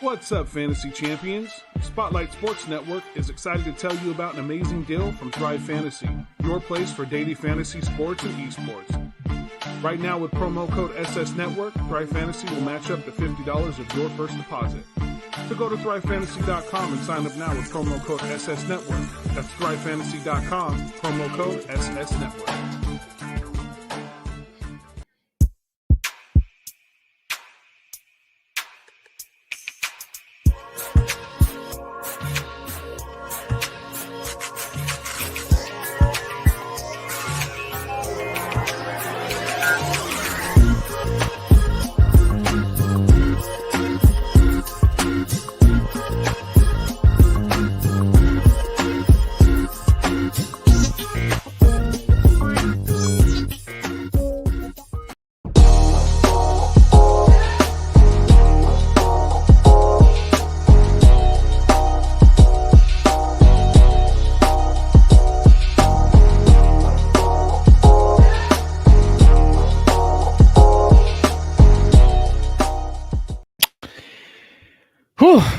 What's up, fantasy champions? Spotlight Sports Network is excited to tell you about an amazing deal from Thrive Fantasy, your place for daily fantasy sports and esports. Right now with promo code SS Network, Thrive Fantasy will match up to $50 of your first deposit. So go to thrivefantasy.com and sign up now with promo code SS Network. That's thrivefantasy.com, promo code SS Network.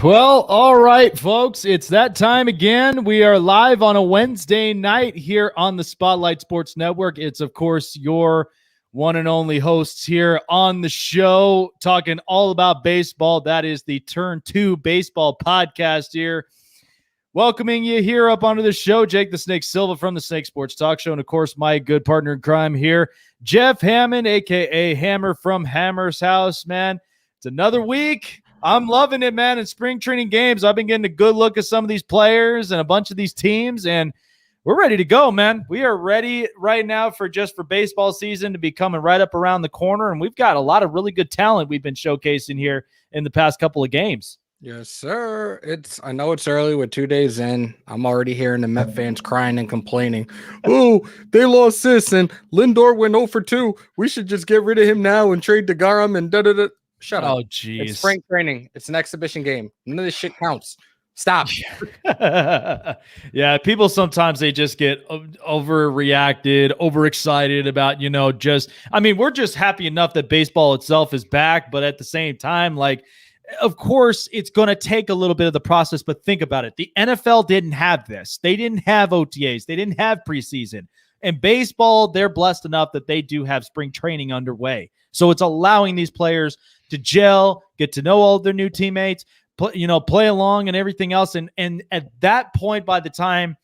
Well, all right, folks, it's that time again. We are live on a Wednesday night here on the Spotlight Sports Network. It's, of course, your one and only hosts here on the show talking all about baseball. That is the Turn 2 Baseball podcast here. Welcoming you here up onto the show, Jake the Snake Silva from the Snake Sports Talk Show. And, of course, my good partner in crime here, Jeff Hammond, a.k.a. Hammer from Hammer's House, man. It's another week. I'm loving it, man. In spring training games, I've been getting a good look at some of these players and a bunch of these teams, and we're ready to go, man. We are ready right now for baseball season to be coming right up around the corner, and we've got a lot of really good talent we've been showcasing here in the past couple of games. Yes, sir. I know it's early. We're 2 days in. I'm already hearing the Met fans crying and complaining. Oh, they lost this, and Lindor went 0 for 2. We should just get rid of him now and trade DeGrom and da-da-da. Shut up. Oh, geez. It's spring training. It's an exhibition game. None of this shit counts. Stop. Yeah, people sometimes they just get overreacted, overexcited about, we're just happy enough that baseball itself is back, but at the same time, of course, it's going to take a little bit of the process, but think about it. The NFL didn't have this. They didn't have OTAs. They didn't have preseason. And baseball, they're blessed enough that they do have spring training underway. So it's allowing these players to gel, get to know all their new teammates, play along and everything else. And at that point, by the time,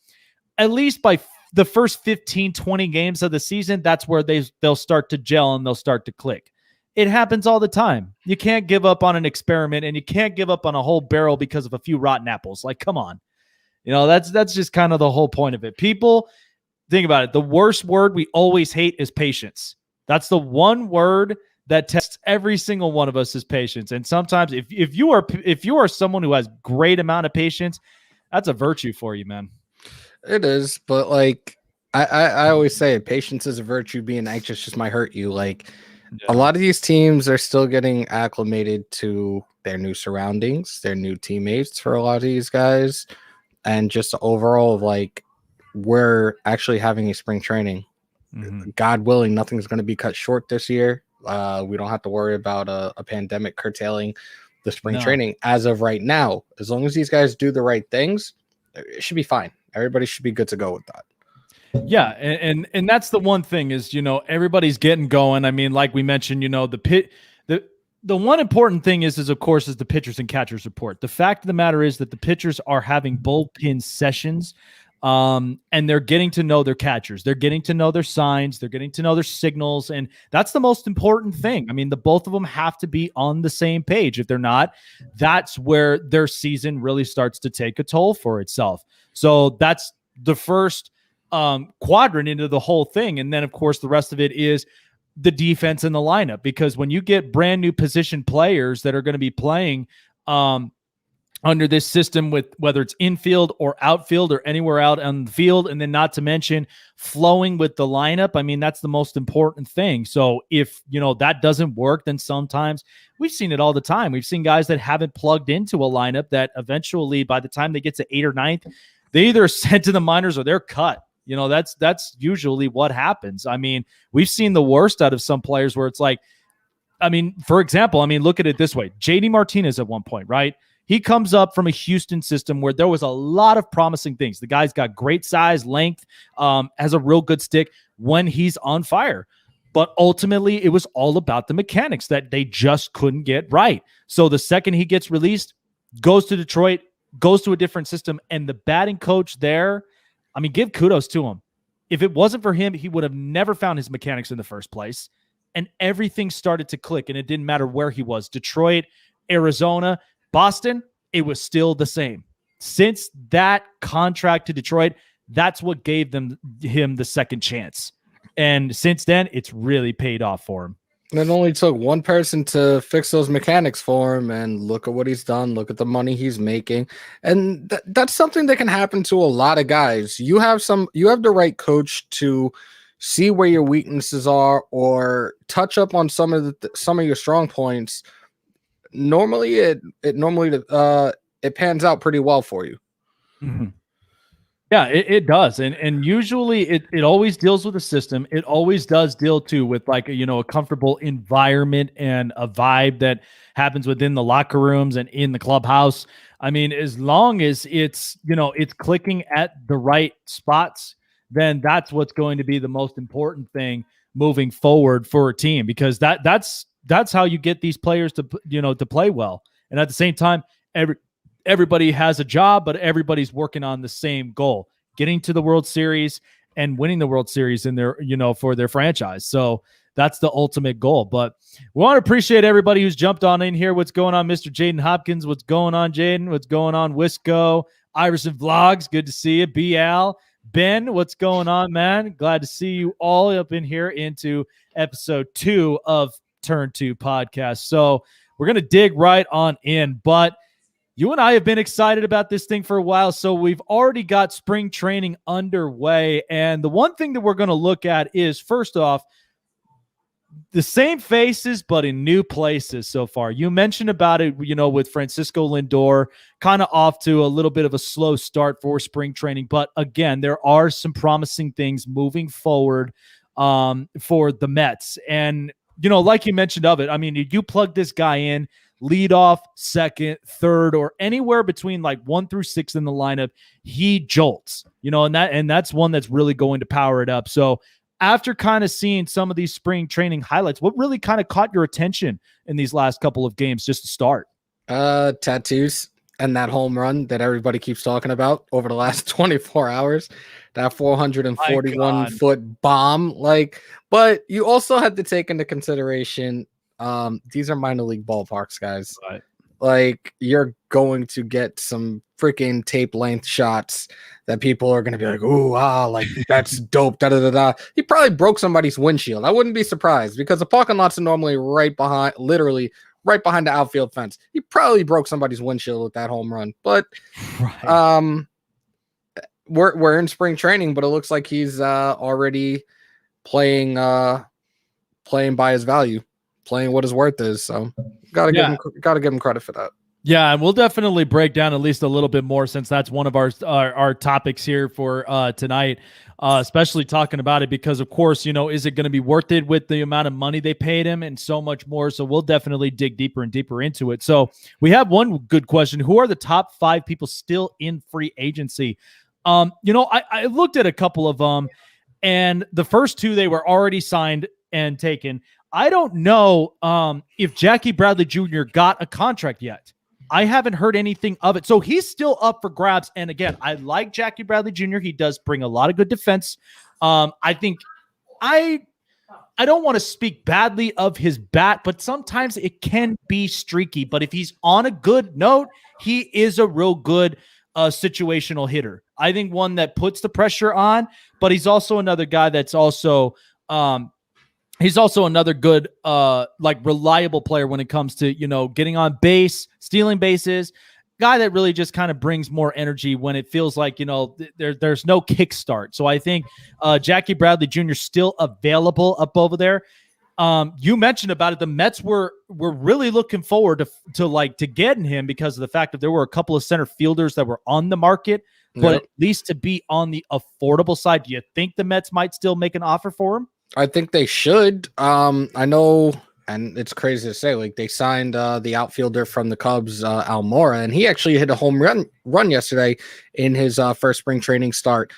at least by the first 15, 20 games of the season, that's where they'll start to gel and they'll start to click. It happens all the time. You can't give up on an experiment and you can't give up on a whole barrel because of a few rotten apples. Like, come on. That's just kind of the whole point of it. People, think about it. The worst word we always hate is patience. That's the one word that tests every single one of us is patience. And sometimes if you are someone who has great amount of patience, that's a virtue for you, man. It is, but I always say patience is a virtue. Being anxious just might hurt you. A lot of these teams are still getting acclimated to their new surroundings, their new teammates for a lot of these guys, and just overall we're actually having a spring training. Mm-hmm. God willing, nothing's going to be cut short this year. We don't have to worry about a pandemic curtailing the spring training as of right now. As long as these guys do the right things, it should be fine. Everybody should be good to go with that. Yeah, and that's the one thing is, everybody's getting going. I mean, like we mentioned, the one important thing is of course the pitchers and catchers report. The fact of the matter is that the pitchers are having bullpen sessions. And they're getting to know their catchers. They're getting to know their signs. They're getting to know their signals. And that's the most important thing. I mean, the both of them have to be on the same page. If they're not, that's where their season really starts to take a toll for itself. So that's the first quadrant into the whole thing. And then, of course, the rest of it is the defense and the lineup. Because when you get brand new position players that are going to be playing under this system with whether it's infield or outfield or anywhere out on the field, and then not to mention flowing with the lineup. I mean, that's the most important thing. So if, that doesn't work, then sometimes we've seen it all the time. We've seen guys that haven't plugged into a lineup that eventually by the time they get to 8th or 9th, they either sent to the minors or they're cut. That's usually what happens. I mean, we've seen the worst out of some players where it's for example, look at it this way. JD Martinez at one point, right? He comes up from a Houston system where there was a lot of promising things. The guy's got great size, length, has a real good stick when he's on fire. But ultimately, it was all about the mechanics that they just couldn't get right. So the second he gets released, goes to Detroit, goes to a different system, and the batting coach there, I mean, give kudos to him. If it wasn't for him, he would have never found his mechanics in the first place. And everything started to click, and it didn't matter where he was. Detroit, Arizona, Boston, it was still the same. Since that contract to Detroit, that's what gave him the second chance. And since then, it's really paid off for him. It only took one person to fix those mechanics for him, and look at what he's done. Look at the money he's making. And that's something that can happen to a lot of guys. You have the right coach to see where your weaknesses are or touch up on some of your strong points. Normally it pans out pretty well for you. Mm-hmm. Yeah, it does. And usually it always deals with a system. It always does deal too with like a comfortable environment and a vibe that happens within the locker rooms and in the clubhouse. I mean, as long as it's clicking at the right spots, then that's what's going to be the most important thing moving forward for a team, because that's how you get these players to play well. And at the same time, everybody has a job, but everybody's working on the same goal, getting to the World Series and winning the World Series in their, for their franchise. So that's the ultimate goal. But we want to appreciate everybody who's jumped on in here. What's going on, Mr. Jaden Hopkins? What's going on, Jaden? What's going on, Wisco? Iverson Vlogs, good to see you. BL. Ben, what's going on, man? Glad to see you all up in here into episode 2 of Turn 2 podcast. So we're going to dig right on in, but you and I have been excited about this thing for a while, so we've already got spring training underway. And the one thing that we're going to look at is, first off, the same faces, but in new places so far. You mentioned about it, with Francisco Lindor, kind of off to a little bit of a slow start for spring training. But again, there are some promising things moving forward for the Mets. And, like you mentioned of it, I mean, you plug this guy in, lead off, second, third, or anywhere between like 1 through 6 in the lineup, he jolts, and that's one that's really going to power it up. So after kind of seeing some of these spring training highlights, what really kind of caught your attention in these last couple of games just to start? Tatis and that home run that everybody keeps talking about over the last 24 hours, that 441-foot bomb. But you also have to take into consideration, these are minor league ballparks, guys. Right. Like, you're going to get some freaking tape length shots that people are going to be like, ooh, like that's dope. Da, da, da, da. He probably broke somebody's windshield. I wouldn't be surprised, because the parking lots are normally literally right behind the outfield fence. He probably broke somebody's windshield with that home run. But right. We're in spring training, but it looks like he's already playing by his value, playing what his worth is. So gotta give him credit for that. Yeah, and we'll definitely break down at least a little bit more, since that's one of our topics here for tonight, especially talking about it because, of course, is it going to be worth it with the amount of money they paid him and so much more? So we'll definitely dig deeper and deeper into it. So we have one good question. Who are the top 5 people still in free agency? I looked at a couple of them, and the first 2, they were already signed and taken. I don't know if Jackie Bradley Jr. got a contract yet. I haven't heard anything of it. So he's still up for grabs. And again, I like Jackie Bradley Jr. He does bring a lot of good defense. I think I don't want to speak badly of his bat, but sometimes it can be streaky. But if he's on a good note, he is a real good situational hitter. I think one that puts the pressure on, but he's also another guy that's also he's also another good, reliable player when it comes to, getting on base, stealing bases. Guy that really just kind of brings more energy when it feels like, there's no kickstart. So I think Jackie Bradley Jr. still available up over there. You mentioned about it. The Mets were really looking forward to getting him because of the fact that there were a couple of center fielders that were on the market, but at least to be on the affordable side. Do you think the Mets might still make an offer for him? I think they should. I know And it's crazy to say, like they signed the outfielder from the Cubs, Almora, and he actually hit a home run yesterday in his first spring training start.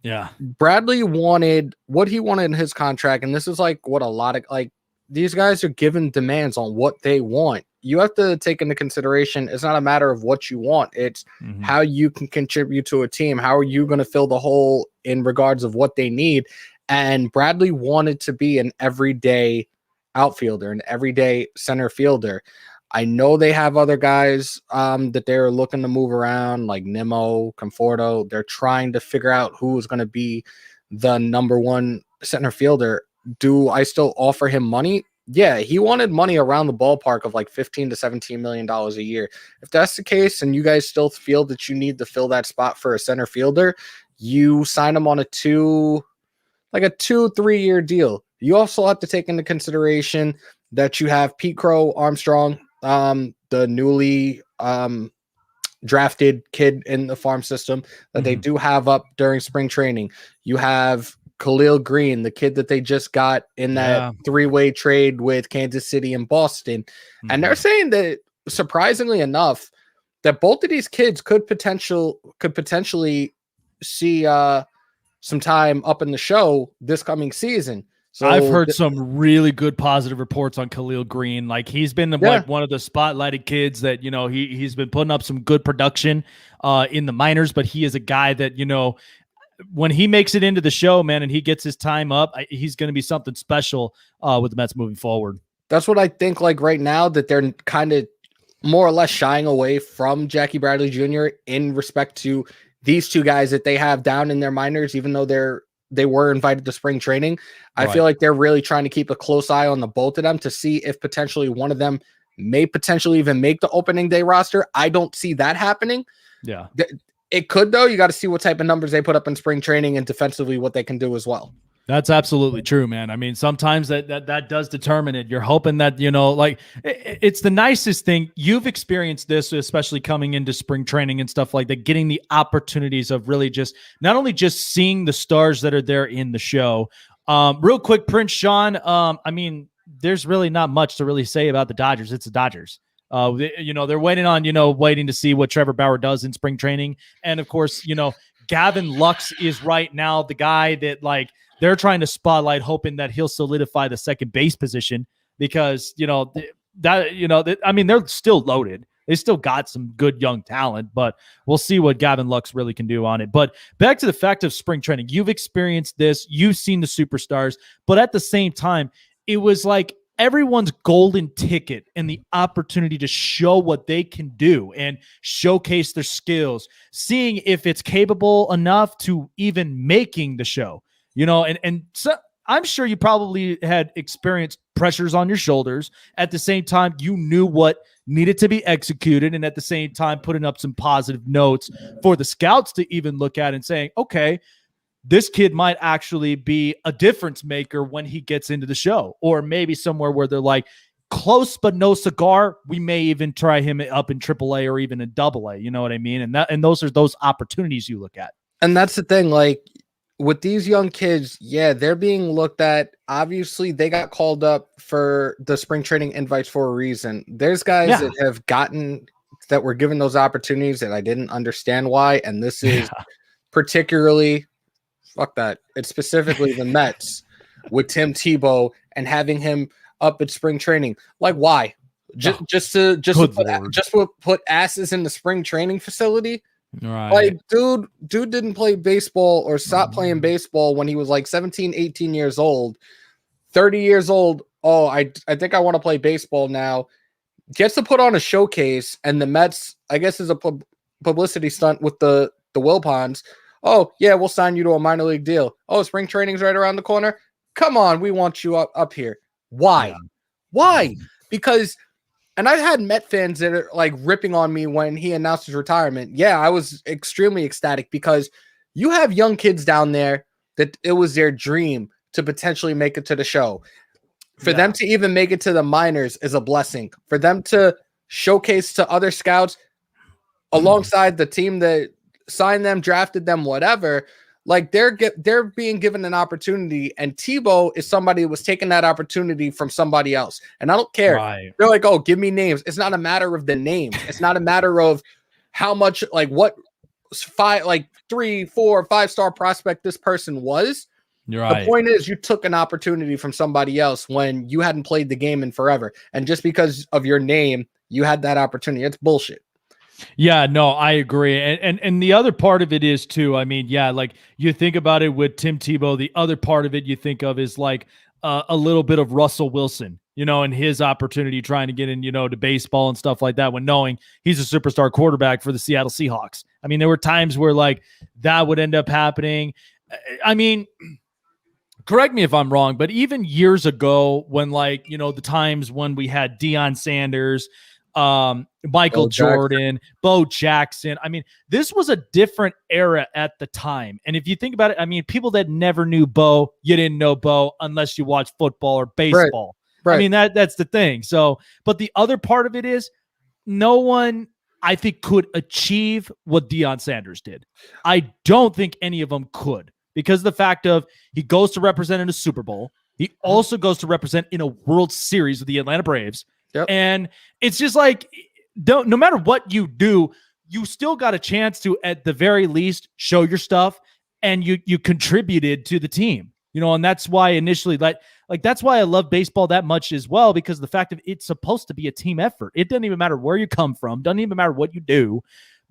Yeah. Bradley wanted what he wanted in his contract, and this is like what a lot of like these guys are given demands on what they want. You have to take into consideration it's not a matter of what you want, it's how you can contribute to a team. How are you going to fill the hole in regards of what they need? And Bradley wanted to be an everyday outfielder, an everyday center fielder. I know they have other guys that they're looking to move around, like Nimmo, Conforto. They're trying to figure out who is going to be the number one center fielder. Do I still offer him money? Yeah, he wanted money around the ballpark of like $15 to $17 million a year. If that's the case, and you guys still feel that you need to fill that spot for a center fielder, you sign him on a 2-3 year deal. You also have to take into consideration that you have Pete Crow Armstrong, the newly drafted kid in the farm system that they do have up during spring training. You have Khalil Green, the kid that they just got in that 3-way trade with Kansas City and Boston. And they're saying that, surprisingly enough, that both of these kids could potentially see some time up in the show this coming season. So I've heard some really good positive reports on Khalil Green. Like he's been like one of the spotlighted kids that, you know, he's been putting up some good production in the minors, but he is a guy that, you know, when he makes it into the show, man, and he gets his time up, he's going to be something special with the Mets moving forward. That's what I think. Like right now that they're kind of more or less shying away from Jackie Bradley Jr. in respect to these two guys that they have down in their minors, even though they were invited to spring training. I feel like they're really trying to keep a close eye on the both of them to see if potentially one of them may potentially even make the opening day roster. I don't see that happening. Yeah. It could, though. You got to see what type of numbers they put up in spring training and defensively what they can do as well. That's absolutely true, man. I mean, sometimes that does determine it. You're hoping that, you know, like it's the nicest thing. You've experienced this, especially coming into spring training and stuff like that, getting the opportunities of really just not only just seeing the stars that are there in the show. Real quick, Prince Sean. I mean, there's really not much to really say about the Dodgers. It's the Dodgers. You know, they're waiting to see what Trevor Bauer does in spring training. And of course, you know, Gavin Lux is right now the guy that like they're trying to spotlight, hoping that he'll solidify the second base position because, you know, I mean, they're still loaded. They still got some good young talent, but we'll see what Gavin Lux really can do on it. But back to the fact of spring training, you've experienced this, you've seen the superstars, but at the same time, it was like everyone's golden ticket and the opportunity to show what they can do and showcase their skills, seeing if it's capable enough to even making the show, you know, and so I'm sure you probably had experienced pressures on your shoulders. At the same time, you knew what needed to be executed. And at the same time, putting up some positive notes for the scouts to even look at and saying, okay, this kid might actually be a difference maker when he gets into the show, or maybe somewhere where they're like close, but no cigar. We may even try him up in AAA or even in AA. You know what I mean? And those are those opportunities you look at. And that's the thing, like with these young kids, yeah, they're being looked at. Obviously, they got called up for the spring training invites for a reason. There's guys that were given those opportunities that I didn't understand why. And this is particularly fuck that. It's specifically the Mets with Tim Tebow and having him up at spring training. Like, why? Just to put asses in the spring training facility. Right. Like, dude didn't play baseball or stop playing baseball when he was like 17, 18 years old, 30 years old. Oh, I think I want to play baseball now. Gets to put on a showcase, and the Mets, I guess, is a publicity stunt with the Wilpons. Oh, yeah, we'll sign you to a minor league deal. Oh, spring training's right around the corner. Come on, we want you up here. Why? Yeah. Why? Because, and I had Met fans that are like ripping on me when he announced his retirement. Yeah, I was extremely ecstatic because you have young kids down there that it was their dream to potentially make it to the show. For them to even make it to the minors is a blessing. For them to showcase to other scouts alongside the team that signed them, drafted them, whatever. Like they're being given an opportunity, and Tebow is somebody who was taking that opportunity from somebody else. And I don't care. Right. They're like, oh, give me names. It's not a matter of the name. It's not a matter of how much, like what 3, 4, 5-star prospect this person was. You're right. The point is, you took an opportunity from somebody else when you hadn't played the game in forever. And just because of your name, you had that opportunity. It's bullshit. Yeah, no, I agree. And the other part of it is too, I mean, yeah, like you think about it with Tim Tebow, the other part of it you think of is like a little bit of Russell Wilson, and his opportunity trying to get in, to baseball and stuff like that when knowing he's a superstar quarterback for the Seattle Seahawks. I mean, there were times where like that would end up happening. I mean, correct me if I'm wrong, but even years ago when like, the times when we had Deion Sanders, Michael Jordan, Bo Jackson. I mean, this was a different era at the time. And if you think about it, I mean, people that never knew Bo, you didn't know Bo unless you watched football or baseball. Right. I mean, that's the thing. So, but the other part of it is no one, I think, could achieve what Deion Sanders did. I don't think any of them could, because the fact of he goes to represent in a Super Bowl. He also goes to represent in a World Series with the Atlanta Braves. Yep. And it's just like, no matter what you do, you still got a chance to, at the very least, show your stuff, and you contributed to the team, and that's why initially, like that's why I love baseball that much as well, because the fact of it's supposed to be a team effort. It doesn't even matter where you come from, doesn't even matter what you do,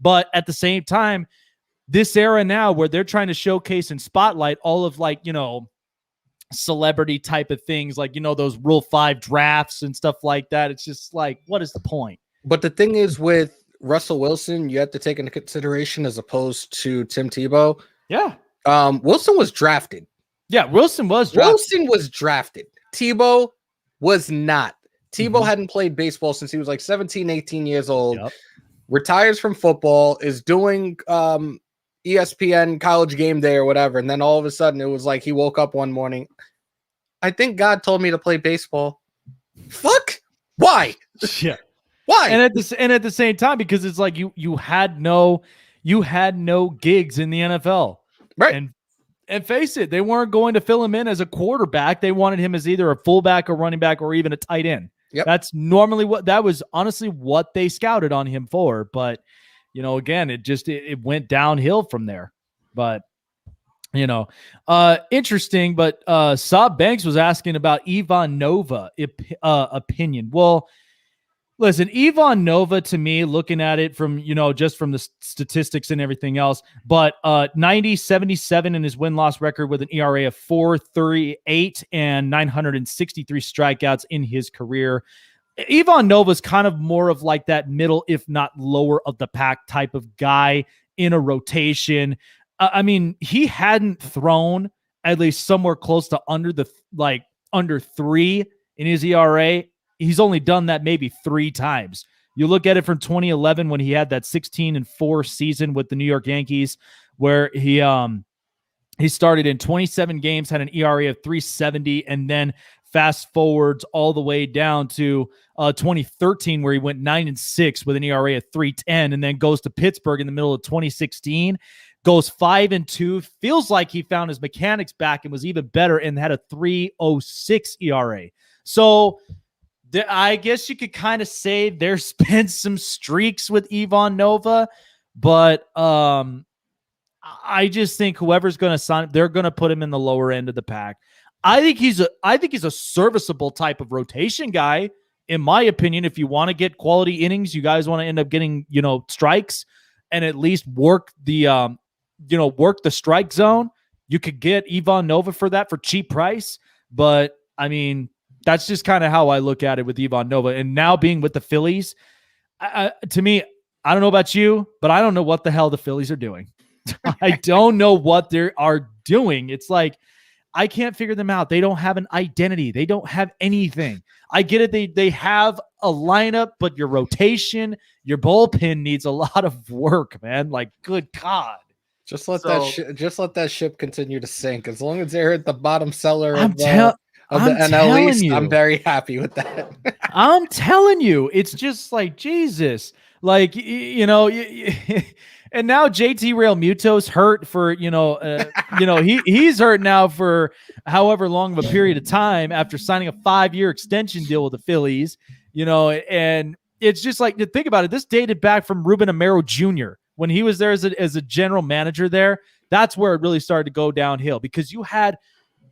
but at the same time, this era now where they're trying to showcase and spotlight all of like, celebrity type of things, like those Rule 5 drafts and stuff like that. It's just like, what is the point? But the thing is, with Russell Wilson, you have to take into consideration as opposed to Tim Tebow. Yeah. Wilson was drafted. Yeah, Wilson was drafted. Tebow was not. Tebow hadn't played baseball since he was like 17, 18 years old. Yep. Retires from football, is doing ESPN College Game Day or whatever, and then all of a sudden it was like he woke up one morning, I think God told me to play baseball. Fuck, why? Yeah, why? And at the same time, because it's like you had no gigs in the NFL, right? And face it, they weren't going to fill him in as a quarterback. They wanted him as either a fullback or running back or even a tight end. Yep. That's normally that was honestly what they scouted on him for, but. Again, it went downhill from there. But, interesting. But Saab Banks was asking about Ivan Nova opinion. Well, listen, Ivan Nova, to me, looking at it from, just from the statistics and everything else, but 90-77 in his win-loss record with an ERA of 4.38 and 963 strikeouts in his career. Ivan Nova's kind of more of like that middle, if not lower of the pack type of guy in a rotation. I mean, he hadn't thrown at least somewhere close to under 3 in his ERA. He's only done that maybe 3 times. You look at it from 2011 when he had that 16-4 season with the New York Yankees, where he started in 27 games, had an ERA of 3.70, and then fast forwards all the way down to 2013, where he went 9-6 with an ERA of 3.10, and then goes to Pittsburgh in the middle of 2016, goes 5-2, feels like he found his mechanics back and was even better, and had a 3.06 ERA. So I guess you could kind of say there's been some streaks with Ivan Nova, but I just think whoever's going to sign, they're going to put him in the lower end of the pack. I think he's a serviceable type of rotation guy, in my opinion. If you want to get quality innings, you guys want to end up getting, strikes and at least work the strike zone. You could get Ivan Nova for that for cheap price. But I mean, that's just kind of how I look at it with Ivan Nova. And now being with the Phillies, to me, I don't know about you, but I don't know what the hell the Phillies are doing. I don't know what they are doing. It's like, I can't figure them out. They don't have an identity. They don't have anything. I get it. They have a lineup, but your rotation, your bullpen needs a lot of work, man. Like, good God. Just let that ship continue to sink. As long as they're at the bottom cellar of the NL East, I'm very happy with that. I'm telling you, it's just like, Jesus. Like, and now JT Real Muto's hurt for, he's hurt now for however long of a period of time after signing a 5-year extension deal with the Phillies, and it's just like, to think about it, this dated back from Ruben Amaro Jr. when he was there as a general manager there. That's where it really started to go downhill, because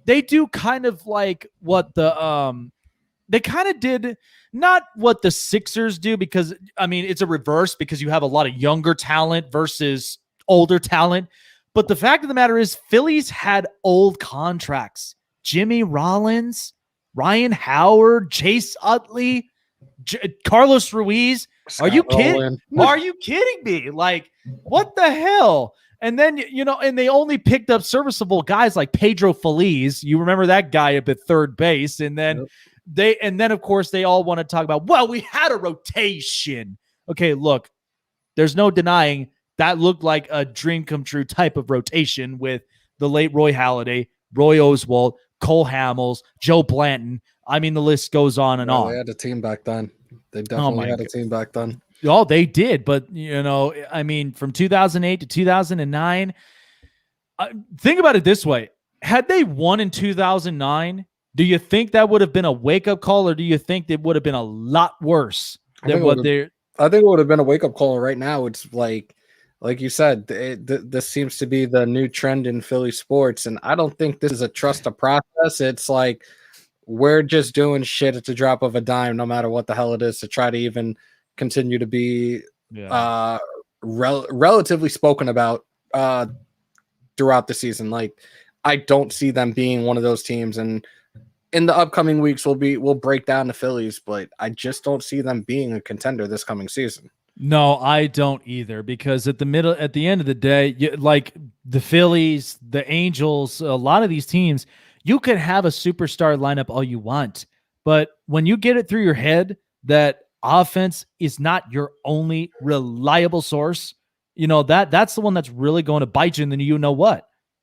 they do kind of like what they kind of did, not what the Sixers do, because it's a reverse, because you have a lot of younger talent versus older talent. But the fact of the matter is, Phillies had old contracts. Jimmy Rollins, Ryan Howard, Chase Utley, Carlos Ruiz. Are you kidding? Are you kidding me? Like, what the hell? And then, and they only picked up serviceable guys like Pedro Feliz. You remember that guy up at third base. And then of course, they all want to talk about, well, we had a rotation. Okay, look, there's no denying that looked like a dream come true type of rotation with the late Roy Halladay, Roy Oswalt, Cole Hamels, Joe Blanton. The list goes on and on. They had a team back then. They definitely had a team back then. Oh, they did. But, from 2008 to 2009, think about it this way. Had they won in 2009, do you think that would have been a wake-up call, or do you think it would have been a lot worse than what they're... I think it would have been a wake-up call. Right now, it's like you said, this seems to be the new trend in Philly sports, and I don't think this is a trust a process. It's like, we're just doing shit at the drop of a dime, no matter what the hell it is, to try to even continue to be relatively spoken about throughout the season. Like, I don't see them being one of those teams, and in the upcoming weeks we'll break down the Phillies, but I just don't see them being a contender this coming season. No, I don't either, because at the end of the day, like the Phillies, the Angels, a lot of these teams, you can have a superstar lineup all you want, but when you get it through your head that offense is not your only reliable source, that's the one that's really going to bite you. And then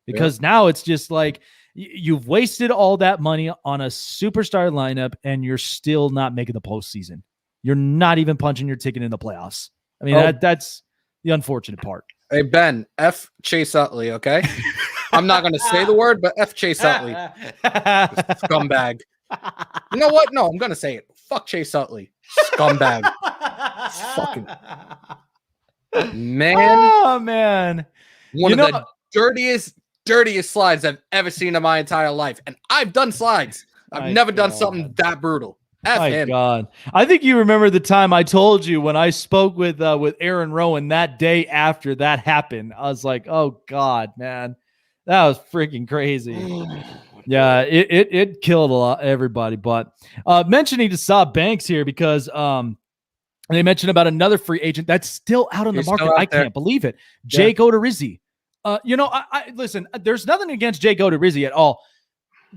because now it's just like you've wasted all that money on a superstar lineup and you're still not making the postseason. You're not even punching your ticket in the playoffs. That's the unfortunate part. Hey, Ben, F Chase Utley, okay? I'm not going to say the word, but F Chase Utley. Scumbag. You know what? No, I'm going to say it. Fuck Chase Utley. Scumbag. Fucking man. Oh, man. One of the dirtiest slides I've ever seen in my entire life. And I've done slides. I've never done something that brutal. My God. I think you remember the time I told you when I spoke with Aaron Rowan that day after that happened. I was like, oh God, man, that was freaking crazy. Yeah, it killed everybody. But mentioning to Saab Banks here, because they mentioned about another free agent that's still out on the market. I can't believe it. Jake Odorizzi. I listen, there's nothing against Jake Odorizzi at all.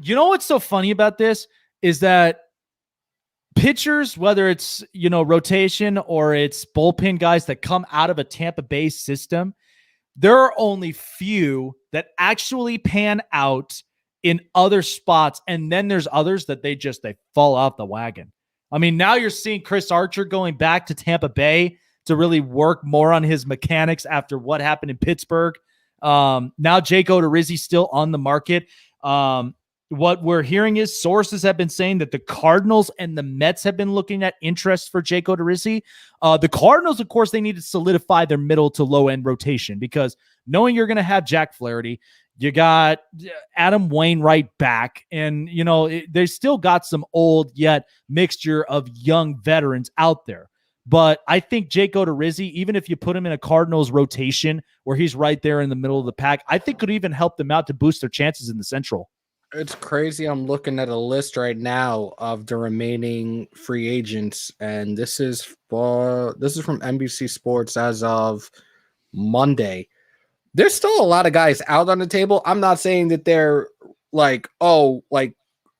You know what's so funny about this is that pitchers, whether it's, rotation or it's bullpen guys that come out of a Tampa Bay system, there are only few that actually pan out in other spots. And then there's others that they fall off the wagon. Now you're seeing Chris Archer going back to Tampa Bay to really work more on his mechanics after what happened in Pittsburgh. Now Jake Odorizzi still on the market. What we're hearing is sources have been saying that the Cardinals and the Mets have been looking at interest for Jake Odorizzi. The Cardinals, of course, they need to solidify their middle to low end rotation, because knowing you're going to have Jack Flaherty, you got Adam Wainwright back, and they still got some old yet mixture of young veterans out there. But I think Jake Odorizzi, even if you put him in a Cardinals rotation where he's right there in the middle of the pack, I think could even help them out to boost their chances in the Central. It's crazy. I'm looking at a list right now of the remaining free agents, and this is from NBC Sports as of Monday. There's still a lot of guys out on the table. I'm not saying that they're like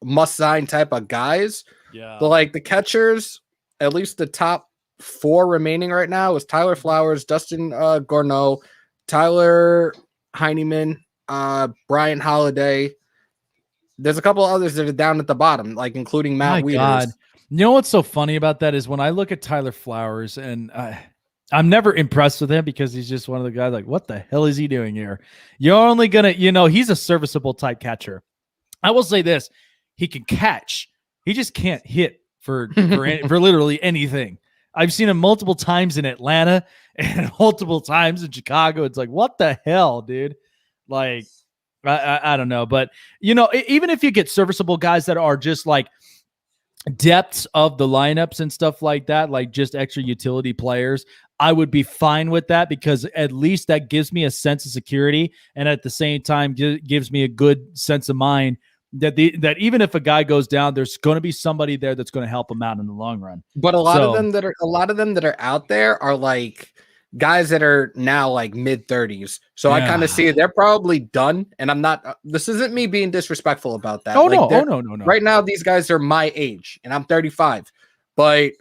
must-sign type of guys. Yeah. But like the catchers, at least the top 4 remaining right now is Tyler Flowers, Dustin Garneau, Tyler Heineman, Brian Holiday. There's a couple others that are down at the bottom, like including Matt Wieters. God. You know what's so funny about that is when I look at Tyler Flowers, and I'm never impressed with him because he's just one of the guys like, what the hell is he doing here? You're only going to, he's a serviceable type catcher. I will say this. He can catch. He just can't hit for literally anything. I've seen him multiple times in Atlanta and multiple times in Chicago. It's like, what the hell, dude? Like, I don't know. But, even if you get serviceable guys that are just like depths of the lineups and stuff like that, like just extra utility players, I would be fine with that because at least that gives me a sense of security. And at the same time, gives me a good sense of mind that even if a guy goes down, there's going to be somebody there that's going to help him out in the long run. But a lot of them that are out there are like guys that are now like mid-30s. So I kind of see it. They're probably done. And I'm not. This isn't me being disrespectful about that. No. Right now, these guys are my age, and I'm 35. But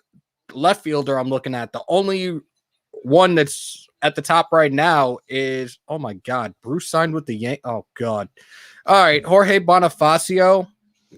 left fielder, I'm looking at the only one that's at the top right now is, oh my God, Bruce signed with the Yankees. Oh God. All right, Jorge Bonifacio,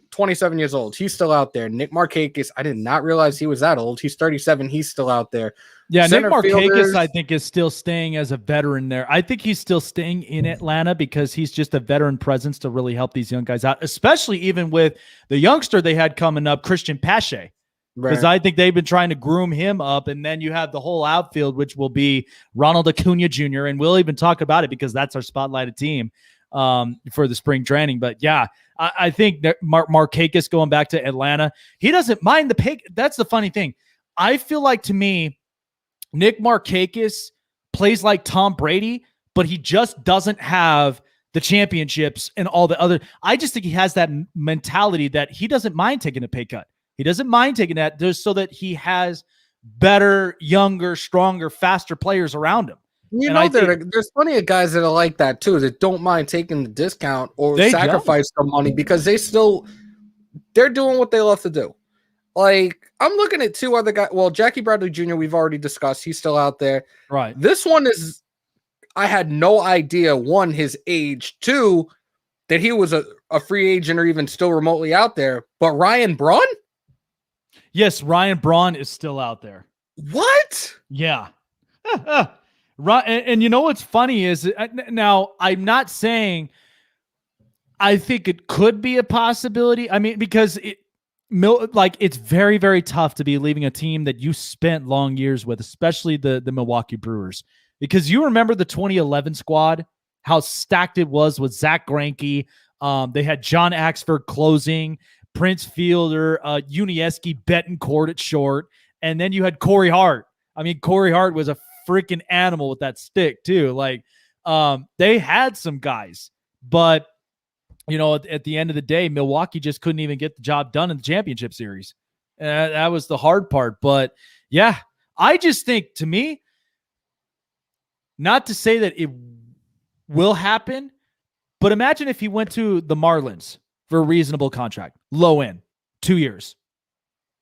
27 years old. He's still out there. Nick Markakis, I did not realize he was that old. He's 37. He's still out there. Yeah, Nick Markakis, I think, is still staying as a veteran there. I think he's still staying in Atlanta because he's just a veteran presence to really help these young guys out, especially even with the youngster they had coming up, Christian Pache. Because I think they've been trying to groom him up. And then you have the whole outfield, which will be Ronald Acuna Jr. And we'll even talk about it because that's our spotlighted team for the spring training. But yeah, I think that Markakis going back to Atlanta, he doesn't mind the pay. That's the funny thing. I feel like, to me, Nick Markakis plays like Tom Brady, but he just doesn't have the championships and all the other. I just think he has that mentality that he doesn't mind taking a pay cut. He doesn't mind taking that just so that he has better, younger, stronger, faster players around him. There's plenty of guys that are like that too, that don't mind taking the discount or sacrifice some money because they're doing what they love to do. Like, I'm looking at two other guys. Well, Jackie Bradley Jr., we've already discussed. He's still out there. Right. This one is, I had no idea, one, his age, two, that he was a free agent or even still remotely out there. But Ryan Braun? Yes, Ryan Braun is still out there. What? Yeah. And you know what's funny is, now I'm not saying I think it could be a possibility. I mean, because it's very, very tough to be leaving a team that you spent long years with, especially the Milwaukee Brewers. Because you remember the 2011 squad, how stacked it was with Zach Greinke. They had John Axford closing, Prince Fielder, Unieski, Betancourt at short, and then you had Corey Hart. I mean, Corey Hart was a freaking animal with that stick too. Like, they had some guys, but at the end of the day, Milwaukee just couldn't even get the job done in the championship series. That was the hard part. But yeah, I just think, to me, not to say that it will happen, but imagine if he went to the Marlins for a reasonable contract, low end, 2 years,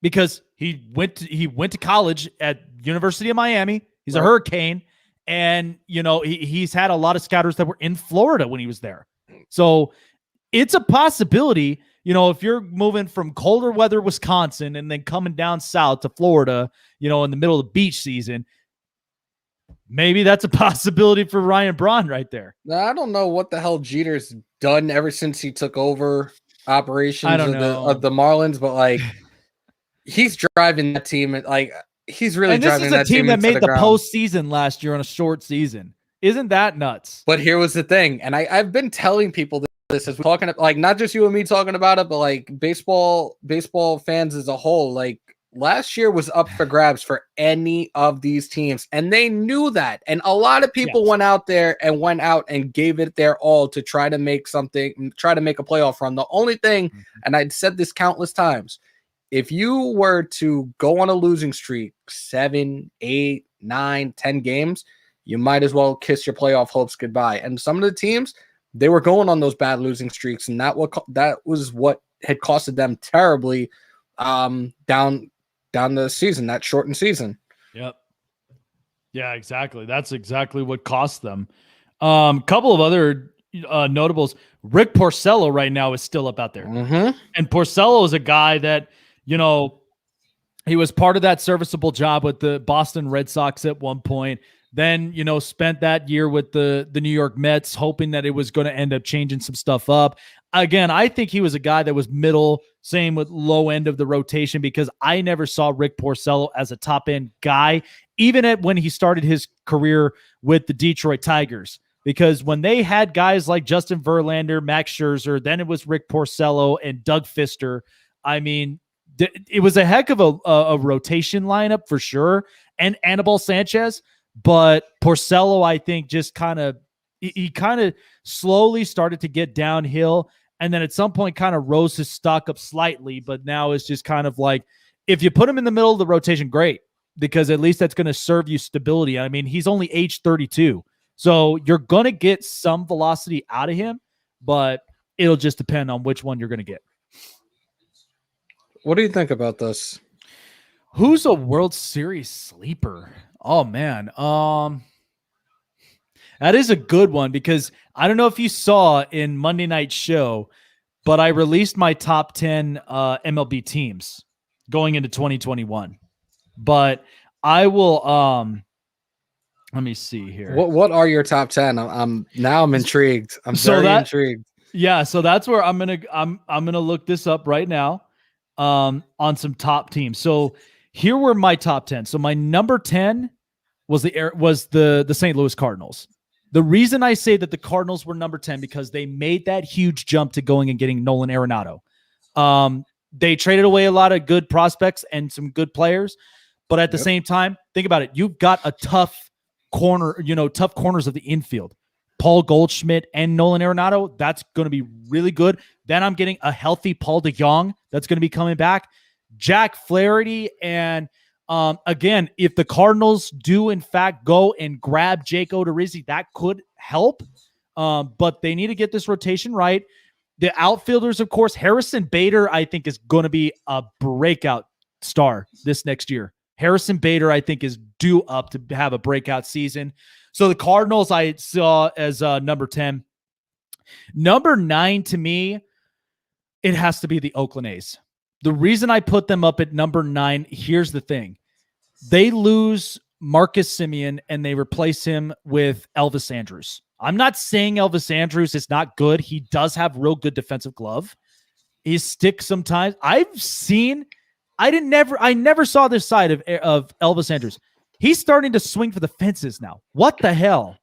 because he went to college at University of Miami. He's a Hurricane, and he's had a lot of scouters that were in Florida when he was there. So it's a possibility, if you're moving from colder weather Wisconsin and then coming down south to Florida, in the middle of the beach season, maybe that's a possibility for Ryan Braun right there. Now, I don't know what the hell Jeter's done ever since he took over operations of the Marlins, but like, he's driving that team. Like, he's really driving that team. This is a team that made the postseason last year on a short season. Isn't that nuts? But here was the thing, and I've been telling people this as we're talking, like, not just you and me talking about it, but like baseball fans as a whole. Like, last year was up for grabs for any of these teams, and they knew that. And a lot of people went out and gave it their all to try to make a playoff run. The only thing, and I'd said this countless times, if you were to go on a losing streak, 7, 8, 9, 10 games, you might as well kiss your playoff hopes goodbye. And some of the teams, they were going on those bad losing streaks, and that was what had costed them terribly down the season, that shortened season. Yep. Yeah, exactly. That's exactly what cost them. Couple of other notables. Rick Porcello right now is still up out there. Mm-hmm. And Porcello is a guy that, He was part of that serviceable job with the Boston Red Sox at one point. Then, spent that year with the New York Mets, hoping that it was going to end up changing some stuff up. Again, I think he was a guy that was middle, same with low end of the rotation, because I never saw Rick Porcello as a top end guy, even when he started his career with the Detroit Tigers. Because when they had guys like Justin Verlander, Max Scherzer, then it was Rick Porcello and Doug Fister. I mean, it was a heck of a rotation lineup for sure, and Anibal Sanchez. But Porcello, I think, just he kind of slowly started to get downhill, and then at some point kind of rose his stock up slightly. But now it's just kind of like, if you put him in the middle of the rotation, great, because at least that's going to serve you stability. I mean, he's only age 32, so you're going to get some velocity out of him, but it'll just depend on which one you're going to get. What do you think about this? Who's a World Series sleeper? Oh, man. That is a good one, because I don't know if you saw in Monday Night Show, but I released my top 10 MLB teams going into 2021. But I will let me see here. What are your top 10? I'm intrigued. I'm very intrigued. Yeah, so that's where I'm gonna look this up right now on some top teams. So here were my top 10. So my number 10 was the St. Louis Cardinals. The reason I say that the Cardinals were number 10, because they made that huge jump to going and getting Nolan Arenado. They traded away a lot of good prospects and some good players, but at the same time, think about it. You've got a tough corners of the infield. Paul Goldschmidt and Nolan Arenado, that's going to be really good. Then I'm getting a healthy Paul DeJong that's going to be coming back. Jack Flaherty, and again, if the Cardinals do in fact go and grab Jake Odorizzi, that could help. But they need to get this rotation right. The outfielders, of course, Harrison Bader, I think, is going to be a breakout star this next year. Harrison Bader, I think, is due up to have a breakout season. So the Cardinals I saw as number 10. Number 9 to me, it has to be the Oakland A's. The reason I put them up at number 9, here's the thing. They lose Marcus Semien and they replace him with Elvis Andrus. I'm not saying Elvis Andrus is not good. He does have real good defensive glove. He sticks sometimes. I never saw this side of Elvis Andrus. He's starting to swing for the fences now. What the hell?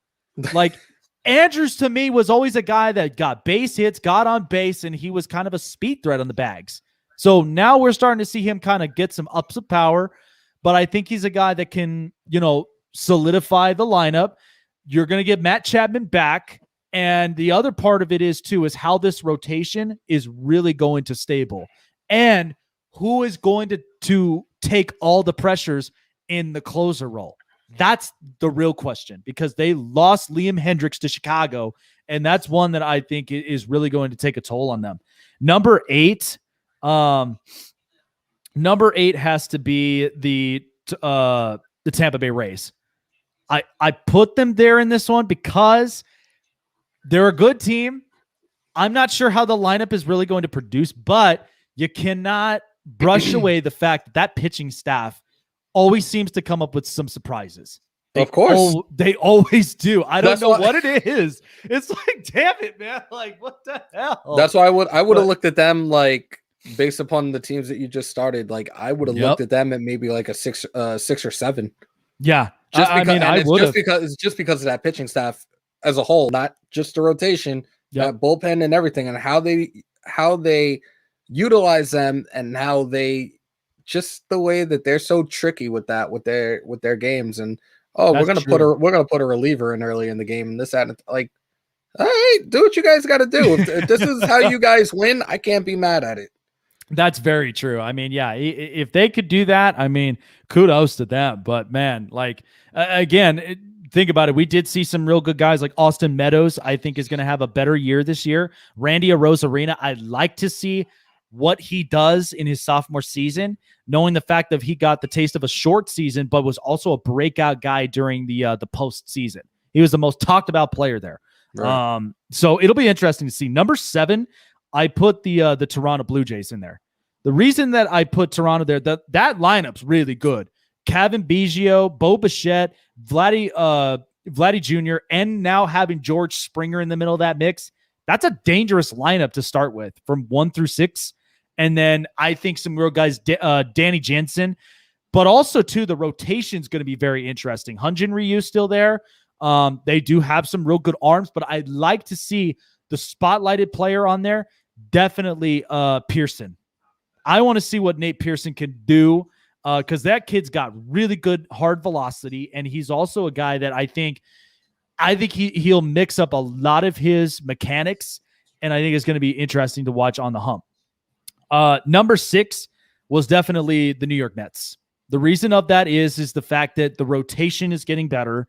Like, Andrus to me was always a guy that got base hits, got on base, and he was kind of a speed threat on the bags. So now we're starting to see him kind of get some ups of power, but I think he's a guy that can, solidify the lineup. You're going to get Matt Chapman back. And the other part of it is how this rotation is really going to stable, and who is going to take all the pressures in the closer role. That's the real question, because they lost Liam Hendricks to Chicago, and that's one that I think is really going to take a toll on them. Number 8 has to be the Tampa Bay Rays. I put them there in this one because they're a good team. I'm not sure how the lineup is really going to produce, but you cannot brush away the fact that pitching staff always seems to come up with some surprises. Of course. They always do. I don't know what it is. It's like, damn it, man. Like, what the hell? That's why I would have looked at them, like, based upon the teams that you just started. Like, I would have looked at them at maybe like a 6 or 7. Yeah. Just because of that pitching staff as a whole, not just the rotation, that bullpen and everything, and how they utilize them, and how they just the way that they're so tricky with that with their games. And we're gonna put a reliever in early in the game, and this that, and like, all right, do what you guys got to do. If this is how you guys win, I can't be mad at it. That's very true. I mean, yeah, if they could do that, I mean, kudos to them. But man, like, again, think about it. We did see some real good guys like Austin Meadows, I think, is going to have a better year this year. Randy Arozarena, I'd like to see what he does in his sophomore season, knowing the fact that he got the taste of a short season, but was also a breakout guy during the postseason. He was the most talked about player there. Right. So it'll be interesting to see. Number 7, I put the Toronto Blue Jays in there. The reason that I put Toronto there, that lineup's really good. Kevin Biggio, Bo Bichette, Vladdy Jr., and now having George Springer in the middle of that mix, that's a dangerous lineup to start with from 1 through 6. And then I think some real guys, Danny Jansen, but also too, the rotation's going to be very interesting. Hyun-Jin Ryu still there. They do have some real good arms, but I'd like to see the spotlighted player on there. Definitely Pearson. I want to see what Nate Pearson can do because that kid's got really good hard velocity, and he's also a guy that I think he'll mix up a lot of his mechanics, and I think it's going to be interesting to watch on the hump. Number 6 was definitely the New York Mets. The reason of that is the fact that the rotation is getting better.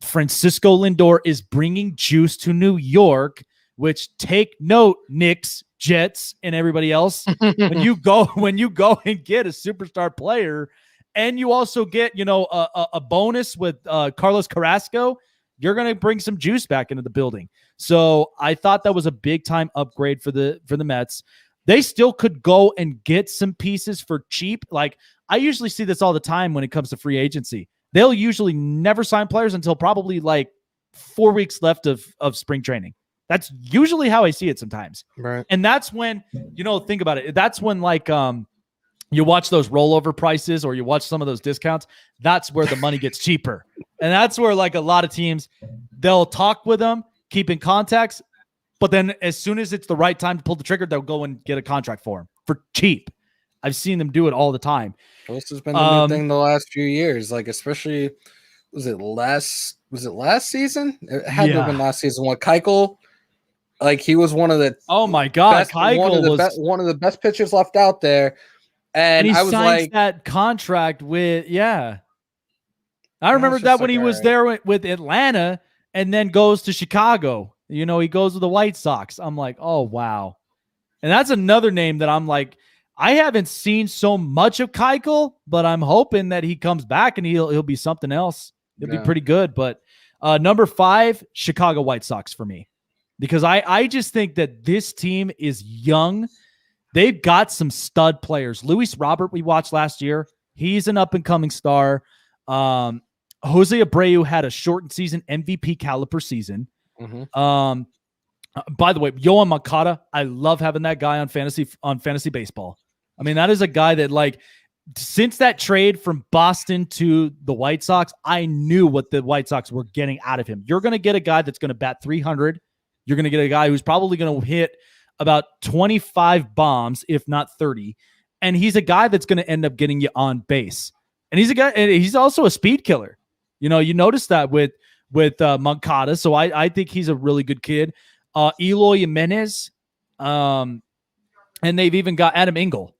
Francisco Lindor is bringing juice to New York, which take note, Knicks, Jets, and everybody else. when you go and get a superstar player, and you also get a bonus with Carlos Carrasco, you're going to bring some juice back into the building. So I thought that was a big time upgrade for the Mets. They still could go and get some pieces for cheap. Like I usually see this all the time when it comes to free agency. They'll usually never sign players until probably like 4 weeks left of spring training. That's usually how I see it sometimes. Right. And that's when, think about it. That's when like you watch those rollover prices or you watch some of those discounts. That's where the money gets cheaper. And that's where like a lot of teams, they'll talk with them, keep in contacts, but then as soon as it's the right time to pull the trigger, they'll go and get a contract for him for cheap. I've seen them do it all the time. This has been the new thing the last few years. Like especially, was it last season? It had to have been last season. What Keuchel? Like he was one of the my god, one of the best pitchers left out there, and he I was signs like that contract with I remember that when he was there with Atlanta and then goes to Chicago. He goes with the White Sox. I'm like, oh wow, and that's another name that I'm like, I haven't seen so much of Keuchel, but I'm hoping that he comes back and he'll be something else. He'll be pretty good. But number 5, Chicago White Sox for me. Because I just think that this team is young. They've got some stud players. Luis Robert, we watched last year. He's an up-and-coming star. Jose Abreu had a shortened season, MVP caliber season. Mm-hmm. By the way, Yohan Moncada, I love having that guy on fantasy baseball. I mean, that is a guy that, like, since that trade from Boston to the White Sox, I knew what the White Sox were getting out of him. You're going to get a guy that's going to bat 300. You're going to get a guy who's probably going to hit about 25 bombs, if not 30. And he's a guy that's going to end up getting you on base. And he's also a speed killer. You notice that with Moncada. So I think he's a really good kid. Eloy Jimenez. And they've even got Adam Engel.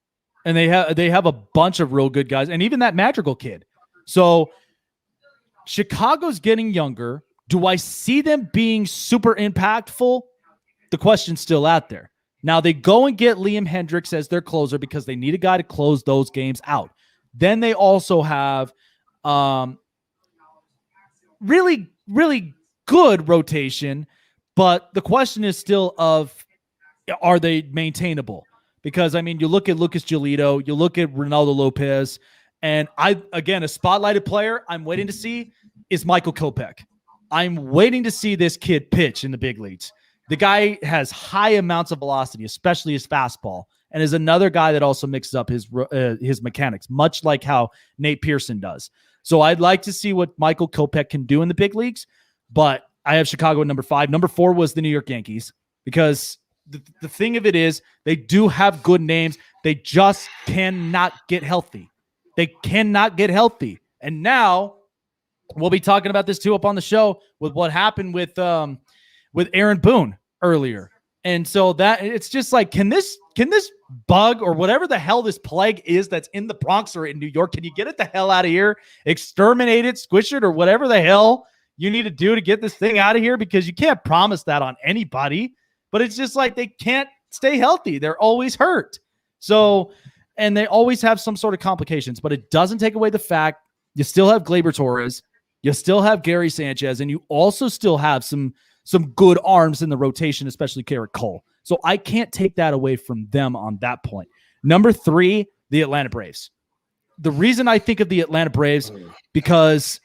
And they have a bunch of real good guys. And even that Madrigal kid. So Chicago's getting younger. Do I see them being super impactful? The question's still out there. Now they go and get Liam Hendricks as their closer because they need a guy to close those games out. Then they also have really, really good rotation, but the question is still are they maintainable? Because, I mean, you look at Lucas Giolito, you look at Ronaldo Lopez, and a spotlighted player I'm waiting to see is Michael Kopech. I'm waiting to see this kid pitch in the big leagues. The guy has high amounts of velocity, especially his fastball, and is another guy that also mixes up his mechanics, much like how Nate Pearson does. So I'd like to see what Michael Kopech can do in the big leagues, but I have Chicago at number 5. Number 4 was the New York Yankees because the thing of it is they do have good names. They just cannot get healthy. They cannot get healthy. And now we'll be talking about this too up on the show with what happened with Aaron Boone earlier. And so that it's just like, can this bug or whatever the hell this plague is that's in the Bronx or in New York, can you get it the hell out of here, exterminate it, squish it, or whatever the hell you need to do to get this thing out of here? Because you can't promise that on anybody, but it's just like they can't stay healthy. They're always hurt. So, and they always have some sort of complications, but it doesn't take away the fact you still have Gleyber Torres, you still have Gary Sanchez, and you also still have some good arms in the rotation, especially Garrett Cole. So I can't take that away from them on that point. Number 3, the Atlanta Braves. The reason I think of the Atlanta Braves, because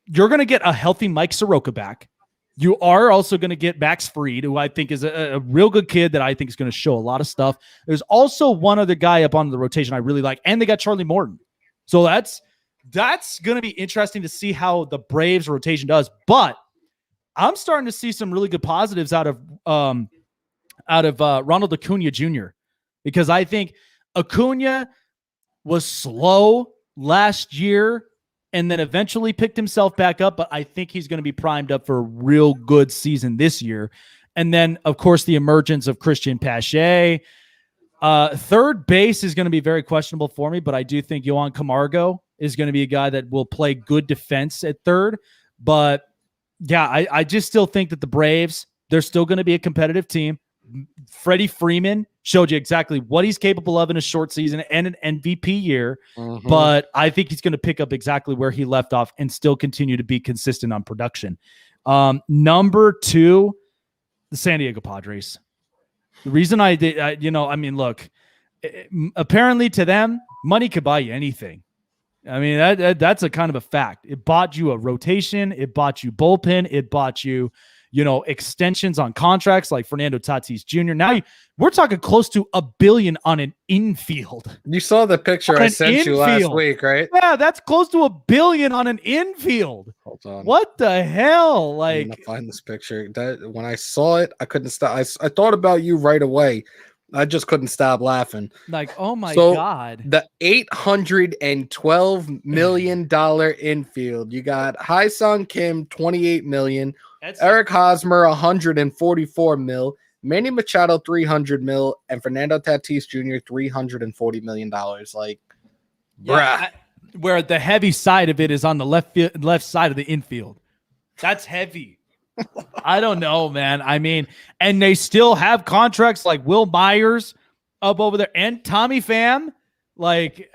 you're going to get a healthy Mike Soroka back. You are also going to get Max Fried, who I think is a real good kid that I think is going to show a lot of stuff. There's also one other guy up on the rotation I really like, and they got Charlie Morton. So that's going to be interesting to see how the Braves rotation does. But I'm starting to see some really good positives out of Ronald Acuna Jr. because I think Acuna was slow last year and then eventually picked himself back up, but I think he's going to be primed up for a real good season this year. And then, of course, the emergence of Christian Pache. Third base is going to be very questionable for me, but I do think Yohan Camargo is going to be a guy that will play good defense at third. But, yeah, I just still think that the Braves, they're still going to be a competitive team. Freddie Freeman showed you exactly what he's capable of in a short season and an MVP year, but I think he's going to pick up exactly where he left off and still continue to be consistent on production. Number 2, the San Diego Padres. The reason look, apparently to them, money could buy you anything. I mean, that's a kind of a fact. It bought you a rotation. It bought you bullpen. It bought you, extensions on contracts like Fernando Tatis Jr. Now we're talking close to $1 billion on an infield. You saw the picture I sent you last week, right? Yeah, that's close to $1 billion on an infield. Hold on. What the hell? I'm gonna find this picture. That when I saw it, I couldn't stop. I thought about you right away. I just couldn't stop laughing. Like, oh my God. The $812 million infield. You got Hae-Sung Kim, $28 million. Eric Hosmer, $144 million. Manny Machado, $300 million. And Fernando Tatis Jr., $340 million. Like, bruh. Where the heavy side of it is on the left side of the infield. That's heavy. I don't know, man. I mean, and they still have contracts like Will Myers up over there and Tommy Pham. Like,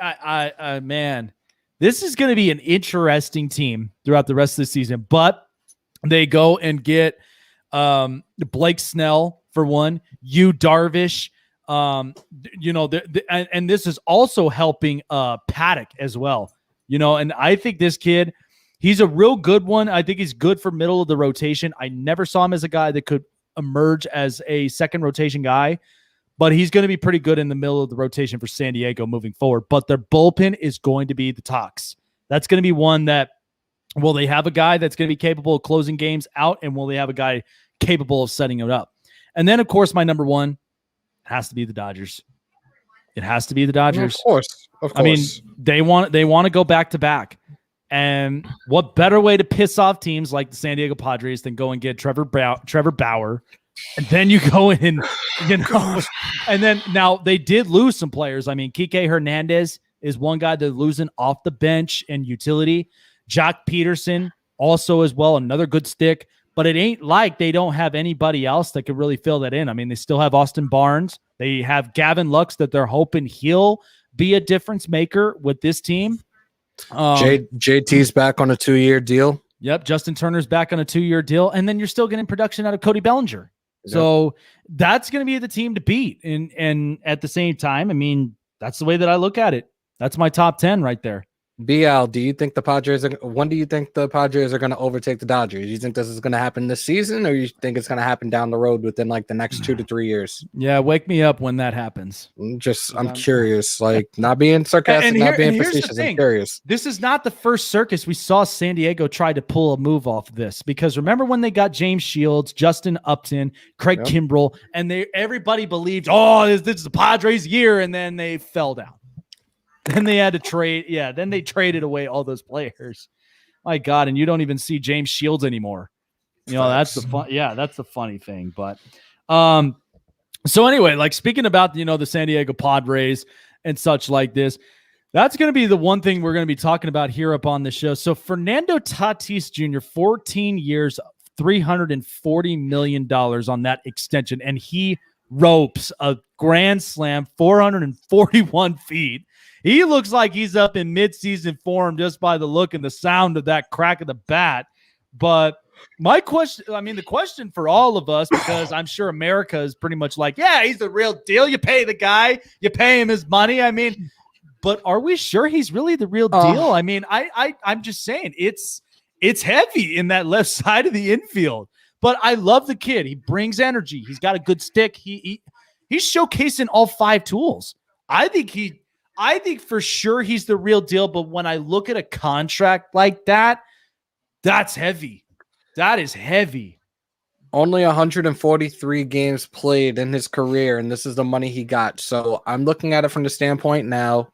man, this is going to be an interesting team throughout the rest of the season. But they go and get Blake Snell for one, Yu Darvish. And this is also helping Paddock as well. And I think this kid, he's a real good one. I think he's good for middle of the rotation. I never saw him as a guy that could emerge as a second rotation guy, but he's going to be pretty good in the middle of the rotation for San Diego moving forward. But their bullpen is going to be the talks. That's going to be one that, will they have a guy that's going to be capable of closing games out, and will they have a guy capable of setting it up? And then, of course, my number 1 has to be the Dodgers. It has to be the Dodgers. Of course. I mean, they want to go back to back. And what better way to piss off teams like the San Diego Padres than go and get Trevor Bauer, and then you go in, and then now they did lose some players. I mean, Kike Hernandez is one guy they're losing off the bench and utility. Jock Peterson also as well, another good stick, but it ain't like they don't have anybody else that could really fill that in. I mean, they still have Austin Barnes. They have Gavin Lux that they're hoping he'll be a difference maker with this team. JT's back on a 2-year deal. Yep. Justin Turner's back on a 2-year deal. And then you're still getting production out of Cody Bellinger. Yep. So that's going to be the team to beat. And at the same time, I mean, that's the way that I look at it. That's my top 10 right there. BL, do you think the Padres when do you think the Padres are going to overtake the Dodgers? Do you think this is going to happen this season, or you think it's going to happen down the road within like the next 2 to 3 years? Yeah, wake me up when that happens. I'm curious, like not being sarcastic, not being facetious. I'm curious. This is not the first circus we saw San Diego try to pull a move off of this, because remember when they got James Shields, Justin Upton, Craig Kimbrell, and everybody believed, this is the Padres' year, and then they fell down. Then they had to trade. Yeah, then they traded away all those players. My God, and you don't even see James Shields anymore. That's the fun. Yeah, that's the funny thing. But so anyway, like speaking about the San Diego Padres and such like this, that's going to be the one thing we're going to be talking about here up on the show. So Fernando Tatis Jr., 14 years, $340 million on that extension, and he ropes a grand slam, 441 feet. He looks like he's up in midseason form just by the look and the sound of that crack of the bat. But my question, the question for all of us, because I'm sure America is pretty much like, yeah, he's the real deal. You pay the guy, you pay him his money. But are we sure he's really the real deal? I'm just saying it's heavy in that left side of the infield. But I love the kid. He brings energy. He's got a good stick. He's showcasing all 5 tools. I think for sure he's the real deal. But when I look at a contract like that, that's heavy. That is heavy. Only 143 games played in his career, and this is the money he got. So I'm looking at it from the standpoint now,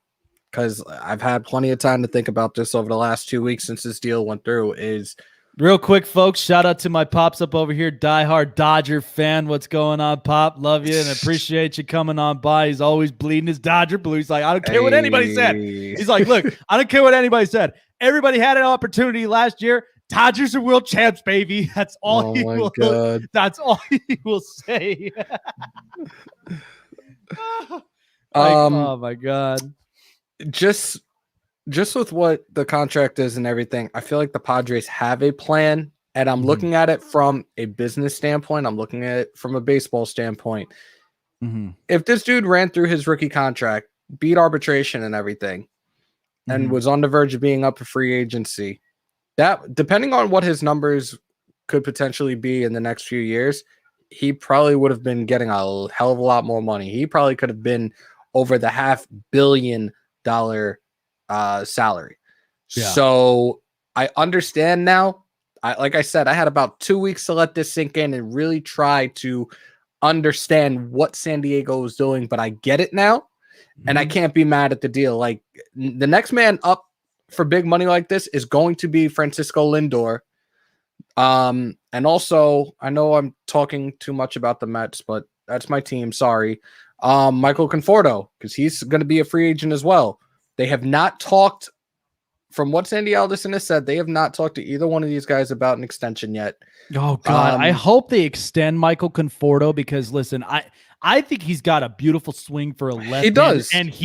because I've had plenty of time to think about this over the last 2 weeks since this deal went through. Is real quick, folks, shout out to my pops up over here, diehard Dodger fan. What's going on, Pop? Love you and appreciate you coming on by. He's always bleeding his Dodger blue. He's like, I don't care what anybody said. He's like, look, I don't care what anybody said. Everybody had an opportunity last year. Dodgers are world champs, baby. That's all he will. God. That's all he will say. Oh my God. Just with what the contract is and everything, I feel like the Padres have a plan, and I'm looking at it from a business standpoint. I'm looking at it from a baseball standpoint. If this dude ran through his rookie contract, beat arbitration and everything, and was on the verge of being up for free agency, that, depending on what his numbers could potentially be in the next few years, he probably would have been getting a hell of a lot more money. He probably could have been over the $500 million salary. Yeah. So I understand now. Like I said, I had about 2 weeks to let this sink in and really try to understand what San Diego was doing, but I get it now, and I can't be mad at the deal. Like, the next man up for big money like this is going to be Francisco Lindor. And also, I know I'm talking too much about the Mets, but that's my team. Sorry. Michael Conforto, because he's going to be a free agent as well. They have not talked, from what Sandy Alderson has said, they have not talked to either one of these guys about an extension yet. Oh God, I hope they extend Michael Conforto, because listen, I think he's got a beautiful swing for a left. He does. And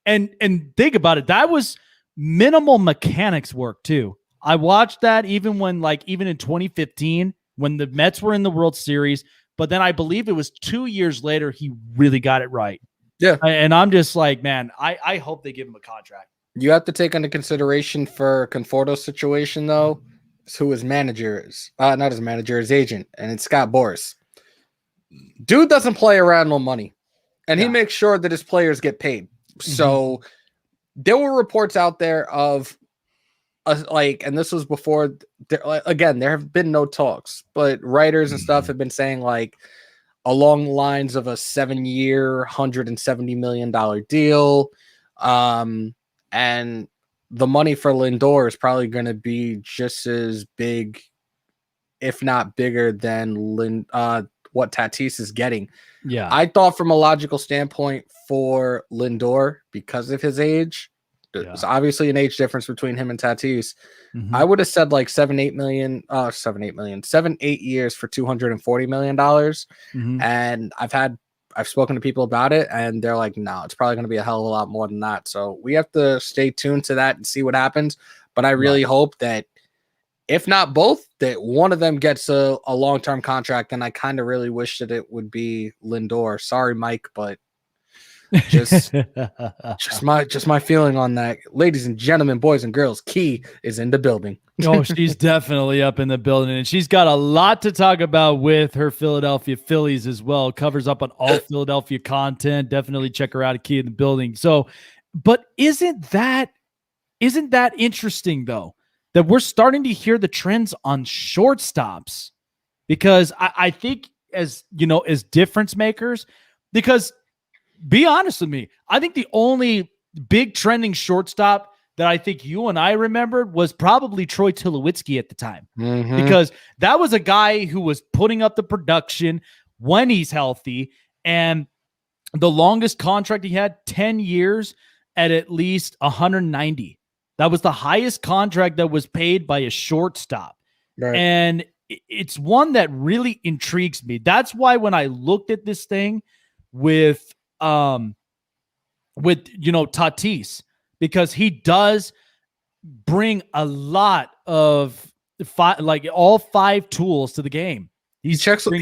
and think about it. That was minimal mechanics work too. I watched that even in 2015 when the Mets were in the World Series, but then I believe it was 2 years later he really got it right. Yeah. And I'm just like, man, I hope they give him a contract. You have to take into consideration for Conforto's situation, though, who his manager is. Not his manager, his agent, and it's Scott Boras. Dude doesn't play around with money, and he makes sure that his players get paid. So there were reports out there of, and this was before, again, there have been no talks, but writers and stuff have been saying, like, along the lines of a 7-year, $170 million deal. And the money for Lindor is probably going to be just as big, if not bigger, than what Tatis is getting. Yeah. I thought from a logical standpoint for Lindor, because of his age, there's obviously an age difference between him and Tatis. I would have said like 7-8 years for $240 million. And I've spoken to people about it, and they're like, no, it's probably going to be a hell of a lot more than that. So we have to stay tuned to that and see what happens. But I really hope that, if not both, that one of them gets a long-term contract. And I kind of really wish that it would be Lindor. Sorry, Mike, but just my feeling on that. Ladies and gentlemen, boys and girls, Key is in the building. Oh, she's definitely up in the building, and she's got a lot to talk about with her Philadelphia Phillies as well. Covers up on all Philadelphia content. Definitely check her out at Key in the building. So, but isn't that interesting though, that we're starting to hear the trends on shortstops? Because I think, as you know, as difference makers, because be honest with me, I think the only big trending shortstop that I think you and I remembered was probably Troy Tulowitzki at the time, because that was a guy who was putting up the production when he's healthy, and the longest contract he had, 10 years at least 190. That was the highest contract that was paid by a shortstop. Right. And it's one that really intrigues me. That's why when I looked at this thing with Tatis, because he does bring a lot of like all 5 tools to the game. He checks all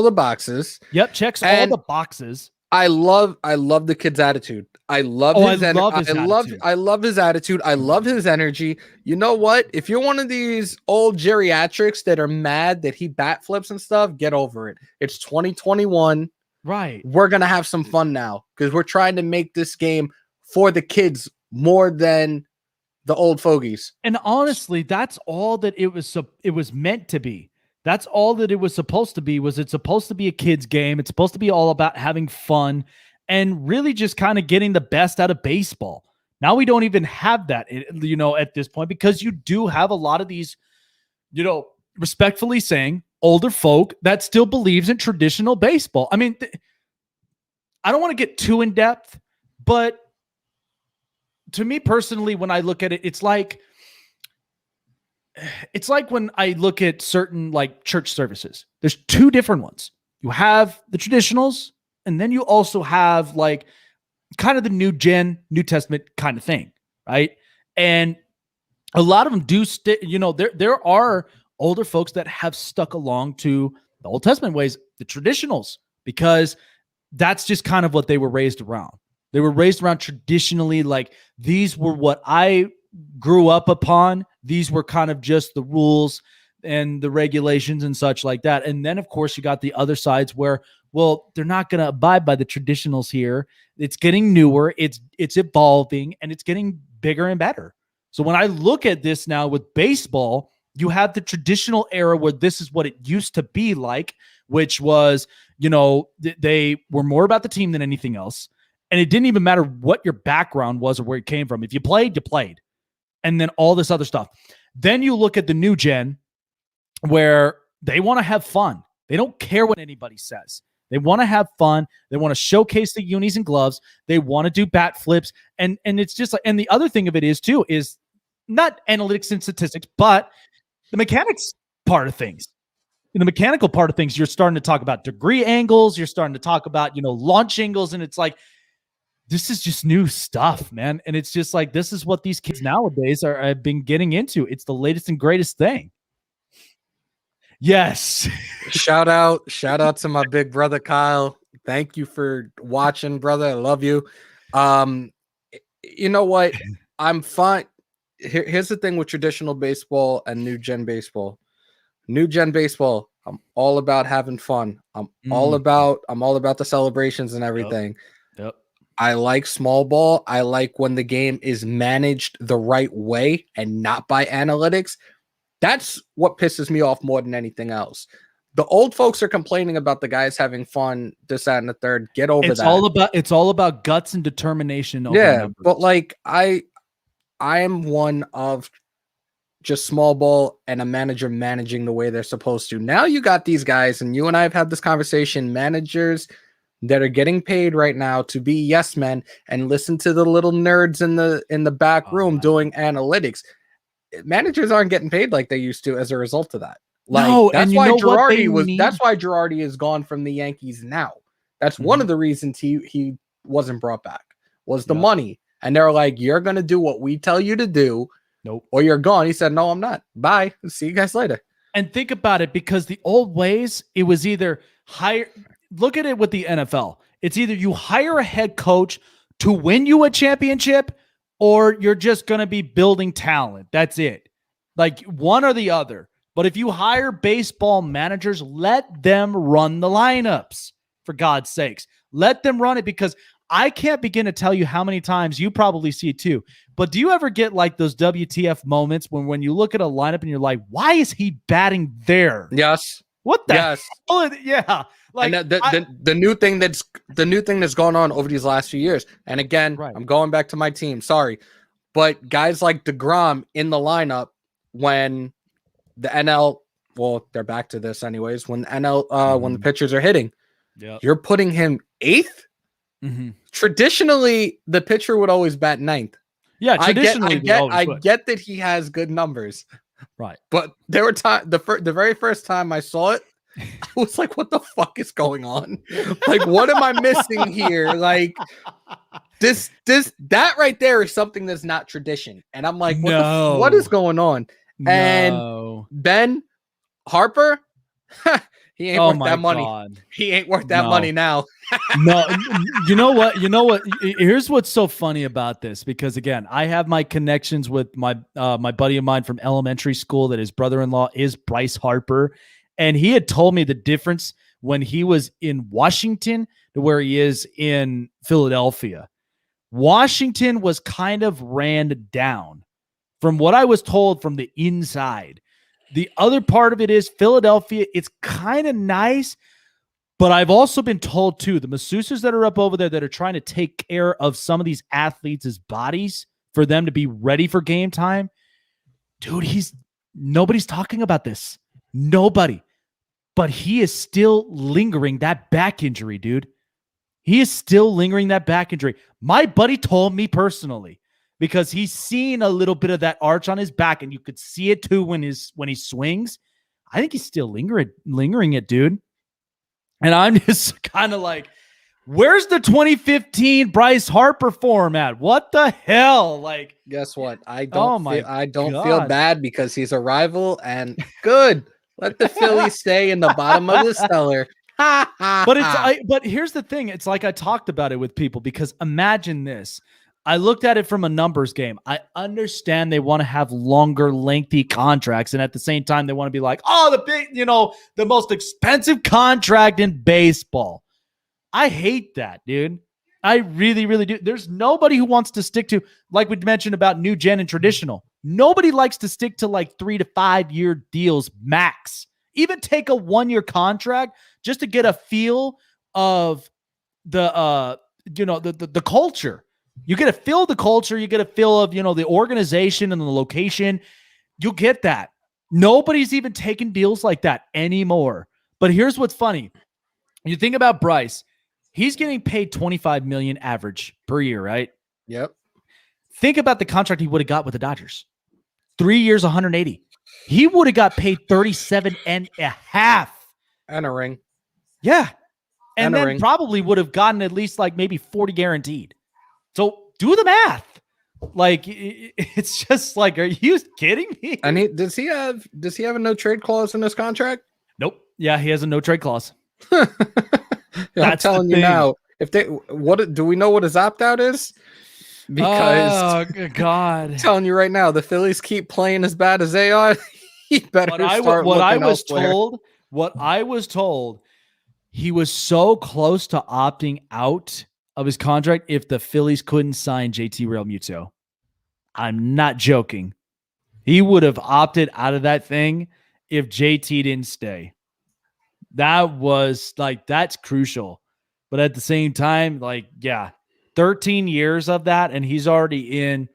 the boxes. Yep, checks all the boxes. I love the kid's attitude. I love his attitude. I love his attitude. I love his energy. You know what? If you're one of these old geriatrics that are mad that he bat flips and stuff, get over it. It's 2021. Right. We're going to have some fun now because we're trying to make this game for the kids more than the old fogies. And honestly, that's all that it was meant to be. That's all that it was supposed to be. It's supposed to be a kid's game. It's supposed to be all about having fun and really just kind of getting the best out of baseball. Now we don't even have that, at this point, because you do have a lot of these, respectfully saying, older folk that still believes in traditional baseball. I mean, I don't want to get too in depth, but to me personally, when I look at it, it's like when I look at certain like church services, there's 2 different ones. You have the traditionals, and then you also have like kind of the New Testament kind of thing, right? And a lot of them do there are older folks that have stuck along to the Old Testament ways, the traditionals, because that's just kind of what they were raised around. They were raised around traditionally, like these were what I grew up upon. These were kind of just the rules and the regulations and such like that. And then, of course, you got the other sides where, well, they're not going to abide by the traditionals here. It's getting newer, it's evolving, and it's getting bigger and better. So when I look at this now with baseball, you have the traditional era where this is what it used to be like, which was, they were more about the team than anything else. And it didn't even matter what your background was or where you came from. If you played, you played. And then all this other stuff. Then you look at the new gen where they want to have fun. They don't care what anybody says. They want to have fun. They want to showcase the unis and gloves. They want to do bat flips. And it's just like, and the other thing of it is too, is not analytics and statistics, but the mechanics part of things. In the mechanical part of things, you're starting to talk about degree angles. You're starting to talk about, launch angles. And it's like, this is just new stuff, man. And it's just like, this is what these kids nowadays have been getting into. It's the latest and greatest thing. Yes. Shout out to my big brother, Kyle. Thank you for watching, brother. I love you. You know what? I'm fine. Here's the thing with traditional baseball and new gen baseball. New gen baseball, I'm all about having fun. I'm all about the celebrations and everything. Yep. I like small ball. I like when the game is managed the right way and not by analytics. That's what pisses me off more than anything else. The old folks are complaining about the guys having fun, this, that, and the third. Get over that. It's all about guts and determination. Yeah, but like I am one of just small ball and a manager managing the way they're supposed to. Now you got these guys, and you and I have had this conversation, managers that are getting paid right now to be yes men and listen to the little nerds in the back room doing analytics. Managers aren't getting paid like they used to as a result of that. Like, no, that's and why Girardi that's why Girardi is gone from the Yankees now. That's one of the reasons he wasn't brought back, was the money. And they're like, you're going to do what we tell you to do. Nope. Or you're gone. He said, no, I'm not. Bye. See you guys later. And think about it, because the old ways, it was either hire. Look at it with the NFL. It's either you hire a head coach to win you a championship, or you're just going to be building talent. That's it. Like one or the other. But if you hire baseball managers, let them run the lineups, for God's sakes. Let them run it, because I can't begin to tell you how many times, you probably see it too, but do you ever get like those WTF moments when you look at a lineup and you're like, why is he batting there? Yes. What the hell? Yeah. Like, and the new thing that's gone on over these last few years. And again, I'm going back to my team. Sorry. But guys like DeGrom in the lineup when the NL, well, they're back to this anyways, when NL when the pitchers are hitting, you're putting him 8th. Traditionally, the pitcher would always bat 9th. Yeah, traditionally, I get that he has good numbers, right? But there were times the very first time I saw it, I was like, "What the fuck is going on? Like, what am I missing here? Like, that right there is something that's not tradition." And I'm like, "What is going on?" And No. Ben Harper, he ain't worth that money. God. He ain't worth that money now. No, you know what? Here's what's so funny about this, because again, I have my connections with my buddy of mine from elementary school that his brother-in-law is Bryce Harper, and he had told me the difference when he was in Washington to where he is in Philadelphia. Washington was kind of ran down, from what I was told from the inside. The other part of it is Philadelphia, it's kind of nice, but I've also been told too, the masseuses that are up over there that are trying to take care of some of these athletes' bodies for them to be ready for game time, dude, nobody's talking about this. Nobody. But he is still lingering that back injury, dude. He is still lingering that back injury. My buddy told me personally, because he's seen a little bit of that arch on his back, and you could see it too when he swings. I think he's still lingering it, dude. And I'm just kind of like, where's the 2015 Bryce Harper format? What the hell? Like, guess what? I don't feel bad because he's a rival, and good. Let the Phillies stay in the bottom of the cellar. But here's the thing. It's like I talked about it with people, because imagine this. I looked at it from a numbers game. I understand they want to have longer, lengthy contracts, and at the same time, they want to be like, oh, the most expensive contract in baseball. I hate that, dude. I really, really do. There's nobody who wants to stick to, like we mentioned about new gen and traditional. Nobody likes to stick to like 3 to 5 year deals max. Even take a 1-year contract just to get a feel of the culture. You get a feel of the culture. You get a feel of, the organization and the location. You'll get that. Nobody's even taking deals like that anymore. But here's what's funny. You think about Bryce. He's getting paid $25 million average per year, right? Yep. Think about the contract he would have got with the Dodgers. 3 years, 180. He would have got paid 37.5. And a ring. Yeah. And then probably would have gotten at least like maybe 40 guaranteed. So do the math. Like, it's just like, are you kidding me? And does he have a no trade clause in his contract? Nope. Yeah, he has a no trade clause. I'm telling you now. Do we know what his opt out is? Because God, I'm telling you right now, the Phillies keep playing as bad as they are. He better start looking elsewhere. What I was told, he was so close to opting out of his contract if the Phillies couldn't sign JT Realmuto. I'm not joking. He would have opted out of that thing if JT didn't stay. That's crucial. But at the same time, 13 years of that, and he's already in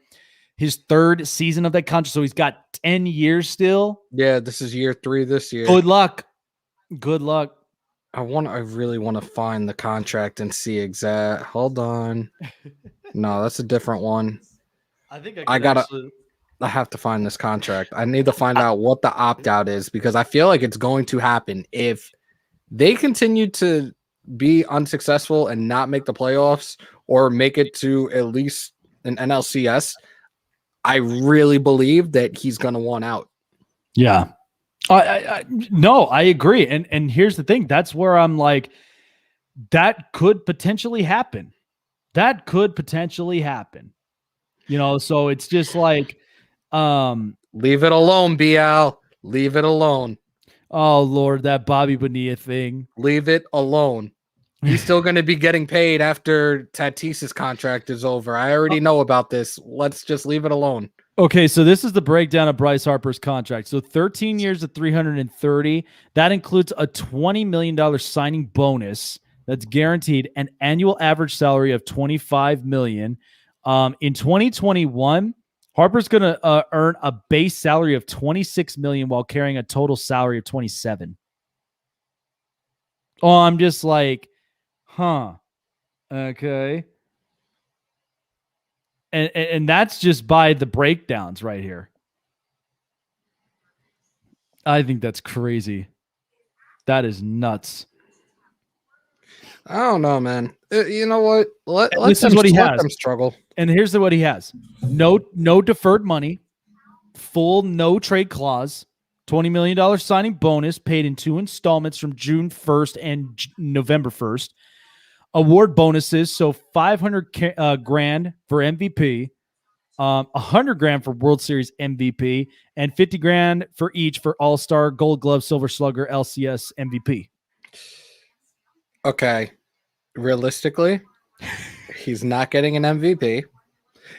his 3rd season of that contract, so he's got 10 years still. Yeah, this is year 3 this year. Good luck. I really want to find the contract and see exact. Hold on. No, that's a different one. I think I have to find this contract. I need to find out what the opt-out is, because I feel like it's going to happen if they continue to be unsuccessful and not make the playoffs or make it to at least an NLCS. I really believe that he's going to want out. Yeah. I agree. And here's the thing. That's where I'm like, that could potentially happen. So it's just like, leave it alone, BL. Leave it alone. Oh Lord, that Bobby Bonilla thing. Leave it alone. He's still going to be getting paid after Tatis's contract is over. I already know about this. Let's just leave it alone. Okay, so this is the breakdown of Bryce Harper's contract. So 13 years at $330. That includes a $20 million signing bonus that's guaranteed, an annual average salary of $25 million. In 2021, Harper's going to earn a base salary of $26 million while carrying a total salary of $27. Oh, I'm just like, huh. Okay. And that's just by the breakdowns right here. I think that's crazy. That is nuts. I don't know, man. You know what? Let them struggle. And here's what he has. No deferred money full no trade clause, $20 million signing bonus paid in 2 installments from June 1st and November 1st. Award bonuses, so $500 grand for MVP, $100 grand for World Series MVP, and $50 grand for each for All-Star, Gold Glove, Silver Slugger, LCS MVP. Okay, realistically, he's not getting an MVP.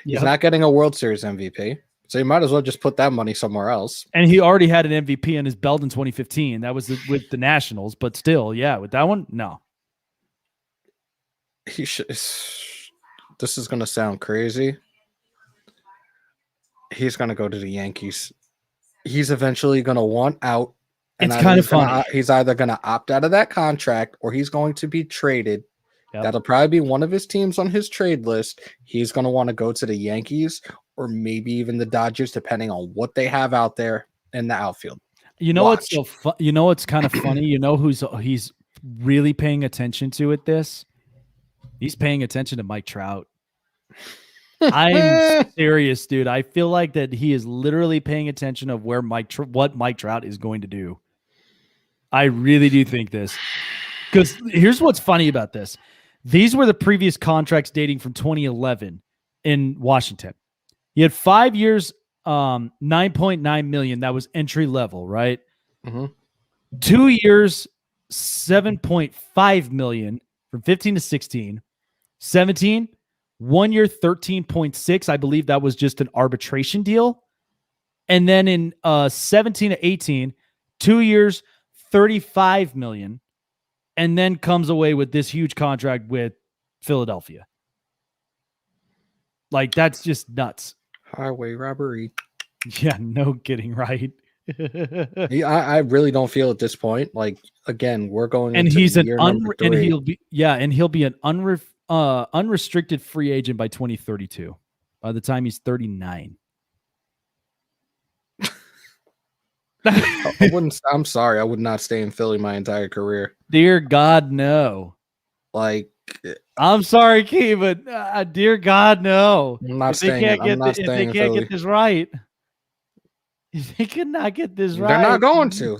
He's not getting a World Series MVP. So you might as well just put that money somewhere else. And he already had an MVP in his belt in 2015. That was with the Nationals, but still, yeah, with that one, no. He should. This is going to sound crazy. He's going to go to the Yankees. He's eventually going to want out. And it's kind of funny. He's either going to opt out of that contract or he's going to be traded. Yep. That'll probably be one of his teams on his trade list. He's going to want to go to the Yankees or maybe even the Dodgers, depending on what they have out there in the outfield. You know what's so you know what's kind of funny? You know he's really paying attention to at this? He's paying attention to Mike Trout. I'm serious, dude. I feel like that he is literally paying attention of where what Mike Trout is going to do. I really do think this. Because here's what's funny about this. These were the previous contracts dating from 2011 in Washington. He had 5 years, $9.9 million. That was entry level, right? Mm-hmm. 2 years, $7.5 million from 15 to 16. 17, 1 year, 13.6. I believe that was just an arbitration deal. And then in 17 to 18, 2 years, $35 million. And then comes away with this huge contract with Philadelphia. Like, that's just nuts. Highway robbery. Yeah, no kidding, right? Yeah, I really don't feel at this point. Like, again, we're going and into he's year number 3. and he'll be an unrestricted free agent by 2032. By the time he's 39. I'm sorry. I would not stay in Philly my entire career. Dear God, no. Like, I'm sorry, Key, but dear God, no. I'm not staying. If they can't get this right, if they cannot get this right, they're not going to.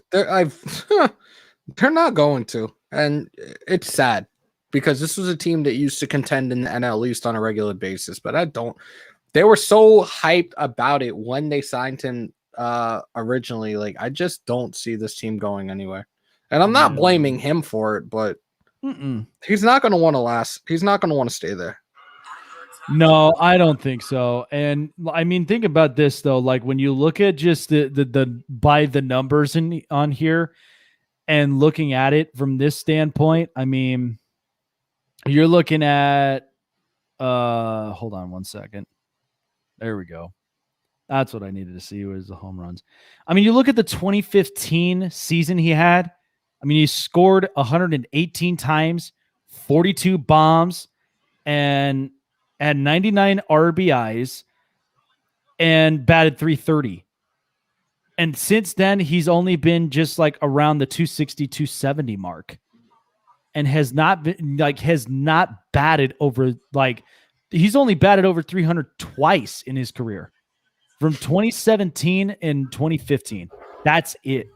They're not going to, and it's sad because this was a team that used to contend in the NL at least on a regular basis. But they were so hyped about it when they signed him originally. Like, I just don't see this team going anywhere, and I'm not blaming him for it, but. He's not going to want to last. He's not going to want to stay there. No, I don't think so. And I mean, think about this though. Like when you look at just the by the numbers on here and looking at it from this standpoint, I mean, you're looking at, hold on one second. There we go. That's what I needed to see was the home runs. I mean, you look at the 2015 season he had. I mean, he scored 118 times, 42 bombs, and had 99 RBIs and batted .330. And since then, he's only been just like around the 260, 270 mark and has not batted over, like, he's only batted over 300 twice in his career from 2017 and 2015. That's it.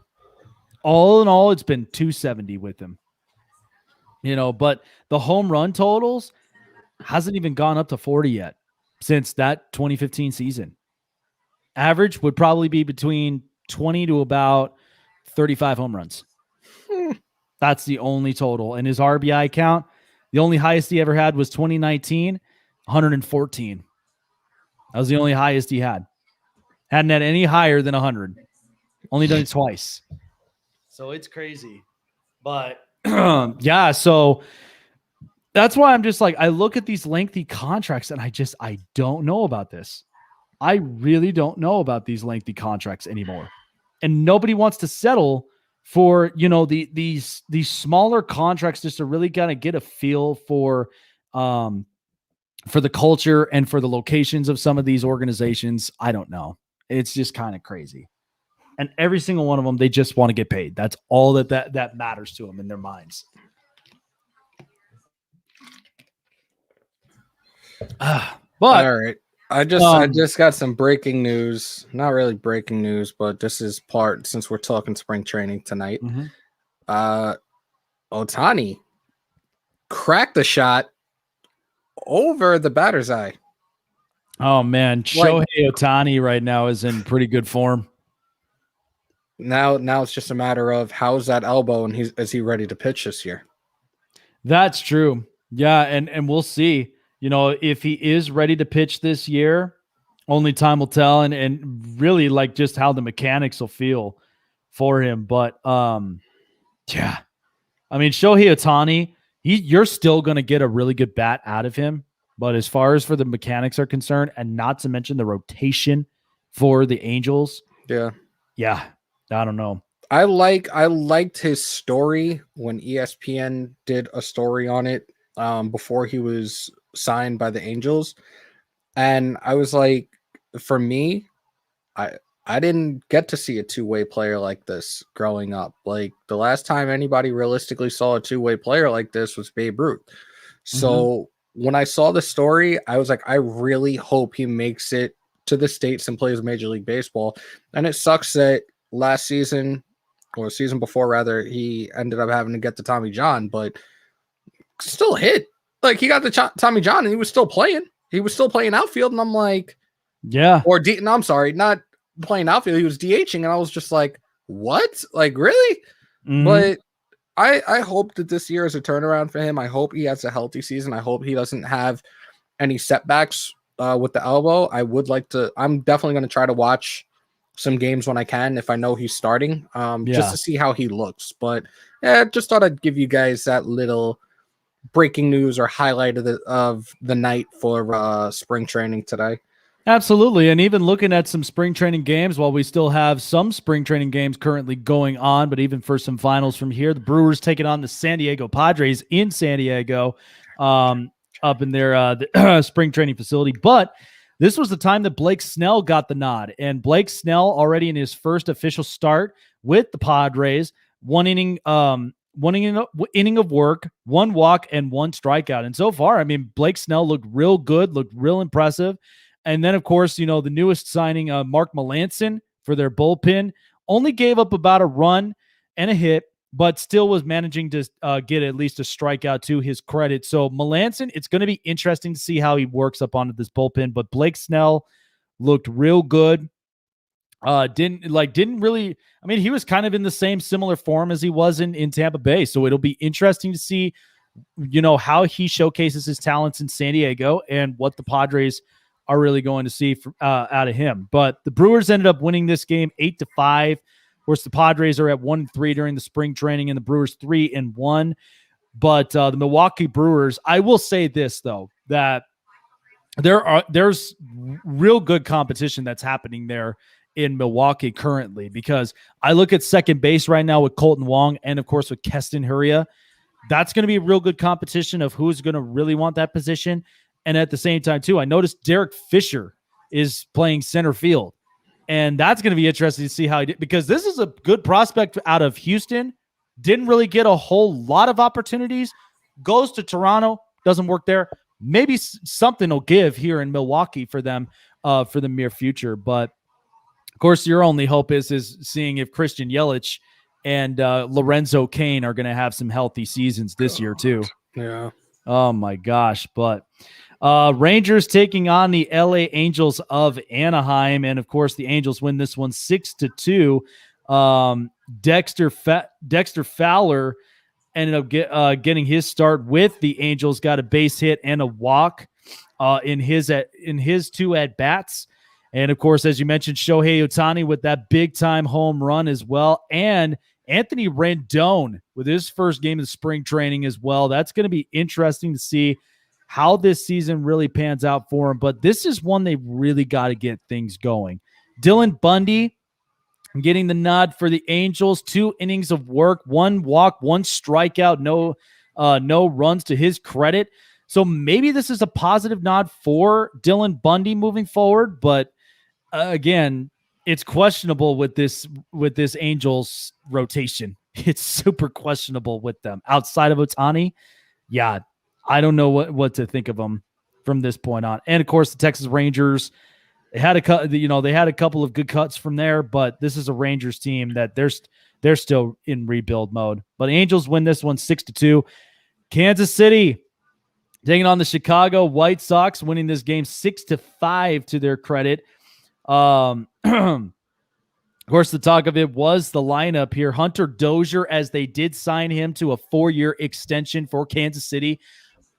All in all, it's been 270 with him, but the home run totals hasn't even gone up to 40 yet since that 2015 season. Average would probably be between 20 to about 35 home runs. That's the only total. And his RBI count, the only highest he ever had was 2019, 114. That was the only highest he had. Hadn't had any higher than 100. Only done it twice. So it's crazy. But yeah, so that's why I'm just like, I look at these lengthy contracts and I don't know about this. I really don't know about these lengthy contracts anymore. And nobody wants to settle for, these smaller contracts just to really kind of get a feel for the culture and for the locations of some of these organizations. I don't know. It's just kind of crazy. And every single one of them, they just want to get paid. That's all that matters to them in their minds. But all right. I just got some breaking news. Not really breaking news, but this is part since we're talking spring training tonight. Ohtani cracked the shot over the batter's eye. Oh man, Shohei Ohtani right now is in pretty good form. Now it's just a matter of how's that elbow and is he ready to pitch this year? That's true. Yeah, and we'll see. You know, if he is ready to pitch this year, only time will tell, and really like just how the mechanics will feel for him. But yeah. I mean, Shohei Ohtani, you're still going to get a really good bat out of him. But as far as for the mechanics are concerned, and not to mention the rotation for the Angels, yeah, I don't know. I liked his story when ESPN did a story on it before he was signed by the Angels, and I was like, for me, I didn't get to see a two-way player like this growing up. Like the last time anybody realistically saw a two-way player like this was Babe Ruth. So when I saw the story, I was like, I really hope he makes it to the States and plays Major League Baseball. And it sucks that last season, or season before rather, he ended up having to get the Tommy John, but still hit. Like he got the Tommy John and he was still playing. He was still playing outfield. And I'm like, yeah. Or no, I'm sorry, not playing outfield. He was DHing. And I was just like, what? Like, really? But I hope that this year is a turnaround for him. I hope he has a healthy season. I hope he doesn't have any setbacks with the elbow. I'm definitely going to try to watch some games when I can, if I know he's starting, just to see how he looks. But yeah, just thought I'd give you guys that little breaking news or highlight of the night for spring training today. Absolutely. And even looking at some spring training games, while we still have some spring training games currently going on, but even for some finals from here, the Brewers taking on the San Diego Padres in San Diego, up in their spring training facility. But this was the time that Blake Snell got the nod. And Blake Snell, already in his first official start with the Padres, one inning of work, one walk, and one strikeout. And so far, I mean, Blake Snell looked real good, looked real impressive. And then, of course, you know, the newest signing, Mark Melancon, for their bullpen, only gave up about a run and a hit, but still was managing to get at least a strikeout to his credit. So Melancon, it's going to be interesting to see how he works up onto this bullpen. But Blake Snell looked real good. Didn't really. I mean, he was kind of in the same similar form as he was in Tampa Bay. So it'll be interesting to see, you know, how he showcases his talents in San Diego and what the Padres are really going to see out of him. But the Brewers ended up winning this game 8-5. Of course, the Padres are at 1-3 during the spring training, and the Brewers 3-1. But the Milwaukee Brewers, I will say this though, that there's real good competition that's happening there in Milwaukee currently, because I look at second base right now with Colton Wong and of course with Keston Hiura. That's going to be a real good competition of who's going to really want that position. And at the same time, too, I noticed Derek Fisher is playing center field. And that's going to be interesting to see how he did, because this is a good prospect out of Houston. Didn't really get a whole lot of opportunities. Goes to Toronto, doesn't work there. Maybe something will give here in Milwaukee for them for the near future. But, of course, your only hope is seeing if Christian Yelich and Lorenzo Cain are going to have some healthy seasons this year, too. Yeah. Oh, my gosh. But Rangers taking on the LA Angels of Anaheim. And, of course, the Angels win this one 6-2. Dexter Fowler ended up getting his start with the Angels, got a base hit and a walk in his two at-bats. And, of course, as you mentioned, Shohei Ohtani with that big-time home run as well. And Anthony Rendon with his first game of spring training as well. That's going to be interesting to see how this season really pans out for him. But this is one they really got to get things going. Dylan Bundy getting the nod for the Angels. 2 innings of work, 1 walk, 1 strikeout, no runs to his credit. So maybe this is a positive nod for Dylan Bundy moving forward. But again, it's questionable with this Angels rotation. It's super questionable with them. Outside of Ohtani, yeah, I don't know what to think of them from this point on. And of course, the Texas Rangers, they had a couple of good cuts from there, but this is a Rangers team that they're still in rebuild mode. But Angels win this one 6-2. Kansas City taking on the Chicago White Sox, winning this game 6-5 to their credit. Of course, the talk of it was the lineup here. Hunter Dozier, as they did sign him to a 4-year extension for Kansas City.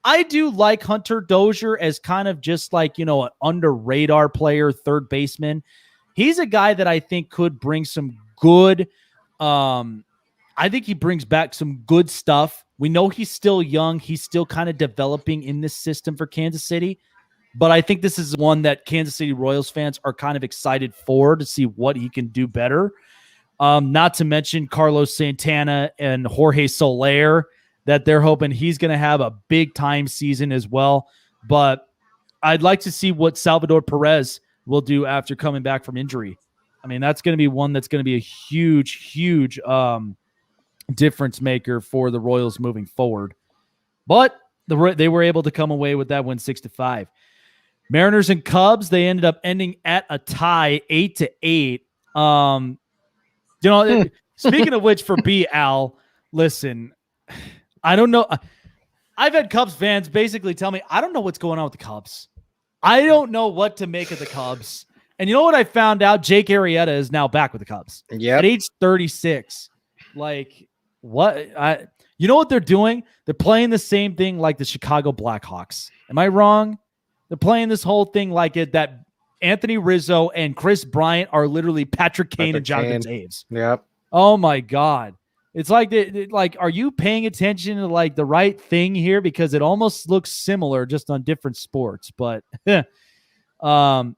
I do like Hunter Dozier as kind of just like, an under radar player, third baseman. He's a guy that I think could bring some good, I think he brings back some good stuff. We know he's still young. He's still kind of developing in this system for Kansas City. But I think this is one that Kansas City Royals fans are kind of excited for to see what he can do better. Not to mention Carlos Santana and Jorge Soler, that they're hoping he's going to have a big-time season as well. But I'd like to see what Salvador Perez will do after coming back from injury. I mean, that's going to be one that's going to be a huge, huge difference maker for the Royals moving forward. But they were able to come away with that win 6-5. Mariners and Cubs, they ended up ending at a tie 8-8. Speaking of which, for B, Al, listen, I don't know. I've had Cubs fans basically tell me, I don't know what's going on with the Cubs. I don't know what to make of the Cubs. And you know what I found out? Jake Arrieta is now back with the Cubs. Yeah. At age 36. Like, what? You know what they're doing? They're playing the same thing like the Chicago Blackhawks. Am I wrong? They're playing this whole thing like it, that Anthony Rizzo and Chris Bryant are literally Patrick Kane and Jonathan Taves. Yep. Oh my God. It's like, are you paying attention to like the right thing here? Because it almost looks similar just on different sports. But Rizzo,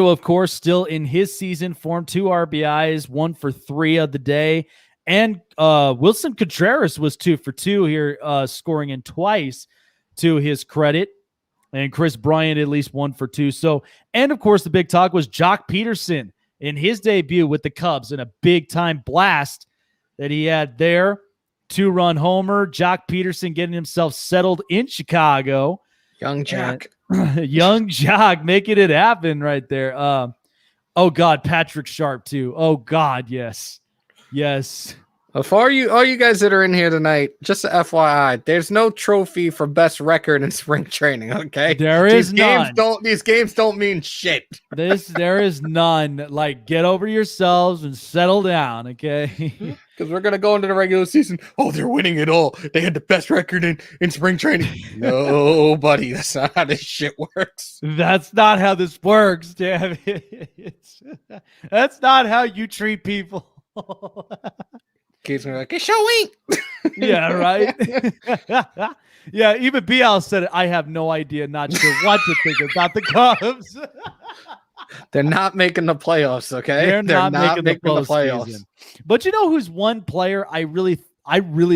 of course, still in his season, formed 2 RBIs, 1 for 3 of the day. And Wilson Contreras was 2 for 2 here, scoring in twice to his credit. And Chris Bryant at least 1 for 2. So, and of course, the big talk was Jock Peterson in his debut with the Cubs in a big-time blast that he had there. 2-run homer. Jock Peterson getting himself settled in Chicago. Young Jock. Young Jock making it happen right there. Oh, God, Patrick Sharp, too. Oh, God, yes. Yes. For all you guys that are in here tonight, just a FYI, there's no trophy for best record in spring training, okay? There is none. These games don't mean shit. There is none. Like, get over yourselves and settle down, okay? Because we're going to go into the regular season. Oh, they're winning it all. They had the best record in spring training. No, buddy, that's not how this shit works. That's not how this works, damn it. That's not how you treat people. Kids are like, it's showing. Yeah, right. Yeah, even BL said it. I have no idea, not sure what to think about the Cubs. They're not making the playoffs, okay? They're not making the playoffs. Season. But you know who's one player I really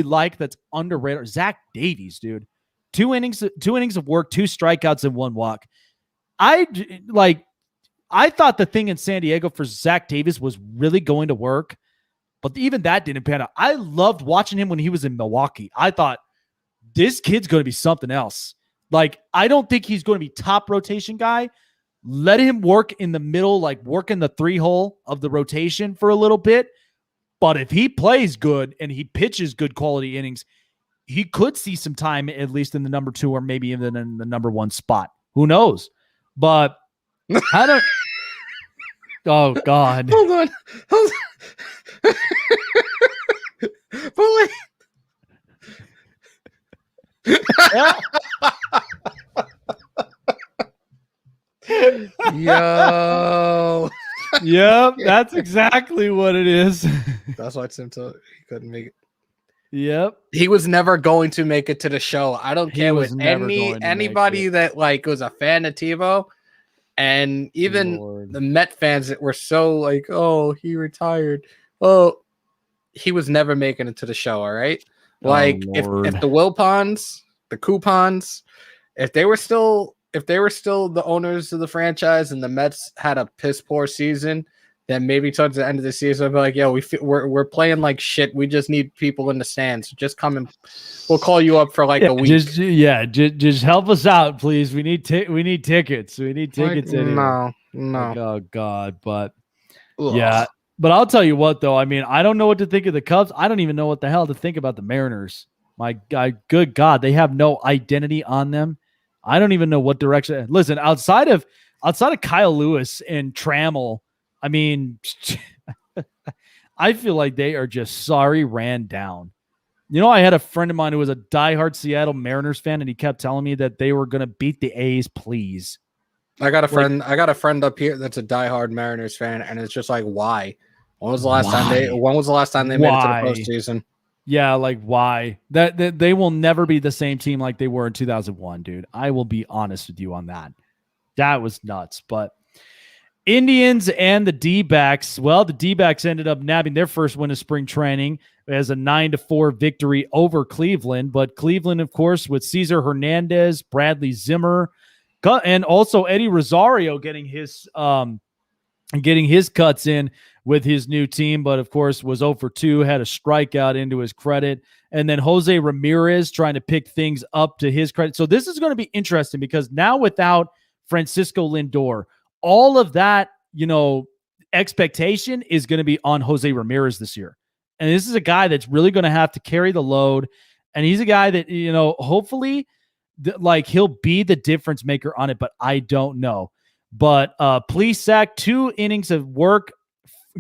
like that's underrated? Zach Davies, dude. 2 innings of work, 2 strikeouts, and 1 walk. I thought the thing in San Diego for Zach Davies was really going to work. But even that didn't pan out. I loved watching him when he was in Milwaukee. I thought, this kid's going to be something else. Like, I don't think he's going to be top rotation guy. Let him work in the middle, like work in the 3-hole of the rotation for a little bit. But if he plays good and he pitches good quality innings, he could see some time at least in the number 2 or maybe even in the number 1 spot. Who knows? But I don't... Oh, God. Hold on. But Yo. Yep, that's exactly what it is. That's why it's him he couldn't make it. Yep. He was never going to make it to the show. I don't care with anybody that like was a fan of TiVo. And even the Met fans that were so like, oh, he retired. Oh, he was never making it to the show. All right. Like if the Wilpons, the Coupons, if they were still the owners of the franchise and the Mets had a piss poor season, then maybe towards the end of the season, I'll be like, yo, we're playing like shit. We just need people in the stands. Just come and we'll call you up for like a week. Just help us out, please. We need tickets. We need tickets like, anyway. No. Like, oh God, but Ugh. yeah. But I'll tell you what, though. I mean, I don't know what to think of the Cubs. I don't even know what the hell to think about the Mariners. My God, good God, they have no identity on them. I don't even know what direction. Listen, outside of Kyle Lewis and Trammell, I mean, I feel like they are just sorry ran down. You know, I had a friend of mine who was a diehard Seattle Mariners fan, and he kept telling me that they were going to beat the A's, please. I got a friend. I got a friend up here that's a diehard Mariners fan, and it's just like, why? When was the last time they made it to the postseason? Yeah, like why? That they will never be the same team like they were in 2001, dude. I will be honest with you on that. That was nuts. But Indians and the D-backs, well, the D-backs ended up nabbing their first win of spring training as a 9-4 victory over Cleveland. But Cleveland, of course, with Cesar Hernandez, Bradley Zimmer, and also Eddie Rosario getting his cuts in with his new team, but of course was 0 for 2, had a strikeout into his credit. And then Jose Ramirez trying to pick things up to his credit. So this is going to be interesting because now without Francisco Lindor, all of that, expectation is going to be on Jose Ramirez this year. And this is a guy that's really going to have to carry the load. And he's a guy that, hopefully he'll be the difference maker on it, but I don't know. But Plesac, 2 innings of work,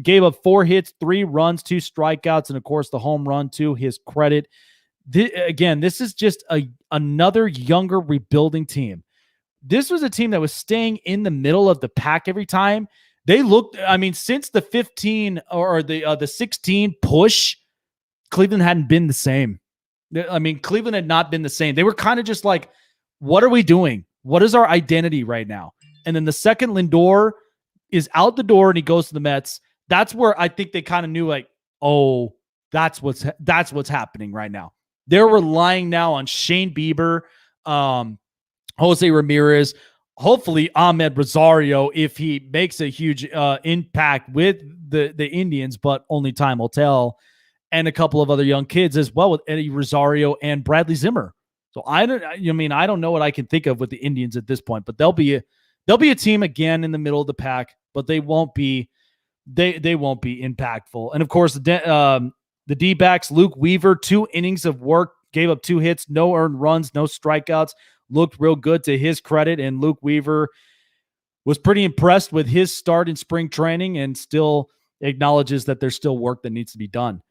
gave up 4 hits, 3 runs, 2 strikeouts, and of course the home run to his credit. This is just another younger rebuilding team. This was a team that was staying in the middle of the pack every time. They looked, since the 15 or the 16 push, Cleveland hadn't been the same. Cleveland had not been the same. They were kind of just like, what are we doing? What is our identity right now? And then the second Lindor is out the door and he goes to the Mets, that's where I think they kind of knew, like, oh, that's what's happening right now. They're relying now on Shane Bieber, Jose Ramirez, hopefully Ahmed Rosario if he makes a huge impact with the Indians, but only time will tell, and a couple of other young kids as well with Eddie Rosario and Bradley Zimmer. So I don't know what I can think of with the Indians at this point, but they'll be a team again in the middle of the pack, but they won't be impactful. And of course, the D-backs, Luke Weaver, 2 innings of work, gave up 2 hits, no earned runs, no strikeouts, looked real good to his credit. And Luke Weaver was pretty impressed with his start in spring training and still acknowledges that there's still work that needs to be done.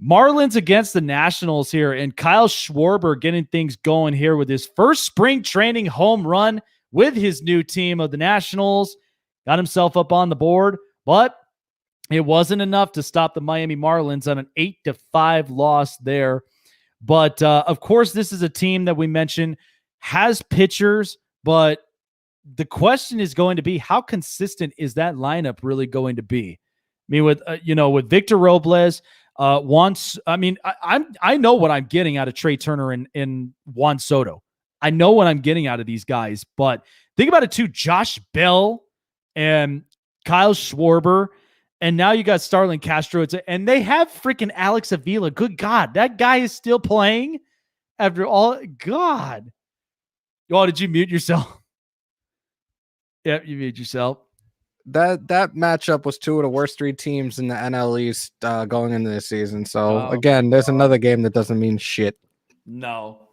Marlins against the Nationals here, and Kyle Schwarber getting things going here with his first spring training home run with his new team of the Nationals. Got himself up on the board, but it wasn't enough to stop the Miami Marlins on an 8-5 loss there. But of course, this is a team that we mentioned has pitchers, but the question is going to be, how consistent is that lineup really going to be? With Victor Robles, I know what I'm getting out of Trey Turner and Juan Soto. I know what I'm getting out of these guys, but think about it too. Josh Bell and Kyle Schwarber, and now you got Starlin Castro, and they have freaking Alex Avila. Good God, that guy is still playing after all. God. Oh, did you mute yourself? Yep, you muted yourself. That matchup was 2 of the worst 3 teams in the NL East going into this season. So again, there's another game that doesn't mean shit. No.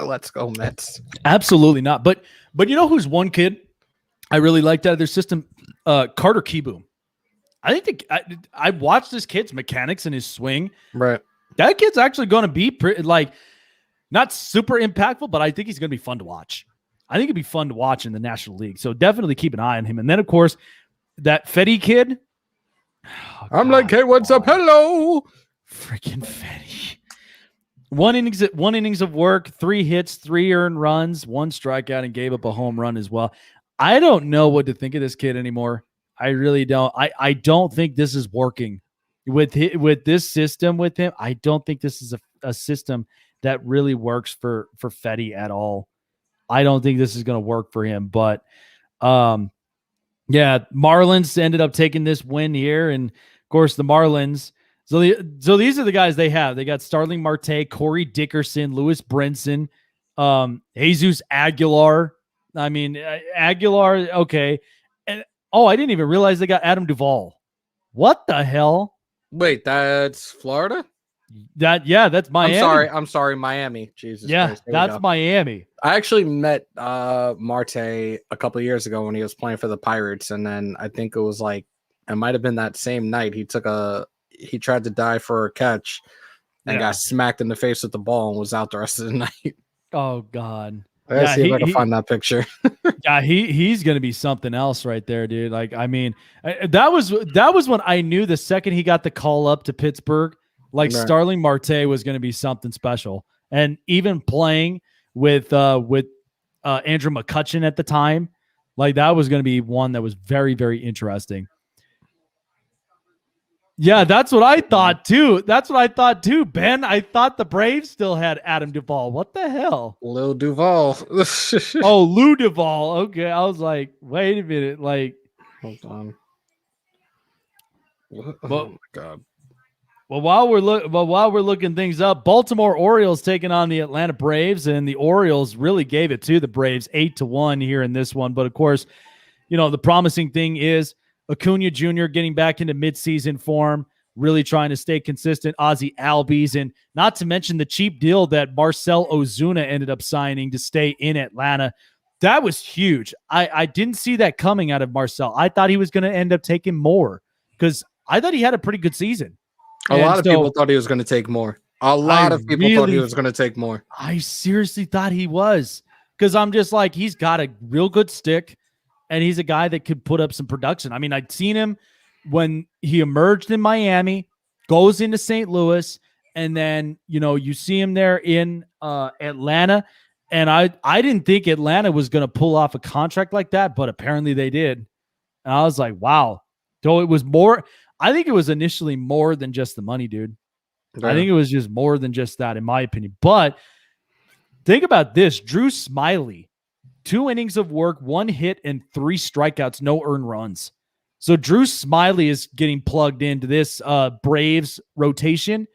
Let's go Mets. Absolutely not. But you know who's one kid I really liked out of their system? Carter Kieboom. I think I watched this kid's mechanics and his swing. Right. That kid's actually going to be not super impactful, but I think he's going to be fun to watch. I think it'd be fun to watch in the National League. So definitely keep an eye on him. And then, of course, that Fetty kid. Oh, I'm like, hey, what's up? Hello. Freaking Fetty. 1 innings of work, 3 hits, 3 earned runs, 1 strikeout, and gave up a home run as well. I don't know what to think of this kid anymore. I really don't. I don't think this is working with this system with him. I don't think this is a system that really works for Fetty at all. I don't think this is going to work for him. But Yeah, Marlins ended up taking this win here, and of course the Marlins. So these are the guys they have. They got Starling Marte, Corey Dickerson, Lewis Brinson, Jesus Aguilar. I mean, Aguilar, okay. And I didn't even realize they got Adam Duvall. What the hell? Wait, that's Florida? That's Miami. I'm sorry, Miami. Jesus Christ. That's Miami. I actually met Marte a couple of years ago when he was playing for the Pirates, and then I think it was like it might have been that same night he tried to dive for a catch and got smacked in the face with the ball and was out the rest of the night. Oh God. Let's see if I can find that picture. Yeah, he's gonna be something else right there, dude. Like, I mean, that was when I knew the second he got the call up to Pittsburgh, like right. Starling Marte was gonna be something special. And even playing with Andrew McCutchen at the time, like that was gonna be one that was very, very interesting. Yeah, that's what I thought too. Ben. I thought the Braves still had Adam Duvall. What the hell? Lil Duvall. Oh, Lou Duvall. Okay. I was like, wait a minute. Like, hold on. Oh my God. Well, while we're looking things up, Baltimore Orioles taking on the Atlanta Braves, and the Orioles really gave it to the Braves 8-1 here in this one. But of course, the promising thing is Acuna Jr. getting back into midseason form, really trying to stay consistent. Ozzie Albies, and not to mention the cheap deal that Marcell Ozuna ended up signing to stay in Atlanta. That was huge. I didn't see that coming out of Marcell. I thought he was going to end up taking more because I thought he had a pretty good season. A lot of people thought he was going to take more. A lot of people thought he was going to take more. I seriously thought he was, because I'm just like, he's got a real good stick. And he's a guy that could put up some production. I mean, I'd seen him when he emerged in Miami, goes into St. Louis, and then, you see him there in Atlanta. And I didn't think Atlanta was going to pull off a contract like that, but apparently they did. And I was like, wow. So it was more, I think it was initially more than just the money, dude. Yeah. I think it was just more than just that, in my opinion. But think about this. Drew Smyly. 2 innings of work, 1 hit, and 3 strikeouts, no earned runs. So Drew Smyly is getting plugged into this Braves rotation.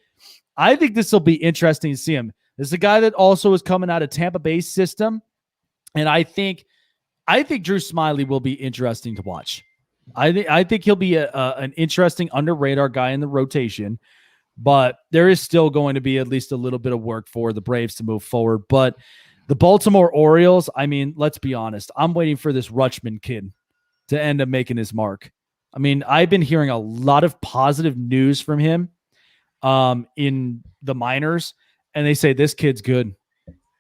I think this will be interesting to see him. This is a guy that also is coming out of Tampa Bay's system, and I think Drew Smyly will be interesting to watch. I think he'll be an interesting under radar guy in the rotation, but there is still going to be at least a little bit of work for the Braves to move forward. But the Baltimore Orioles, I mean, let's be honest. I'm waiting for this Rutschman kid to end up making his mark. I mean, I've been hearing a lot of positive news from him in the minors, and they say this kid's good.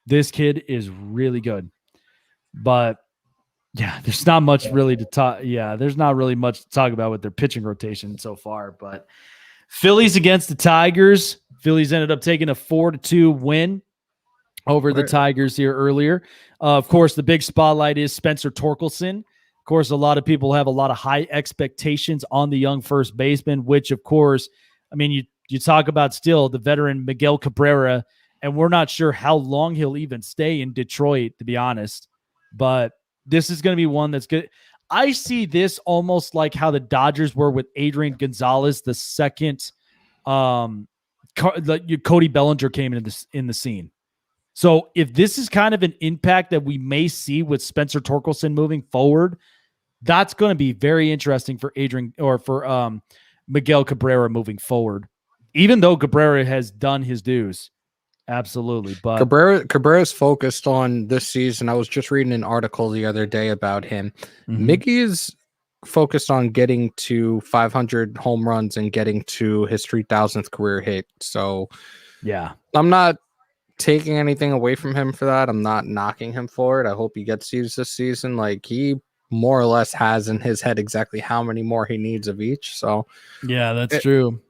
This kid is really good. But, yeah, there's not much really to talk. Yeah, there's not really much to talk about with their pitching rotation so far. But Phillies against the Tigers. Phillies ended up taking a 4-2 win over the Tigers here earlier. Of course, the big spotlight is Spencer Torkelson. Of course, a lot of people have a lot of high expectations on the young first baseman, which, of course, I mean, you talk about still the veteran Miguel Cabrera, and we're not sure how long he'll even stay in Detroit, to be honest. But this is going to be one that's good. I see this almost like how the Dodgers were with Adrian Gonzalez the second Cody Bellinger came in the scene. So if this is kind of an impact that we may see with Spencer Torkelson moving forward, that's going to be very interesting for Miguel Cabrera moving forward, even though Cabrera has done his dues. Absolutely. But Cabrera's focused on this season. I was just reading an article the other day about him. Mm-hmm. Mickey is focused on getting to 500 home runs and getting to his 3,000th career hit. So yeah, I'm not taking anything away from him for that. I'm not knocking him for it. I hope he gets used this season. Like, he more or less has in his head exactly how many more he needs of each. So yeah, that's true.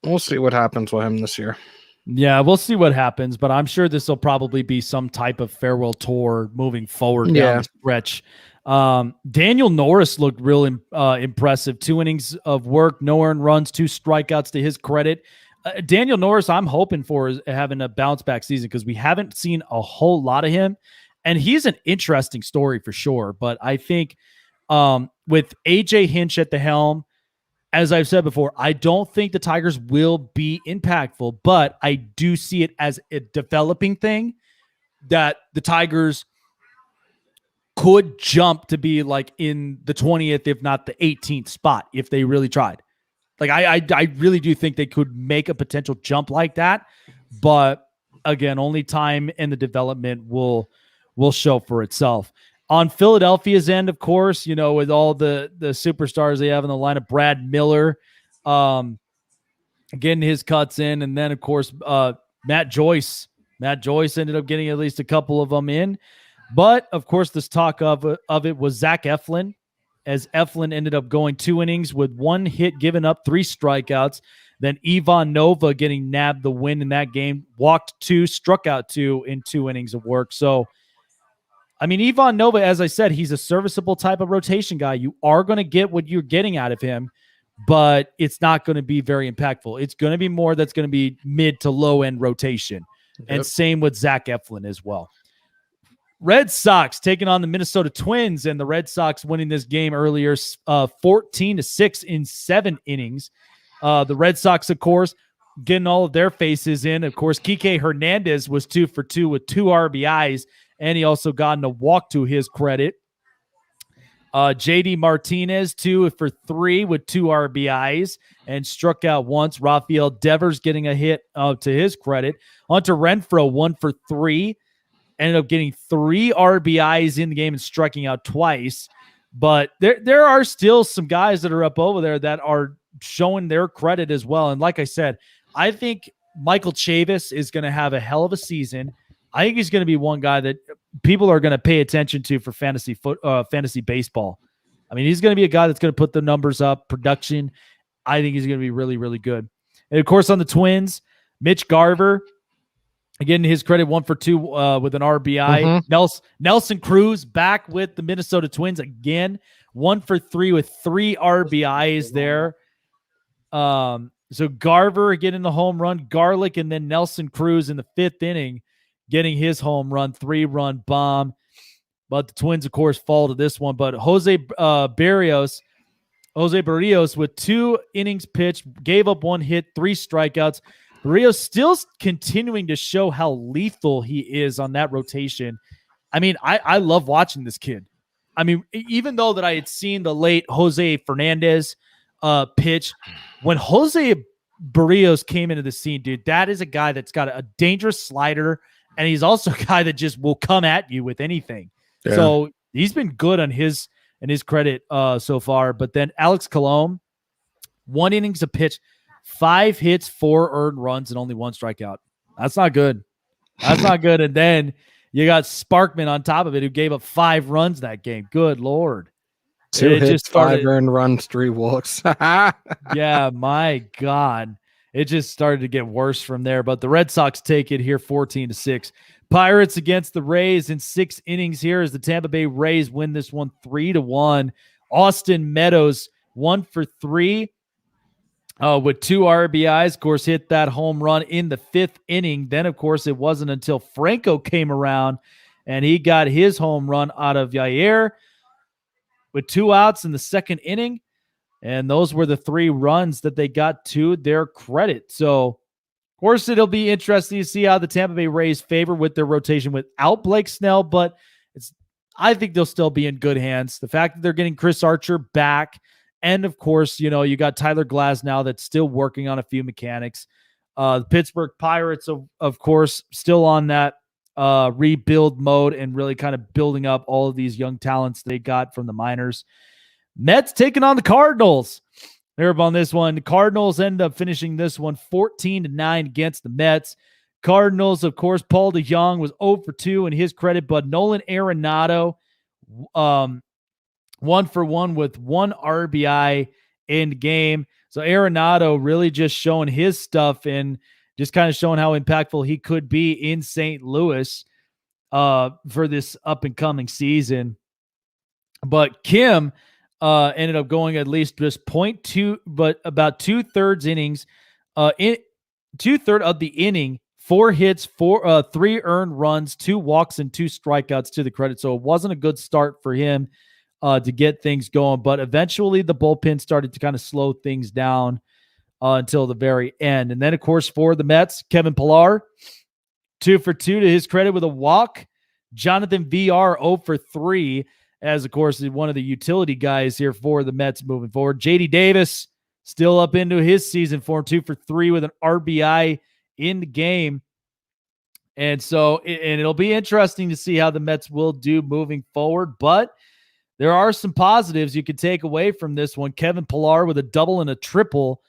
We'll see what happens with him this year. Yeah, we'll see what happens, but I'm sure this will probably be some type of farewell tour moving forward down the stretch. Daniel Norris looked real impressive. 2 innings of work, no earned runs, 2 strikeouts to his credit. Daniel Norris, I'm hoping for is having a bounce back season because we haven't seen a whole lot of him, and he's an interesting story for sure. But I think with AJ Hinch at the helm, as I've said before, I don't think the Tigers will be impactful, but I do see it as a developing thing that the Tigers could jump to be like in the 20th, if not the 18th spot, if they really tried. Like I really do think they could make a potential jump like that, but again, only time and the development will show for itself. On Philadelphia's end, of course, with all the superstars they have in the lineup, Brad Miller, getting his cuts in, and then of course Matt Joyce. Matt Joyce ended up getting at least a couple of them in, but of course this talk of it was Zach Eflin, as Eflin ended up going 2 innings with 1 hit, given up 3 strikeouts. Then Ivan Nova getting nabbed the win in that game, walked 2, struck out 2 in 2 innings of work. So, I mean, Ivan Nova, as I said, he's a serviceable type of rotation guy. You are going to get what you're getting out of him, but it's not going to be very impactful. It's going to be more that's going to be mid to low end rotation. Yep. And same with Zach Eflin as well. Red Sox taking on the Minnesota Twins, and the Red Sox winning this game earlier, 14-6 in 7 innings. The Red Sox, of course, getting all of their faces in. Of course, Kike Hernandez was 2 for 2 with 2 RBIs, and he also gotten a walk to his credit. JD Martinez, 2 for 3 with 2 RBIs and struck out once. Rafael Devers getting a hit to his credit. Hunter Renfroe, 1 for 3. Ended up getting 3 RBIs in the game and striking out twice. But there are still some guys that are up over there that are showing their credit as well. And like I said, I think Michael Chavis is going to have a hell of a season. I think he's going to be one guy that people are going to pay attention to for fantasy baseball. I mean, he's going to be a guy that's going to put the numbers up, production. I think he's going to be really, really good. And of course, on the Twins, Mitch Garver, again, his credit, 1 for 2 with an RBI. Nelson Cruz back with the Minnesota Twins again, 1 for 3 with 3 RBIs there. So Garver getting the home run, Garlick, and then Nelson Cruz in the 5th inning getting his home run, 3-run bomb. But the Twins, of course, fall to this one. But Jose Barrios with 2 innings pitched, gave up 1 hit, 3 strikeouts. Barrios still continuing to show how lethal he is on that rotation. I mean, I love watching this kid. I mean, even though that I had seen the late Jose Fernandez pitch, when Jose Barrios came into the scene, dude, that is a guy that's got a dangerous slider, and he's also a guy that just will come at you with anything. Yeah. So he's been good on his credit so far. But then Alex Colomé, 1 innings of pitch, 5 hits, 4 earned runs, and only 1 strikeout. That's not good. That's not good. And then you got Sparkman on top of it, who gave up 5 runs that game. Good Lord. 2 hits, 5 earned runs, 3 walks. Yeah, my God. It just started to get worse from there. But the Red Sox take it here 14-6. Pirates against the Rays in 6 innings here as the Tampa Bay Rays win this one 3-1. Austin Meadows, 1 for 3. With 2 RBIs, of course, hit that home run in the 5th inning. Then, of course, it wasn't until Franco came around and he got his home run out of Yair with 2 outs in the 2nd inning. And those were the 3 runs that they got to their credit. So, of course, it'll be interesting to see how the Tampa Bay Rays favor with their rotation without Blake Snell, but I think they'll still be in good hands. The fact that they're getting Chris Archer back, and of course, you got Tyler Glass now that's still working on a few mechanics. The Pittsburgh Pirates, of course, still on that rebuild mode and really kind of building up all of these young talents they got from the minors. Mets taking on the Cardinals. They're up on this one. The Cardinals end up finishing this one 14-9 against the Mets. Cardinals, of course, Paul DeJong was 0 for 2 in his credit, but Nolan Arenado, 1 for 1 with 1 RBI in game. So Arenado really just showing his stuff and just kind of showing how impactful he could be in St. Louis for this up-and-coming season. But Kim ended up going at least just 0.2, but about 2/3 innings. 2/3 of the inning, 4 hits, 3 earned runs, 2 walks, and 2 strikeouts to the credit. So it wasn't a good start for him to get things going. But eventually the bullpen started to kind of slow things down until the very end. And then, of course, for the Mets, Kevin Pillar, 2 for 2 to his credit with a walk. Jonathan VR 0 for 3, as, of course, is one of the utility guys here for the Mets moving forward. JD Davis still up into his season form, 2 for 3 with an RBI in the game. And so, and it'll be interesting to see how the Mets will do moving forward. But there are some positives you could take away from this one. Kevin Pillar with a double and a triple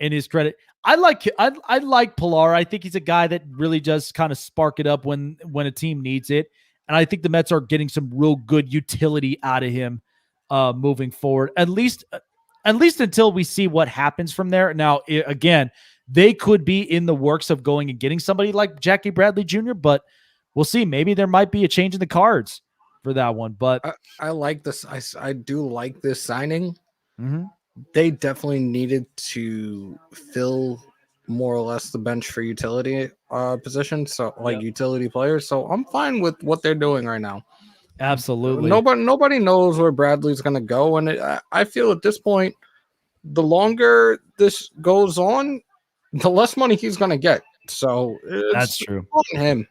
in his credit. I like Pillar. I think he's a guy that really does kind of spark it up when a team needs it. And I think the Mets are getting some real good utility out of him moving forward, at least until we see what happens from there. Now, again, they could be in the works of going and getting somebody like Jackie Bradley Jr., but we'll see. Maybe there might be a change in the cards for that one. But I like this. I do like this signing. Mm-hmm. They definitely needed to fill more or less the bench for utility positions, so utility players. So I'm fine with what they're doing right now. Absolutely. Nobody knows where Bradley's going to go, and I feel at this point, the longer this goes on, the less money he's going to get. So that's true. On him.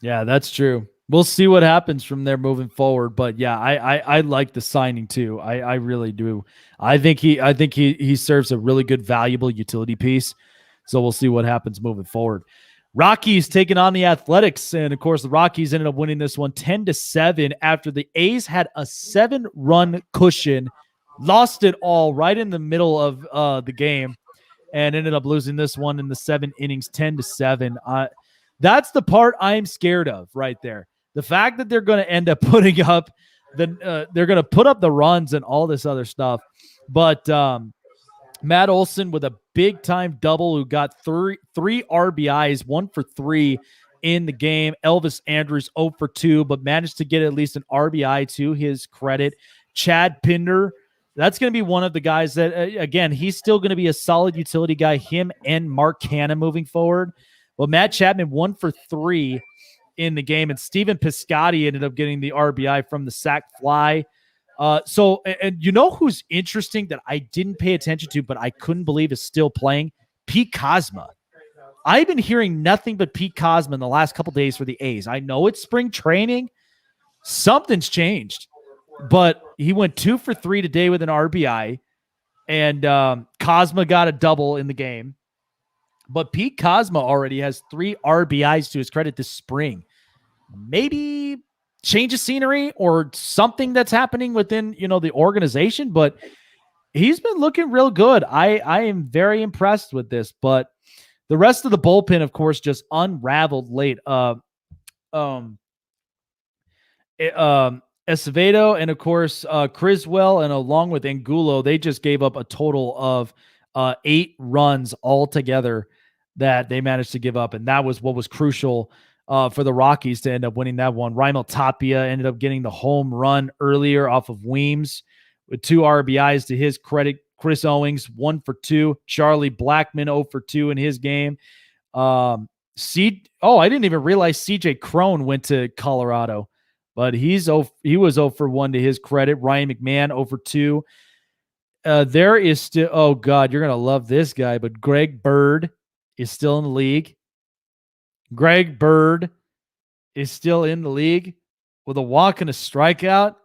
Yeah, that's true. We'll see what happens from there moving forward. But yeah, I like the signing too. I really do. I think he serves a really good, valuable utility piece. So we'll see what happens moving forward. Rockies taking on the Athletics. And of course, the Rockies ended up winning this one 10-7 after the A's had a 7-run cushion, lost it all right in the middle of the game, and ended up losing this one in the 7 innings, 10-7. That's the part I'm scared of right there. The fact that they're going to end up putting up they're going to put up the runs and all this other stuff. But Matt Olson with a big time double, who got three RBIs, 1 for 3 in the game. Elvis Andrus 0 for 2, but managed to get at least an RBI to his credit. Chad Pinder, that's going to be one of the guys that, again, he's still going to be a solid utility guy, him and Mark Canha moving forward. Well, Matt Chapman 1 for 3 in the game, and Steven Piscotty ended up getting the RBI from the sac fly. So you know who's interesting that I didn't pay attention to, but I couldn't believe is still playing? Pete Kozma. I've been hearing nothing but Pete Kozma in the last couple days for the A's. I know it's spring training. Something's changed. But he went 2 for 3 today with an RBI, and Kozma got a double in the game. But Pete Kozma already has 3 RBIs to his credit this spring. Maybe change of scenery or something that's happening within, the organization, but he's been looking real good. I am very impressed with this, but the rest of the bullpen, of course, just unraveled late. Acevedo and, of course, Criswell, and along with Angulo, they just gave up a total of 8 runs altogether that they managed to give up, and that was what was crucial for the Rockies to end up winning that one. Raimel Tapia ended up getting the home run earlier off of Weems with 2 RBIs to his credit. Chris Owings 1 for 2. Charlie Blackmon 0 for 2 in his game. I didn't even realize CJ Cron went to Colorado, but he was 0 for 1 to his credit. Ryan McMahon 0 for 2. There is still, oh God, you're gonna love this guy, but Greg Bird is still in the league. Greg Bird is still in the league with a walk and a strikeout.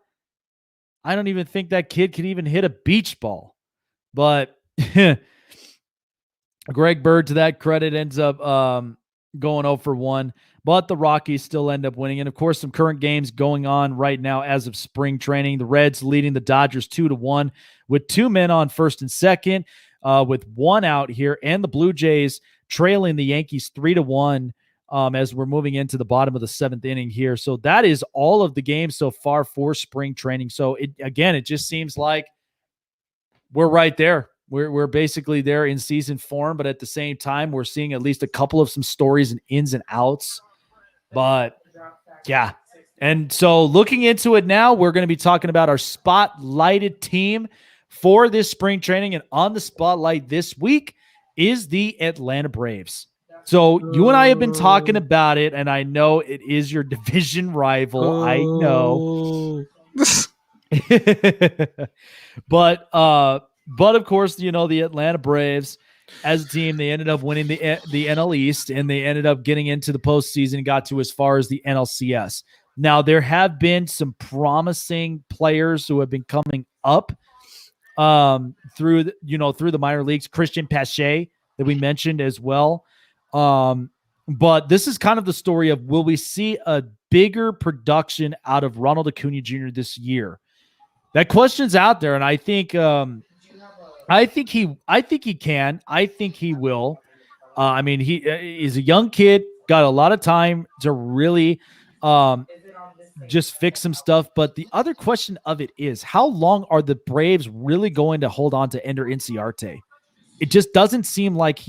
I don't even think that kid can even hit a beach ball. But Greg Bird, to that credit, ends up going 0 for 1. But the Rockies still end up winning. And, of course, some current games going on right now as of spring training. The Reds leading the Dodgers 2-1 with 2 men on first and second with 1 out here. And the Blue Jays trailing the Yankees 3-1 as we're moving into the bottom of the 7th inning here. So that is all of the games so far for spring training. So, it just seems like we're right there. We're basically there in season form, but at the same time, we're seeing at least a couple of some stories and ins and outs. But, yeah. And so looking into it now, we're going to be talking about our spotlighted team for this spring training. And on the spotlight this week is the Atlanta Braves. So you and I have been talking about it, and I know it is your division rival. I know. But of course, you know, the Atlanta Braves as a team, they ended up winning the NL East, and they ended up getting into the postseason, got to as far as the NLCS. Now, there have been some promising players who have been coming up through the minor leagues. Christian Pache that we mentioned as well. But this is kind of the story of, will we see a bigger production out of Ronald Acuna Jr. this year? That question's out there, and I think he can. I think he will. I mean, he's a young kid, got a lot of time to really just fix some stuff. But the other question of it is, how long are the Braves really going to hold on to Ender Inciarte? It just doesn't seem like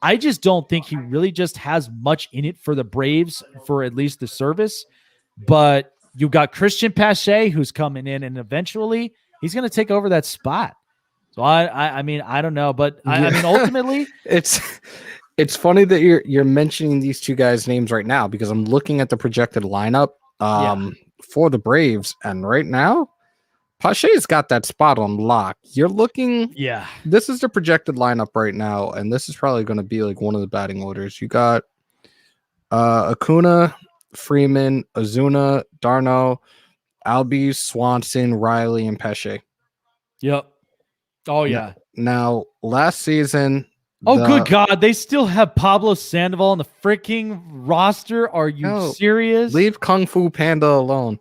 I just don't think he really just has much in it for the Braves, for at least the service. But you've got Christian Pache who's coming in, and eventually he's going to take over that spot. So I mean, I don't know, but I mean, ultimately, it's funny that you're mentioning these two guys' names right now, because I'm looking at the projected lineup for the Braves, and right now, Pache's got that spot on lock. You're looking, this is the projected lineup right now, and this is probably going to be like one of the batting orders. You got Acuna, Freeman, Ozuna, Darno, Albies, Swanson, Riley, and Pache. Yep. Oh, yeah. Now, last season... good God. They still have Pablo Sandoval on the freaking roster. Are you serious? Leave Kung Fu Panda alone.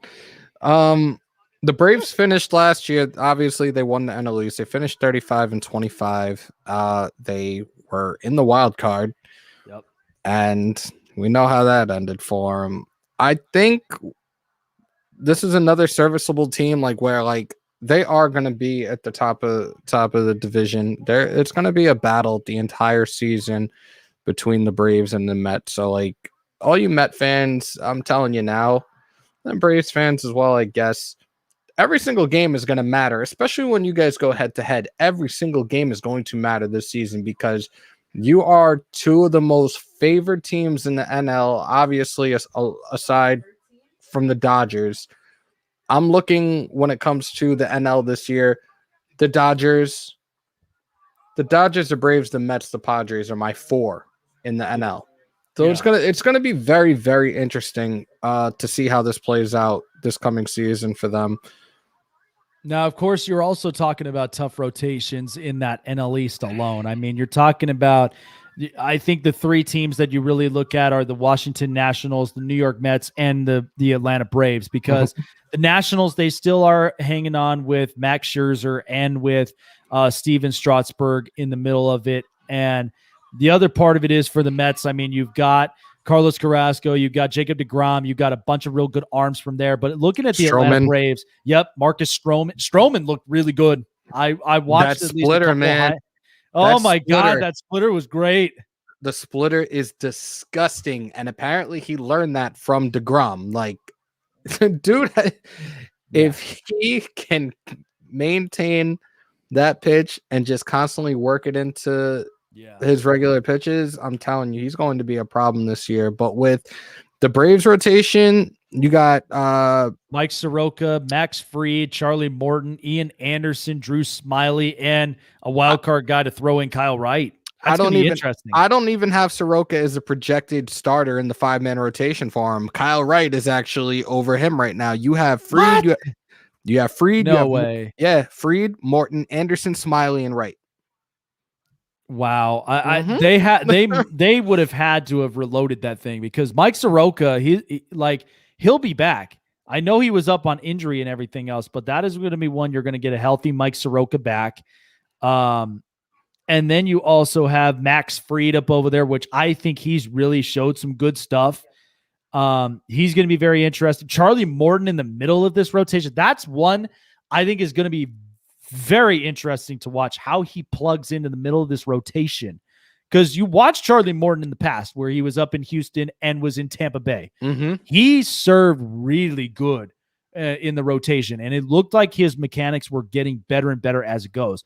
The Braves finished last year. Obviously, they won the NL East. They finished 35-25. They were in the wild card. Yep. And we know how that ended for them. I think this is another serviceable team, where they are going to be at the top of the division. It's going to be a battle the entire season between the Braves and the Mets. So, all you Met fans, I'm telling you now, and Braves fans as well, I guess, every single game is going to matter, especially when you guys go head to head. Every single game is going to matter this season, because you are two of the most favored teams in the NL, obviously, aside from the Dodgers. I'm looking, when it comes to the NL this year, the Dodgers, the Braves, the Mets, the Padres are my four in the NL. So it's gonna be very, very interesting to see how this plays out this coming season for them. Now, of course, you're also talking about tough rotations in that NL East alone. I mean, you're talking about, I think the three teams that you really look at are the Washington Nationals, the New York Mets, and the Atlanta Braves, because the Nationals, they still are hanging on with Max Scherzer and with Steven Strasburg in the middle of it. And the other part of it is for the Mets, I mean, you've got Carlos Carrasco, you've got Jacob deGrom, you've got a bunch of real good arms from there. But looking at the Atlanta Braves, Marcus Stroman looked really good. I watched that splitter, man. Oh my God, that splitter was great. The splitter is disgusting, and apparently he learned that from deGrom. Dude, if he can maintain that pitch and just constantly work it into his regular pitches, I'm telling you, he's going to be a problem this year. But with the Braves rotation, you got Mike Soroka, Max Fried, Charlie Morton, Ian Anderson, Drew Smiley, and a wild card guy to throw in Kyle Wright. That's going to be interesting. I don't even have Soroka as a projected starter in the 5-man rotation for him. Kyle Wright is actually over him right now. You have Fried. You have Fried. No way. Yeah, Fried, Morton, Anderson, Smiley, and Wright. Wow. They would have had to have reloaded that thing, because Mike Soroka, he'll be back. I know he was up on injury and everything else, but that is going to be one you're going to get a healthy Mike Soroka back. And then you also have Max Fried up over there, which I think he's really showed some good stuff. He's going to be very interesting. Charlie Morton in the middle of this rotation, that's one I think is going to be very interesting to watch, how he plugs into the middle of this rotation. Because you watched Charlie Morton in the past, where he was up in Houston and was in Tampa Bay. He served really good in the rotation, and it looked like his mechanics were getting better and better as it goes.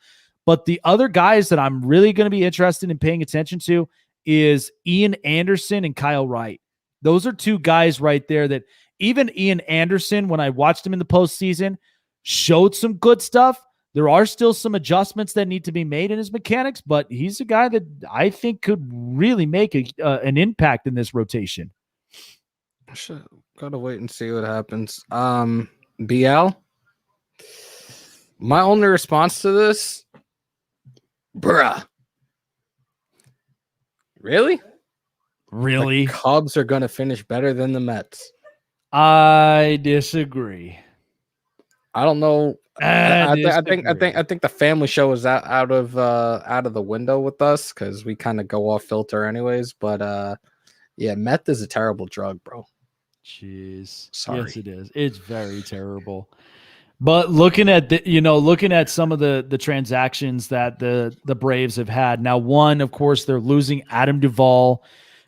But the other guys that I'm really going to be interested in paying attention to is Ian Anderson and Kyle Wright. Those are two guys right there that even Ian Anderson, when I watched him in the postseason, showed some good stuff. There are still some adjustments that need to be made in his mechanics, but he's a guy that I think could really make an impact in this rotation. Gotta wait and see what happens. BL, my only response to this, bruh. Really? Really? The Cubs are gonna finish better than the Mets. I disagree. I don't know. I think the family show is out of the window with us because we kind of go off filter anyways. But yeah, meth is a terrible drug, bro. Jeez. Sorry. Yes, it is. It's very terrible. But looking at some of the transactions that the Braves have had. Now, one, of course, they're losing Adam Duvall.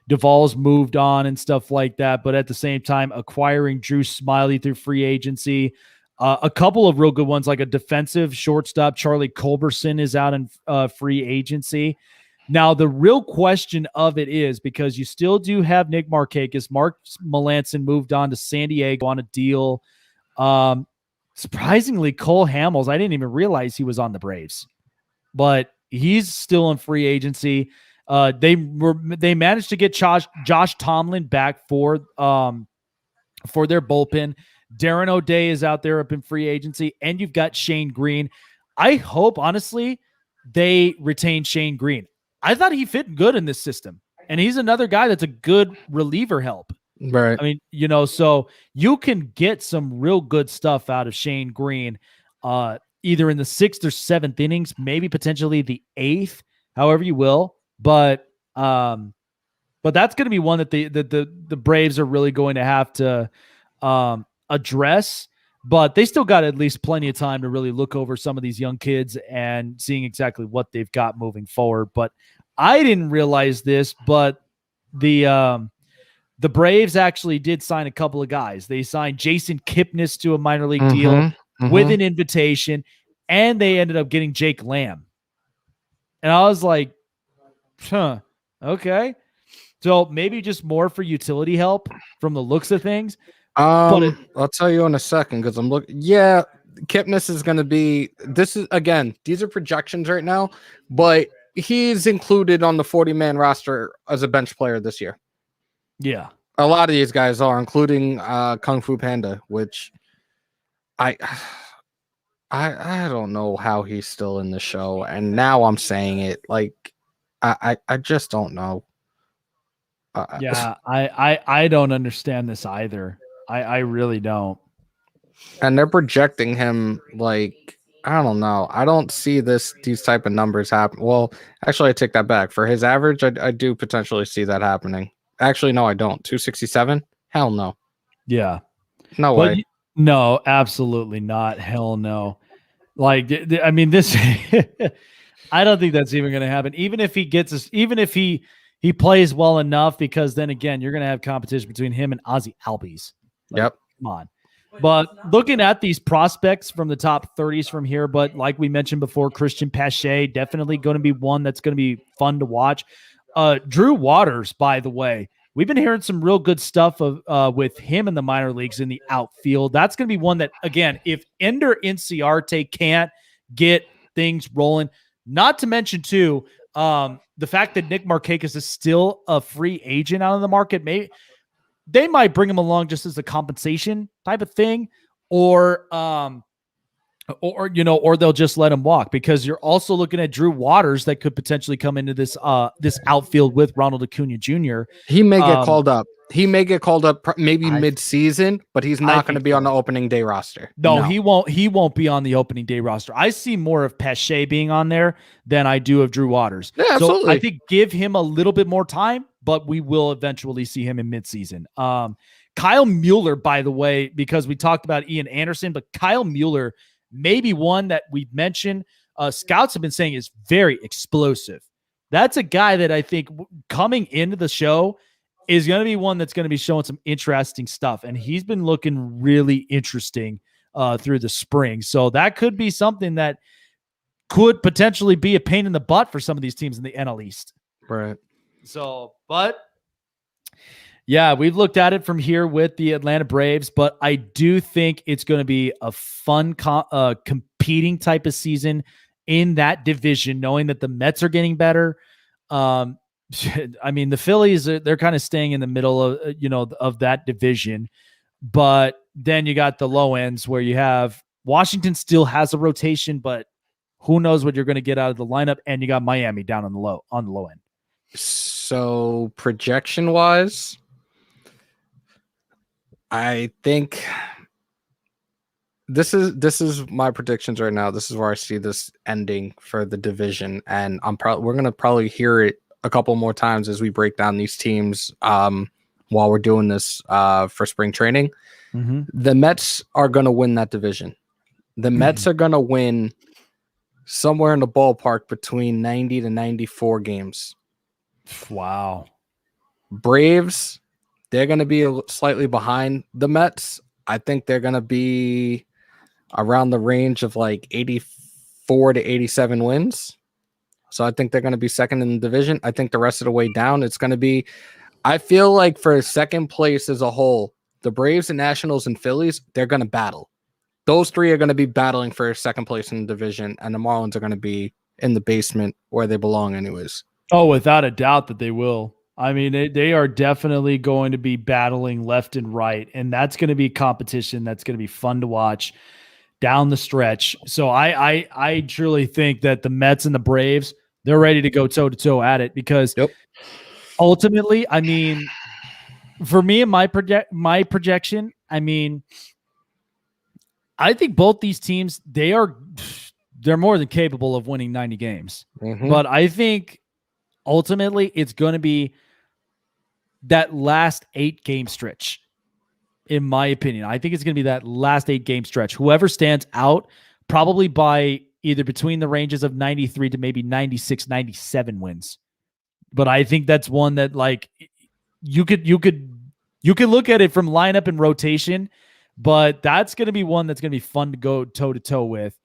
Duvall's moved on and stuff like that, but at the same time, acquiring Drew Smiley through free agency. A couple of real good ones, like a defensive shortstop, Charlie Culberson, is out in free agency. Now, the real question of it is, because you still do have Nick Markakis. Mark Melancon moved on to San Diego on a deal. Surprisingly, Cole Hamels, I didn't even realize he was on the Braves, but he's still in free agency. They managed to get Josh Tomlin back for their bullpen. Darren O'Day is out there up in free agency, and you've got Shane Green. I hope, honestly, they retain Shane Green. I thought he fit good in this system, and he's another guy that's a good reliever help. Right. I mean, so you can get some real good stuff out of Shane Green, either in the 6th or 7th innings, maybe potentially the 8th, however you will. But that's going to be one that the Braves are really going to have to address, but they still got at least plenty of time to really look over some of these young kids and seeing exactly what they've got moving forward. But I didn't realize this, but the Braves actually did sign a couple of guys. They signed Jason Kipnis to a minor league deal with an invitation, and they ended up getting Jake Lamb. And I was like, okay. So maybe just more for utility help from the looks of things. I'll tell you in a second because I'm looking. Yeah, Kipnis is going to be. This is again. These are projections right now, but he's included on the 40-man roster as a bench player this year. Yeah, a lot of these guys are, including Kung Fu Panda, which I don't know how he's still in the show, and now I'm saying it like I just don't know. Yeah, I don't understand this either. I really don't. And they're projecting him like, I don't know. I don't see these type of numbers happen. Well, actually, I take that back. For his average, I do potentially see that happening. Actually, no, I don't. 267? Hell no. Yeah. No way. No, absolutely not. Hell no. Like, I mean, this, I don't think that's even going to happen. Even if he gets us, even if he plays well enough, because then again, you're going to have competition between him and Ozzy Albies. Like, yep. Come on. But looking at these prospects from the top 30s from here, but like we mentioned before, Christian Pache, definitely going to be one that's going to be fun to watch. Drew Waters, by the way, we've been hearing some real good stuff with him in the minor leagues in the outfield. That's going to be one that, again, if Ender Inciarte can't get things rolling, not to mention, too, the fact that Nick Markakis is still a free agent out of the market, maybe they might bring him along just as a compensation type of thing, or they'll just let him walk, because you're also looking at Drew Waters that could potentially come into this outfield with Ronald Acuna Jr. He may get called up. He may get called up maybe mid-season, but he's not going to be on the opening day roster. No, he won't. He won't be on the opening day roster. I see more of Pache being on there than I do of Drew Waters. Yeah, absolutely. So I think give him a little bit more time, but we will eventually see him in midseason. Kyle Mueller, by the way, because we talked about Ian Anderson, but Kyle Mueller may be one that we've mentioned. Scouts have been saying is very explosive. That's a guy that I think coming into the show is going to be one that's going to be showing some interesting stuff. And he's been looking really interesting through the spring. So that could be something that could potentially be a pain in the butt for some of these teams in the NL East. Right. So, but Yeah, we've looked at it from here with the Atlanta Braves, but I do think it's going to be a fun competing type of season in that division, knowing that the Mets are getting better. Um, I mean, the Phillies, they're kind of staying in the middle of, of that division, but then you got the low ends where you have Washington still has a rotation, but who knows what you're going to get out of the lineup. And you got Miami down on the low end. So projection wise, I think this is my predictions right now. This is where I see this ending for the division, and we're gonna probably hear it a couple more times as we break down these teams while we're doing this for spring training. Mm-hmm. The Mets are gonna win that division. The Mets are gonna win somewhere in the ballpark between 90 to 94 games. Wow. Braves, they're gonna be slightly behind the Mets. I think they're gonna be around the range of like 84 to 87 wins. So I think they're going to be second in the division. I think the rest of the way down, it's going to be, I feel like for second place as a whole, the Braves and Nationals and Phillies, they're going to battle. Those three are going to be battling for second place in the division, and the Marlins are going to be in the basement where they belong anyways. Oh, without a doubt that they will. I mean, they are definitely going to be battling left and right, and that's going to be competition. That's going to be fun to watch down the stretch. So I truly think that the Mets and the Braves, they're ready to go toe-to-toe at it because ultimately, I mean, for me and my projection, I mean, I think both these teams, they're more than capable of winning 90 games. Mm-hmm. But I think ultimately it's going to be that last 8-game stretch. In my opinion, I think it's going to be that last 8-game stretch. Whoever stands out probably by either between the ranges of 93 to maybe 96, 97 wins. But I think that's one that like you could look at it from lineup and rotation, but that's going to be one that's going to be fun to go toe to toe with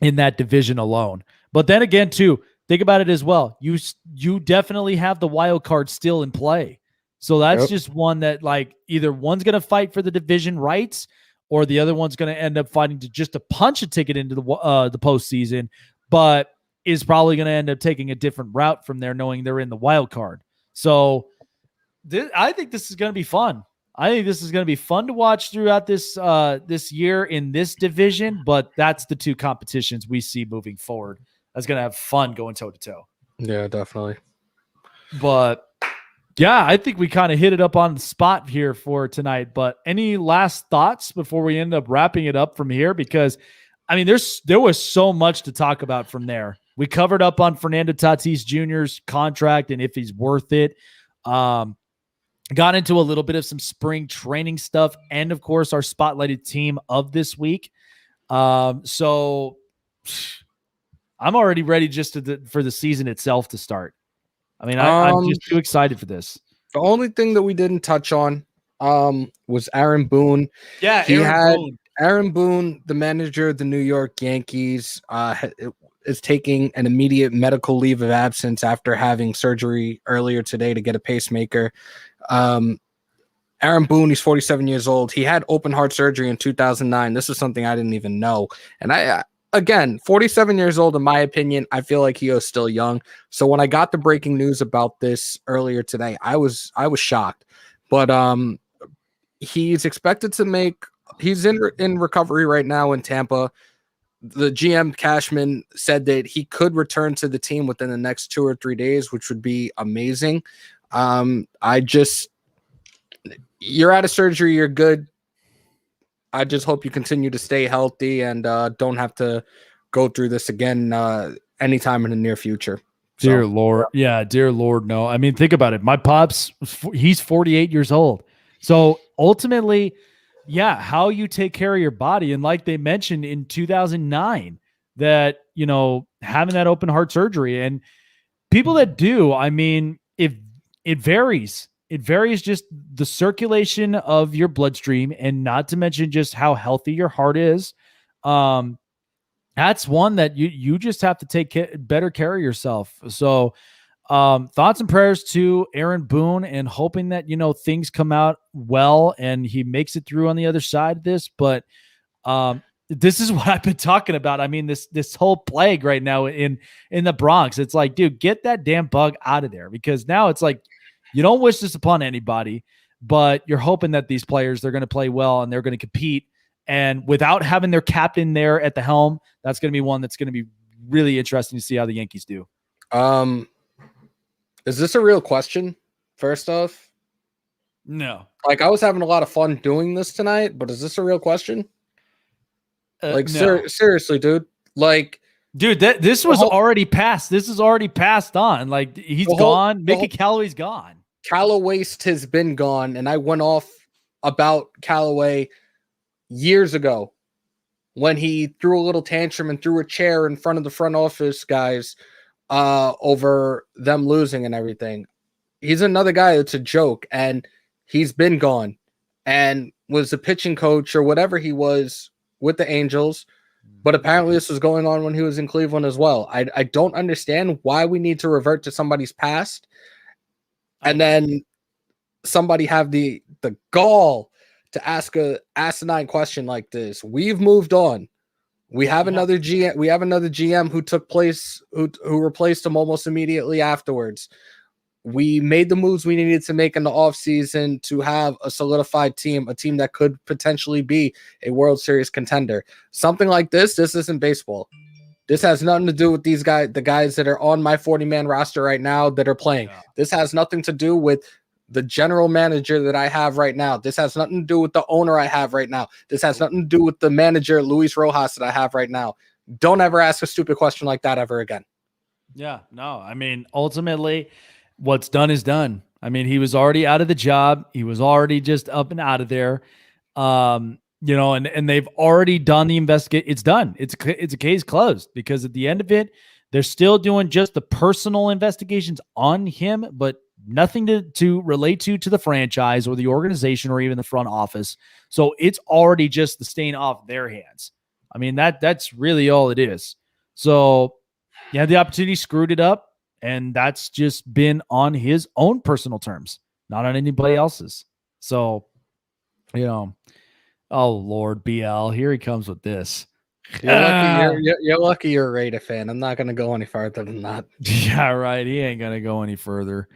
in that division alone. But then again, too, think about it as well. You definitely have the wild card still in play. So that's just one that like either one's going to fight for the division rights or the other one's going to end up fighting to punch a ticket into the postseason, but is probably going to end up taking a different route from there, knowing they're in the wild card. So I think this is going to be fun. I think this is going to be fun to watch throughout this year in this division, but that's the two competitions we see moving forward. That's going to have fun going toe to toe. Yeah, definitely. But yeah, I think we kind of hit it up on the spot here for tonight. But any last thoughts before we end up wrapping it up from here? Because, I mean, there was so much to talk about from there. We covered up on Fernando Tatis Jr.'s contract and if he's worth it. Got into a little bit of some spring training stuff and, of course, our spotlighted team of this week. So I'm already ready just for the season itself to start. I mean, I'm just too excited for this. The only thing that we didn't touch on was Aaron Boone. Yeah, Aaron Boone, the manager of the New York Yankees, is taking an immediate medical leave of absence after having surgery earlier today to get a pacemaker. Aaron Boone, he's 47 years old. He had open heart surgery in 2009. This is something I didn't even know. And again, 47 years old, in my opinion, I feel like he is still young. So when I got the breaking news about this earlier today, I was shocked. But he's expected to make. He's in recovery right now in Tampa. The GM Cashman said that he could return to the team within the next 2 or 3 days, which would be amazing. You're out of surgery. You're good. I just hope you continue to stay healthy and don't have to go through this again anytime in the near future. Dear Lord. Yeah, dear Lord, no. I mean, think about it. My pops, he's 48 years old. So ultimately, yeah, how you take care of your body. And like they mentioned in 2009, that, having that open heart surgery and people that do, I mean, if it varies. It varies just the circulation of your bloodstream and not to mention just how healthy your heart is. That's one that you just have to take better care of yourself. So Thoughts and prayers to Aaron Boone, and hoping that, things come out well and he makes it through on the other side of this. But this is what I've been talking about. I mean, this whole plague right now in the Bronx. It's like, dude, get that damn bug out of there, because now it's like you don't wish this upon anybody, but you're hoping that these players, they're going to play well and they're going to compete. And without having their captain there at the helm, that's going to be one that's going to be really interesting to see how the Yankees do. Is this a real question? First off, no. Like, I was having a lot of fun doing this tonight, but is this a real question? No. Seriously, dude. Like, dude, this was already passed. This is already passed on. Like, he's gone. Mickey Callaway's gone. Callaway has been gone, and I went off about Callaway years ago when he threw a little tantrum and threw a chair in front of the front office guys over them losing and everything. He's another guy that's a joke, and he's been gone and was a pitching coach or whatever he was with the Angels. But apparently this was going on when he was in Cleveland as well. I don't understand why we need to revert to somebody's past and then somebody have the gall to ask a asinine question like this. We've moved on. We have another GM. We have another GM who took place, who replaced him almost immediately afterwards. We made the moves we needed to make in the offseason to have a solidified team, a team that could potentially be a World Series contender. Something like this isn't baseball. This has nothing to do with these guys, the guys that are on my 40-man roster right now that are playing. Yeah. This has nothing to do with the general manager that I have right now. This has nothing to do with the owner I have right now. This has nothing to do with the manager, Luis Rojas, that I have right now. Don't ever ask a stupid question like that ever again. Yeah, no. I mean, ultimately, what's done is done. I mean, he was already out of the job. He was already just up and out of there. And they've already done the investigation. It's done. It's a case closed, because at the end of it, they're still doing just the personal investigations on him, but nothing to relate to the franchise or the organization or even the front office. So it's already just the stain off their hands. I mean, that's really all it is. So you had the opportunity, screwed it up, and that's just been on his own personal terms, not on anybody else's. So, oh Lord, BL, here he comes with this. You're lucky you're a Raider fan. I'm not going to go any farther than that. Yeah, right. He ain't going to go any further.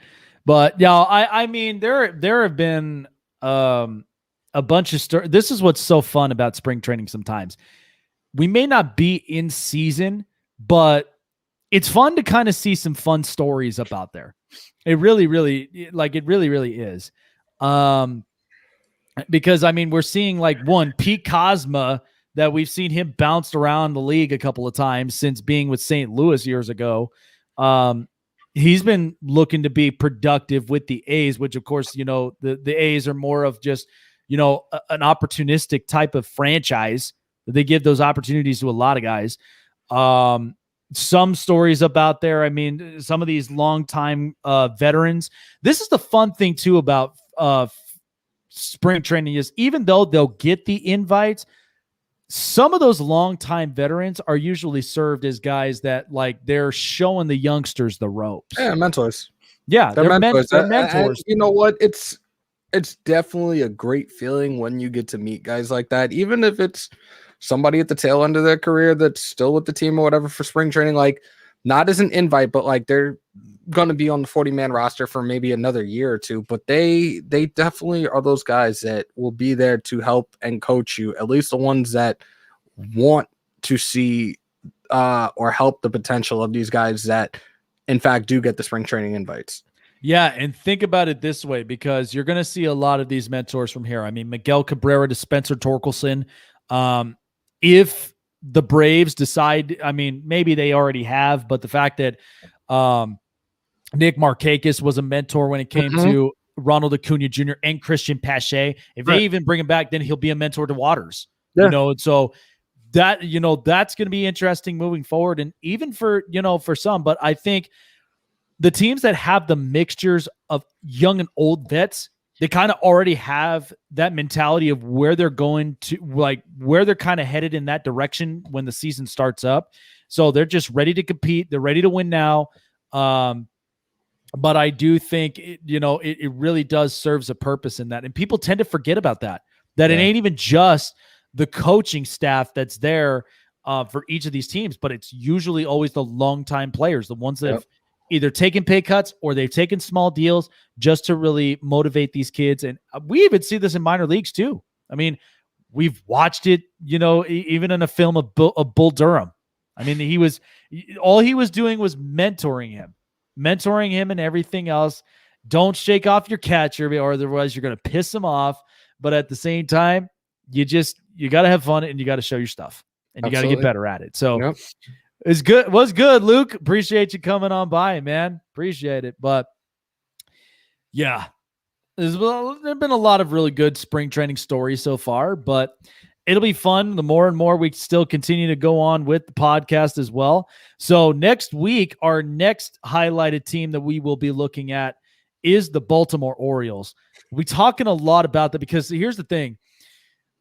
But yeah, I mean, there have been a bunch of stories. This is what's so fun about spring training. Sometimes we may not be in season, but it's fun to kind of see some fun stories up out there. It really is. Because I mean, we're seeing like Pete Kozma, that we've seen him bounced around the league a couple of times since being with St. Louis years ago. He's been looking to be productive with the A's, which of course, the A's are more of just, an opportunistic type of franchise. They give those opportunities to a lot of guys. Some stories about there. I mean, some of these longtime veterans. This is the fun thing too about spring training is, even though they'll get the invites, some of those longtime veterans are usually served as guys that, like, they're showing the youngsters the ropes. Yeah, mentors. Yeah, they're mentors. And you know what? It's definitely a great feeling when you get to meet guys like that, even if it's somebody at the tail end of their career that's still with the team or whatever for spring training. Like, not as an invite, but like they're going to be on the 40-man roster for maybe another year or two. But they definitely are those guys that will be there to help and coach you, at least the ones that want to see or help the potential of these guys that, in fact, do get the spring training invites. Yeah, and think about it this way, because you're going to see a lot of these mentors from here. I mean, Miguel Cabrera to Spencer Torkelson. If the Braves decide, I mean, maybe they already have, but the fact that Nick Markakis was a mentor when it came to Ronald Acuna Jr. and Christian Pache. If they even bring him back, then he'll be a mentor to Waters. Yeah. So that, that's going to be interesting moving forward. And even for some, but I think the teams that have the mixtures of young and old vets, they kind of already have that mentality of where they're going to, like where they're kind of headed in that direction when the season starts up. So they're just ready to compete. They're ready to win now. But I do think it really does serves a purpose in that, and people tend to forget about that. It ain't even just the coaching staff that's there for each of these teams, but it's usually always the longtime players, the ones that have either taken pay cuts or they've taken small deals just to really motivate these kids. And we even see this in minor leagues too. I mean, we've watched it, even in a film of Bull Durham. I mean, all he was doing was mentoring him and everything else. Don't shake off your catcher, or otherwise you're going to piss him off. But at the same time, you got to have fun and you got to show your stuff and you got to get better at it. So it's good. It was good, Luke. Appreciate you coming on by, man. Appreciate it. But yeah, there's been a lot of really good spring training stories so far, but it'll be fun the more and more we still continue to go on with the podcast as well. So next week, our next highlighted team that we will be looking at is the Baltimore Orioles. We're talking a lot about that because here's the thing.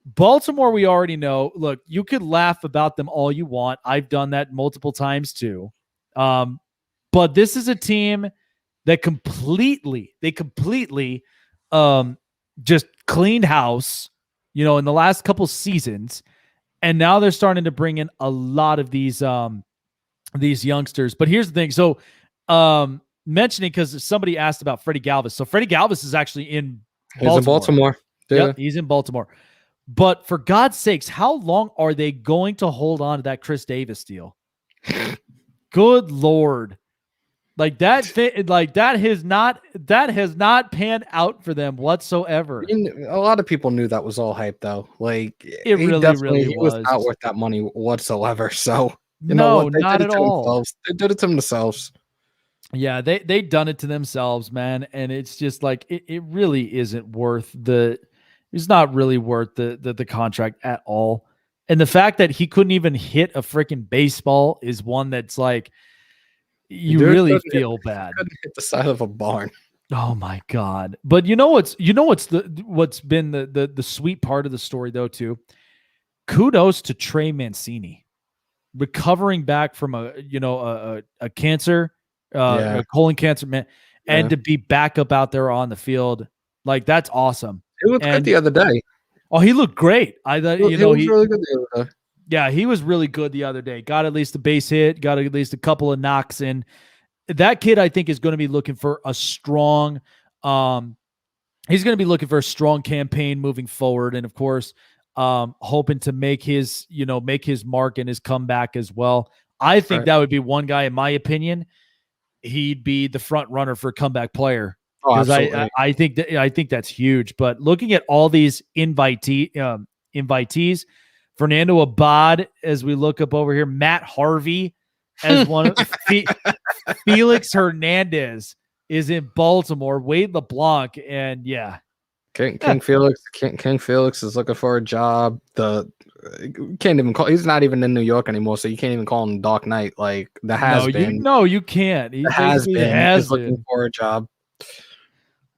Baltimore, we already know. Look, you could laugh about them all you want. I've done that multiple times too. But this is a team that completely just cleaned house, in the last couple seasons, and now they're starting to bring in a lot of these youngsters. But here's the thing. So, mentioning, because somebody asked about Freddie Galvis. So Freddie Galvis is actually in Baltimore. He's in Baltimore. Yeah. Yep, he's in Baltimore. But for God's sakes, how long are they going to hold on to that Chris Davis deal? Good Lord. Like that has not panned out for them whatsoever. A lot of people knew that was all hype, though. Like it really was not worth that money whatsoever. So not at all. They did it to themselves. Yeah, they done it to themselves, man. And it's just like it really isn't worth it's not really worth the contract at all. And the fact that he couldn't even hit a freaking baseball is one that's like, you really feel bad. Couldn't hit the side of a barn. Oh my God. But what's been the sweet part of the story though too? Kudos to Trey Mancini recovering back from a cancer, a colon cancer, man, and to be back up out there on the field. Like, that's awesome. He looked good the other day. Oh, he looked great. I thought, he was really good the other day. Yeah, he was really good the other day. Got at least a base hit, got at least a couple of knocks in. That kid, I think, is going to be looking for a strong he's going to be looking for a strong campaign moving forward. And of course, hoping to make his mark and his comeback as well. I think that would be one guy, in my opinion, he'd be the front runner for comeback player. Because I think that's huge. But looking at all these invitees, Fernando Abad, as we look up over here, Matt Harvey as one of Felix Hernandez is in Baltimore, Wade LeBlanc, and King Felix is looking for a job. Can't even call. He's not even in New York anymore, so you can't even call him Dark Knight. Like the has been. You can't. He has been. He's looking for a job.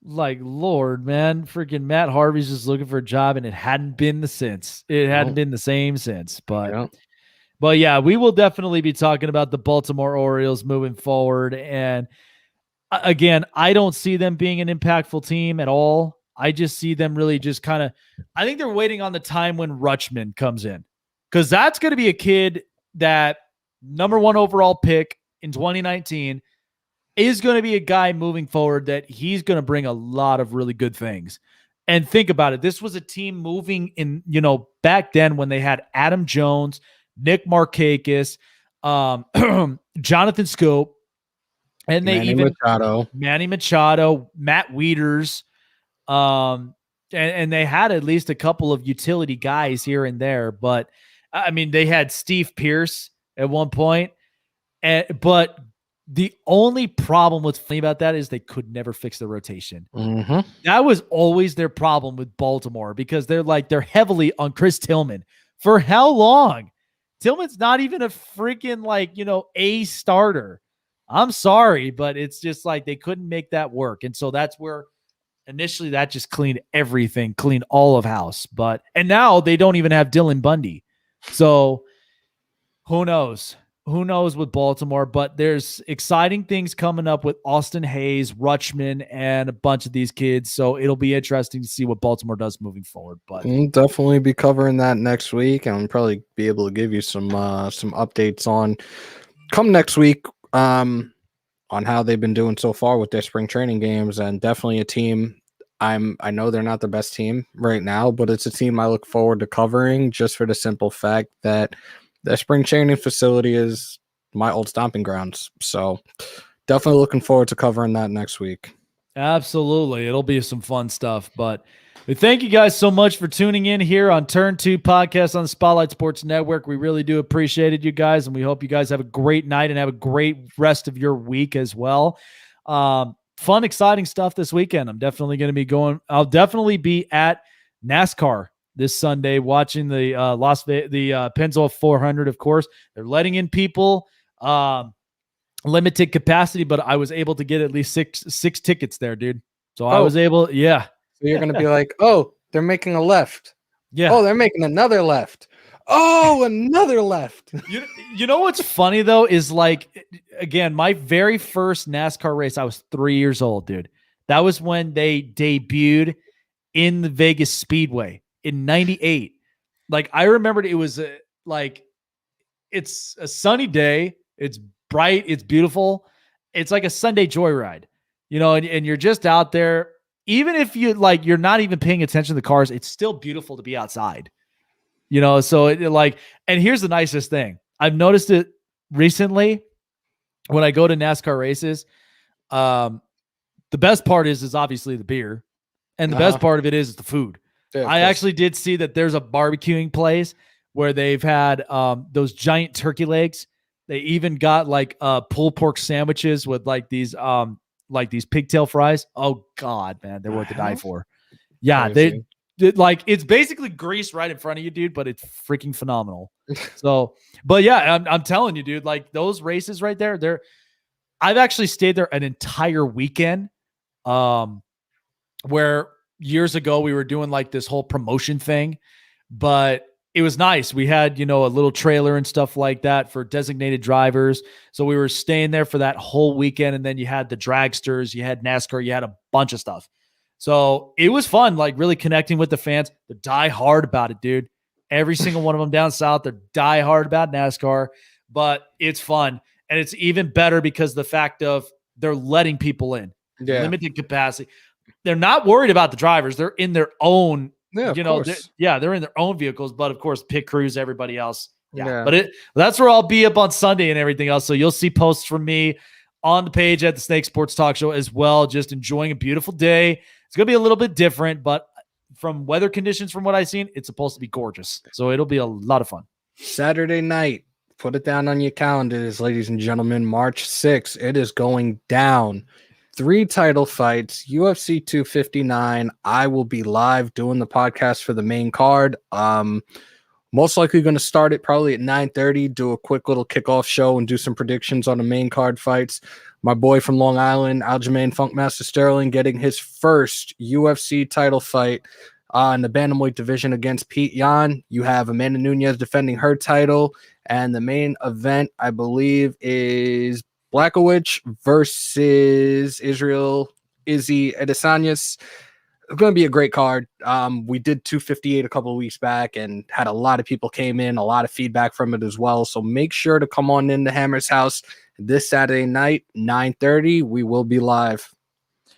Like, Lord, man, freaking Matt Harvey's just looking for a job, and it hadn't been the same since. But yeah, we will definitely be talking about the Baltimore Orioles moving forward. And again, I don't see them being an impactful team at all. I just see them really just kind of, I think they're waiting on the time when Rutschman comes in, because that's going to be a kid that number 1 overall pick in 2019 is going to be a guy moving forward that he's going to bring a lot of really good things. And think about it. This was a team moving in, back then when they had Adam Jones, Nick Markakis, Jonathan Scope, and Manny Machado, Matt Wieters, and they had at least a couple of utility guys here and there. But I mean, they had Steve Pearce at one point, but the only problem with funny about that is they could never fix the rotation. Mm-hmm. That was always their problem with Baltimore, because they're heavily on Chris Tillman. For how long? Tillman's not even a freaking a starter. I'm sorry, but it's just like they couldn't make that work. And so that's where initially that just cleaned everything, cleaned all of house. And now they don't even have Dylan Bundy. So who knows? who knows with Baltimore, but there's exciting things coming up with Austin Hayes, Rutschman, and a bunch of these kids. So it'll be interesting to see what Baltimore does moving forward. But we'll definitely be covering that next week, and I'll probably be able to give you some updates on come next week on how they've been doing so far with their spring training games. And definitely a team. I know they're not the best team right now, but it's a team I look forward to covering just for the simple fact that the spring training facility is my old stomping grounds. So definitely looking forward to covering that next week. Absolutely. It'll be some fun stuff. But we thank you guys so much for tuning in here on Turn 2 Podcast on the Spotlight Sports Network. We really do appreciate it, you guys, and we hope you guys have a great night and have a great rest of your week as well. Fun, exciting stuff this weekend. I'm definitely going to be going. I'll definitely be at NASCAR this Sunday watching the Pennzoil 400. Of course, they're letting in people, limited capacity, but I was able to get at least six tickets there, dude. So I was able, yeah. So you're going to be like, oh, they're making a left. Yeah. Oh, they're making another left. Oh, another left. You know what's funny though is like, again, my very first NASCAR race, I was 3 years old, dude. That was when they debuted in the Vegas Speedway in '98. Like I remembered it was like, it's a sunny day. It's bright. It's beautiful. It's like a Sunday joyride, and you're just out there. Even if you're not even paying attention to the cars, it's still beautiful to be outside. So and here's the nicest thing. I've noticed it recently when I go to NASCAR races. The best part is obviously the beer, and the best part of it is the food. Yeah, I actually did see that there's a barbecuing place where they've had those giant turkey legs. They even got like pulled pork sandwiches with like these pigtail fries. Oh God, man, they're worth to die for. Yeah, they like it's basically grease right in front of you, dude, but it's freaking phenomenal. So, but yeah, I'm telling you, dude, like those races right there, I've actually stayed there an entire weekend. Where years ago we were doing like this whole promotion thing, but it was nice. We had, a little trailer and stuff like that for designated drivers. So we were staying there for that whole weekend. And then you had the dragsters, you had NASCAR, you had a bunch of stuff. So it was fun, like really connecting with the fans. They're die hard about it, dude. Every single one of them down south, they're die hard about NASCAR, but it's fun. And it's even better because the fact of they're letting people in, limited capacity. They're not worried about the drivers. They're in their own, they're in their own vehicles, but of course, pit crews, everybody else. Yeah. But that's where I'll be up on Sunday and everything else. So you'll see posts from me on the page at the Snake Sports Talk Show as well, just enjoying a beautiful day. It's going to be a little bit different, but from weather conditions, from what I've seen, it's supposed to be gorgeous. So it'll be a lot of fun. Saturday night, put it down on your calendars, ladies and gentlemen. March 6th, it is going down. 3 title fights, UFC 259. I will be live doing the podcast for the main card. Most likely going to start it probably at 9:30, do a quick little kickoff show and do some predictions on the main card fights. My boy from Long Island, Aljamain Funkmaster Sterling, getting his first UFC title fight in the bantamweight division against Pete Yan. You have Amanda Nunes defending her title, and the main event, I believe, is Blachowicz versus Israel Izzy Adesanya. It's going to be a great card. We did 258 a couple of weeks back and had a lot of people came in, a lot of feedback from it as well. So make sure to come on into Hammer's house this Saturday night, 9:30. We will be live.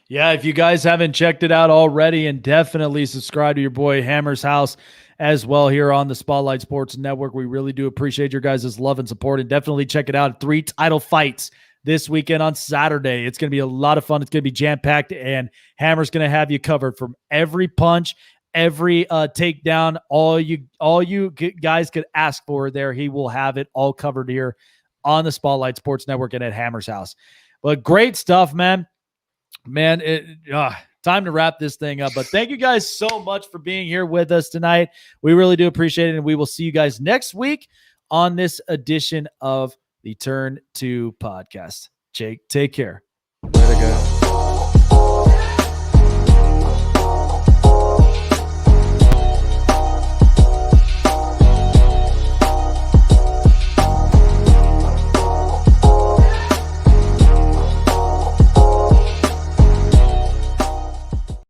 Yeah, if you guys haven't checked it out already, and definitely subscribe to your boy Hammer's house as well here on the Spotlight Sports Network. We really do appreciate your guys' love and support, and definitely check it out. 3 title fights this weekend on Saturday. It's going to be a lot of fun. It's going to be jam-packed, and Hammer's going to have you covered from every punch, every takedown, all you guys could ask for there. He will have it all covered here on the Spotlight Sports Network and at Hammer's house. But great stuff, man. Time to wrap this thing up. But thank you guys so much for being here with us tonight. We really do appreciate it, and we will see you guys next week on this edition of the Turn 2 podcast. Jake, take care. Later, guys.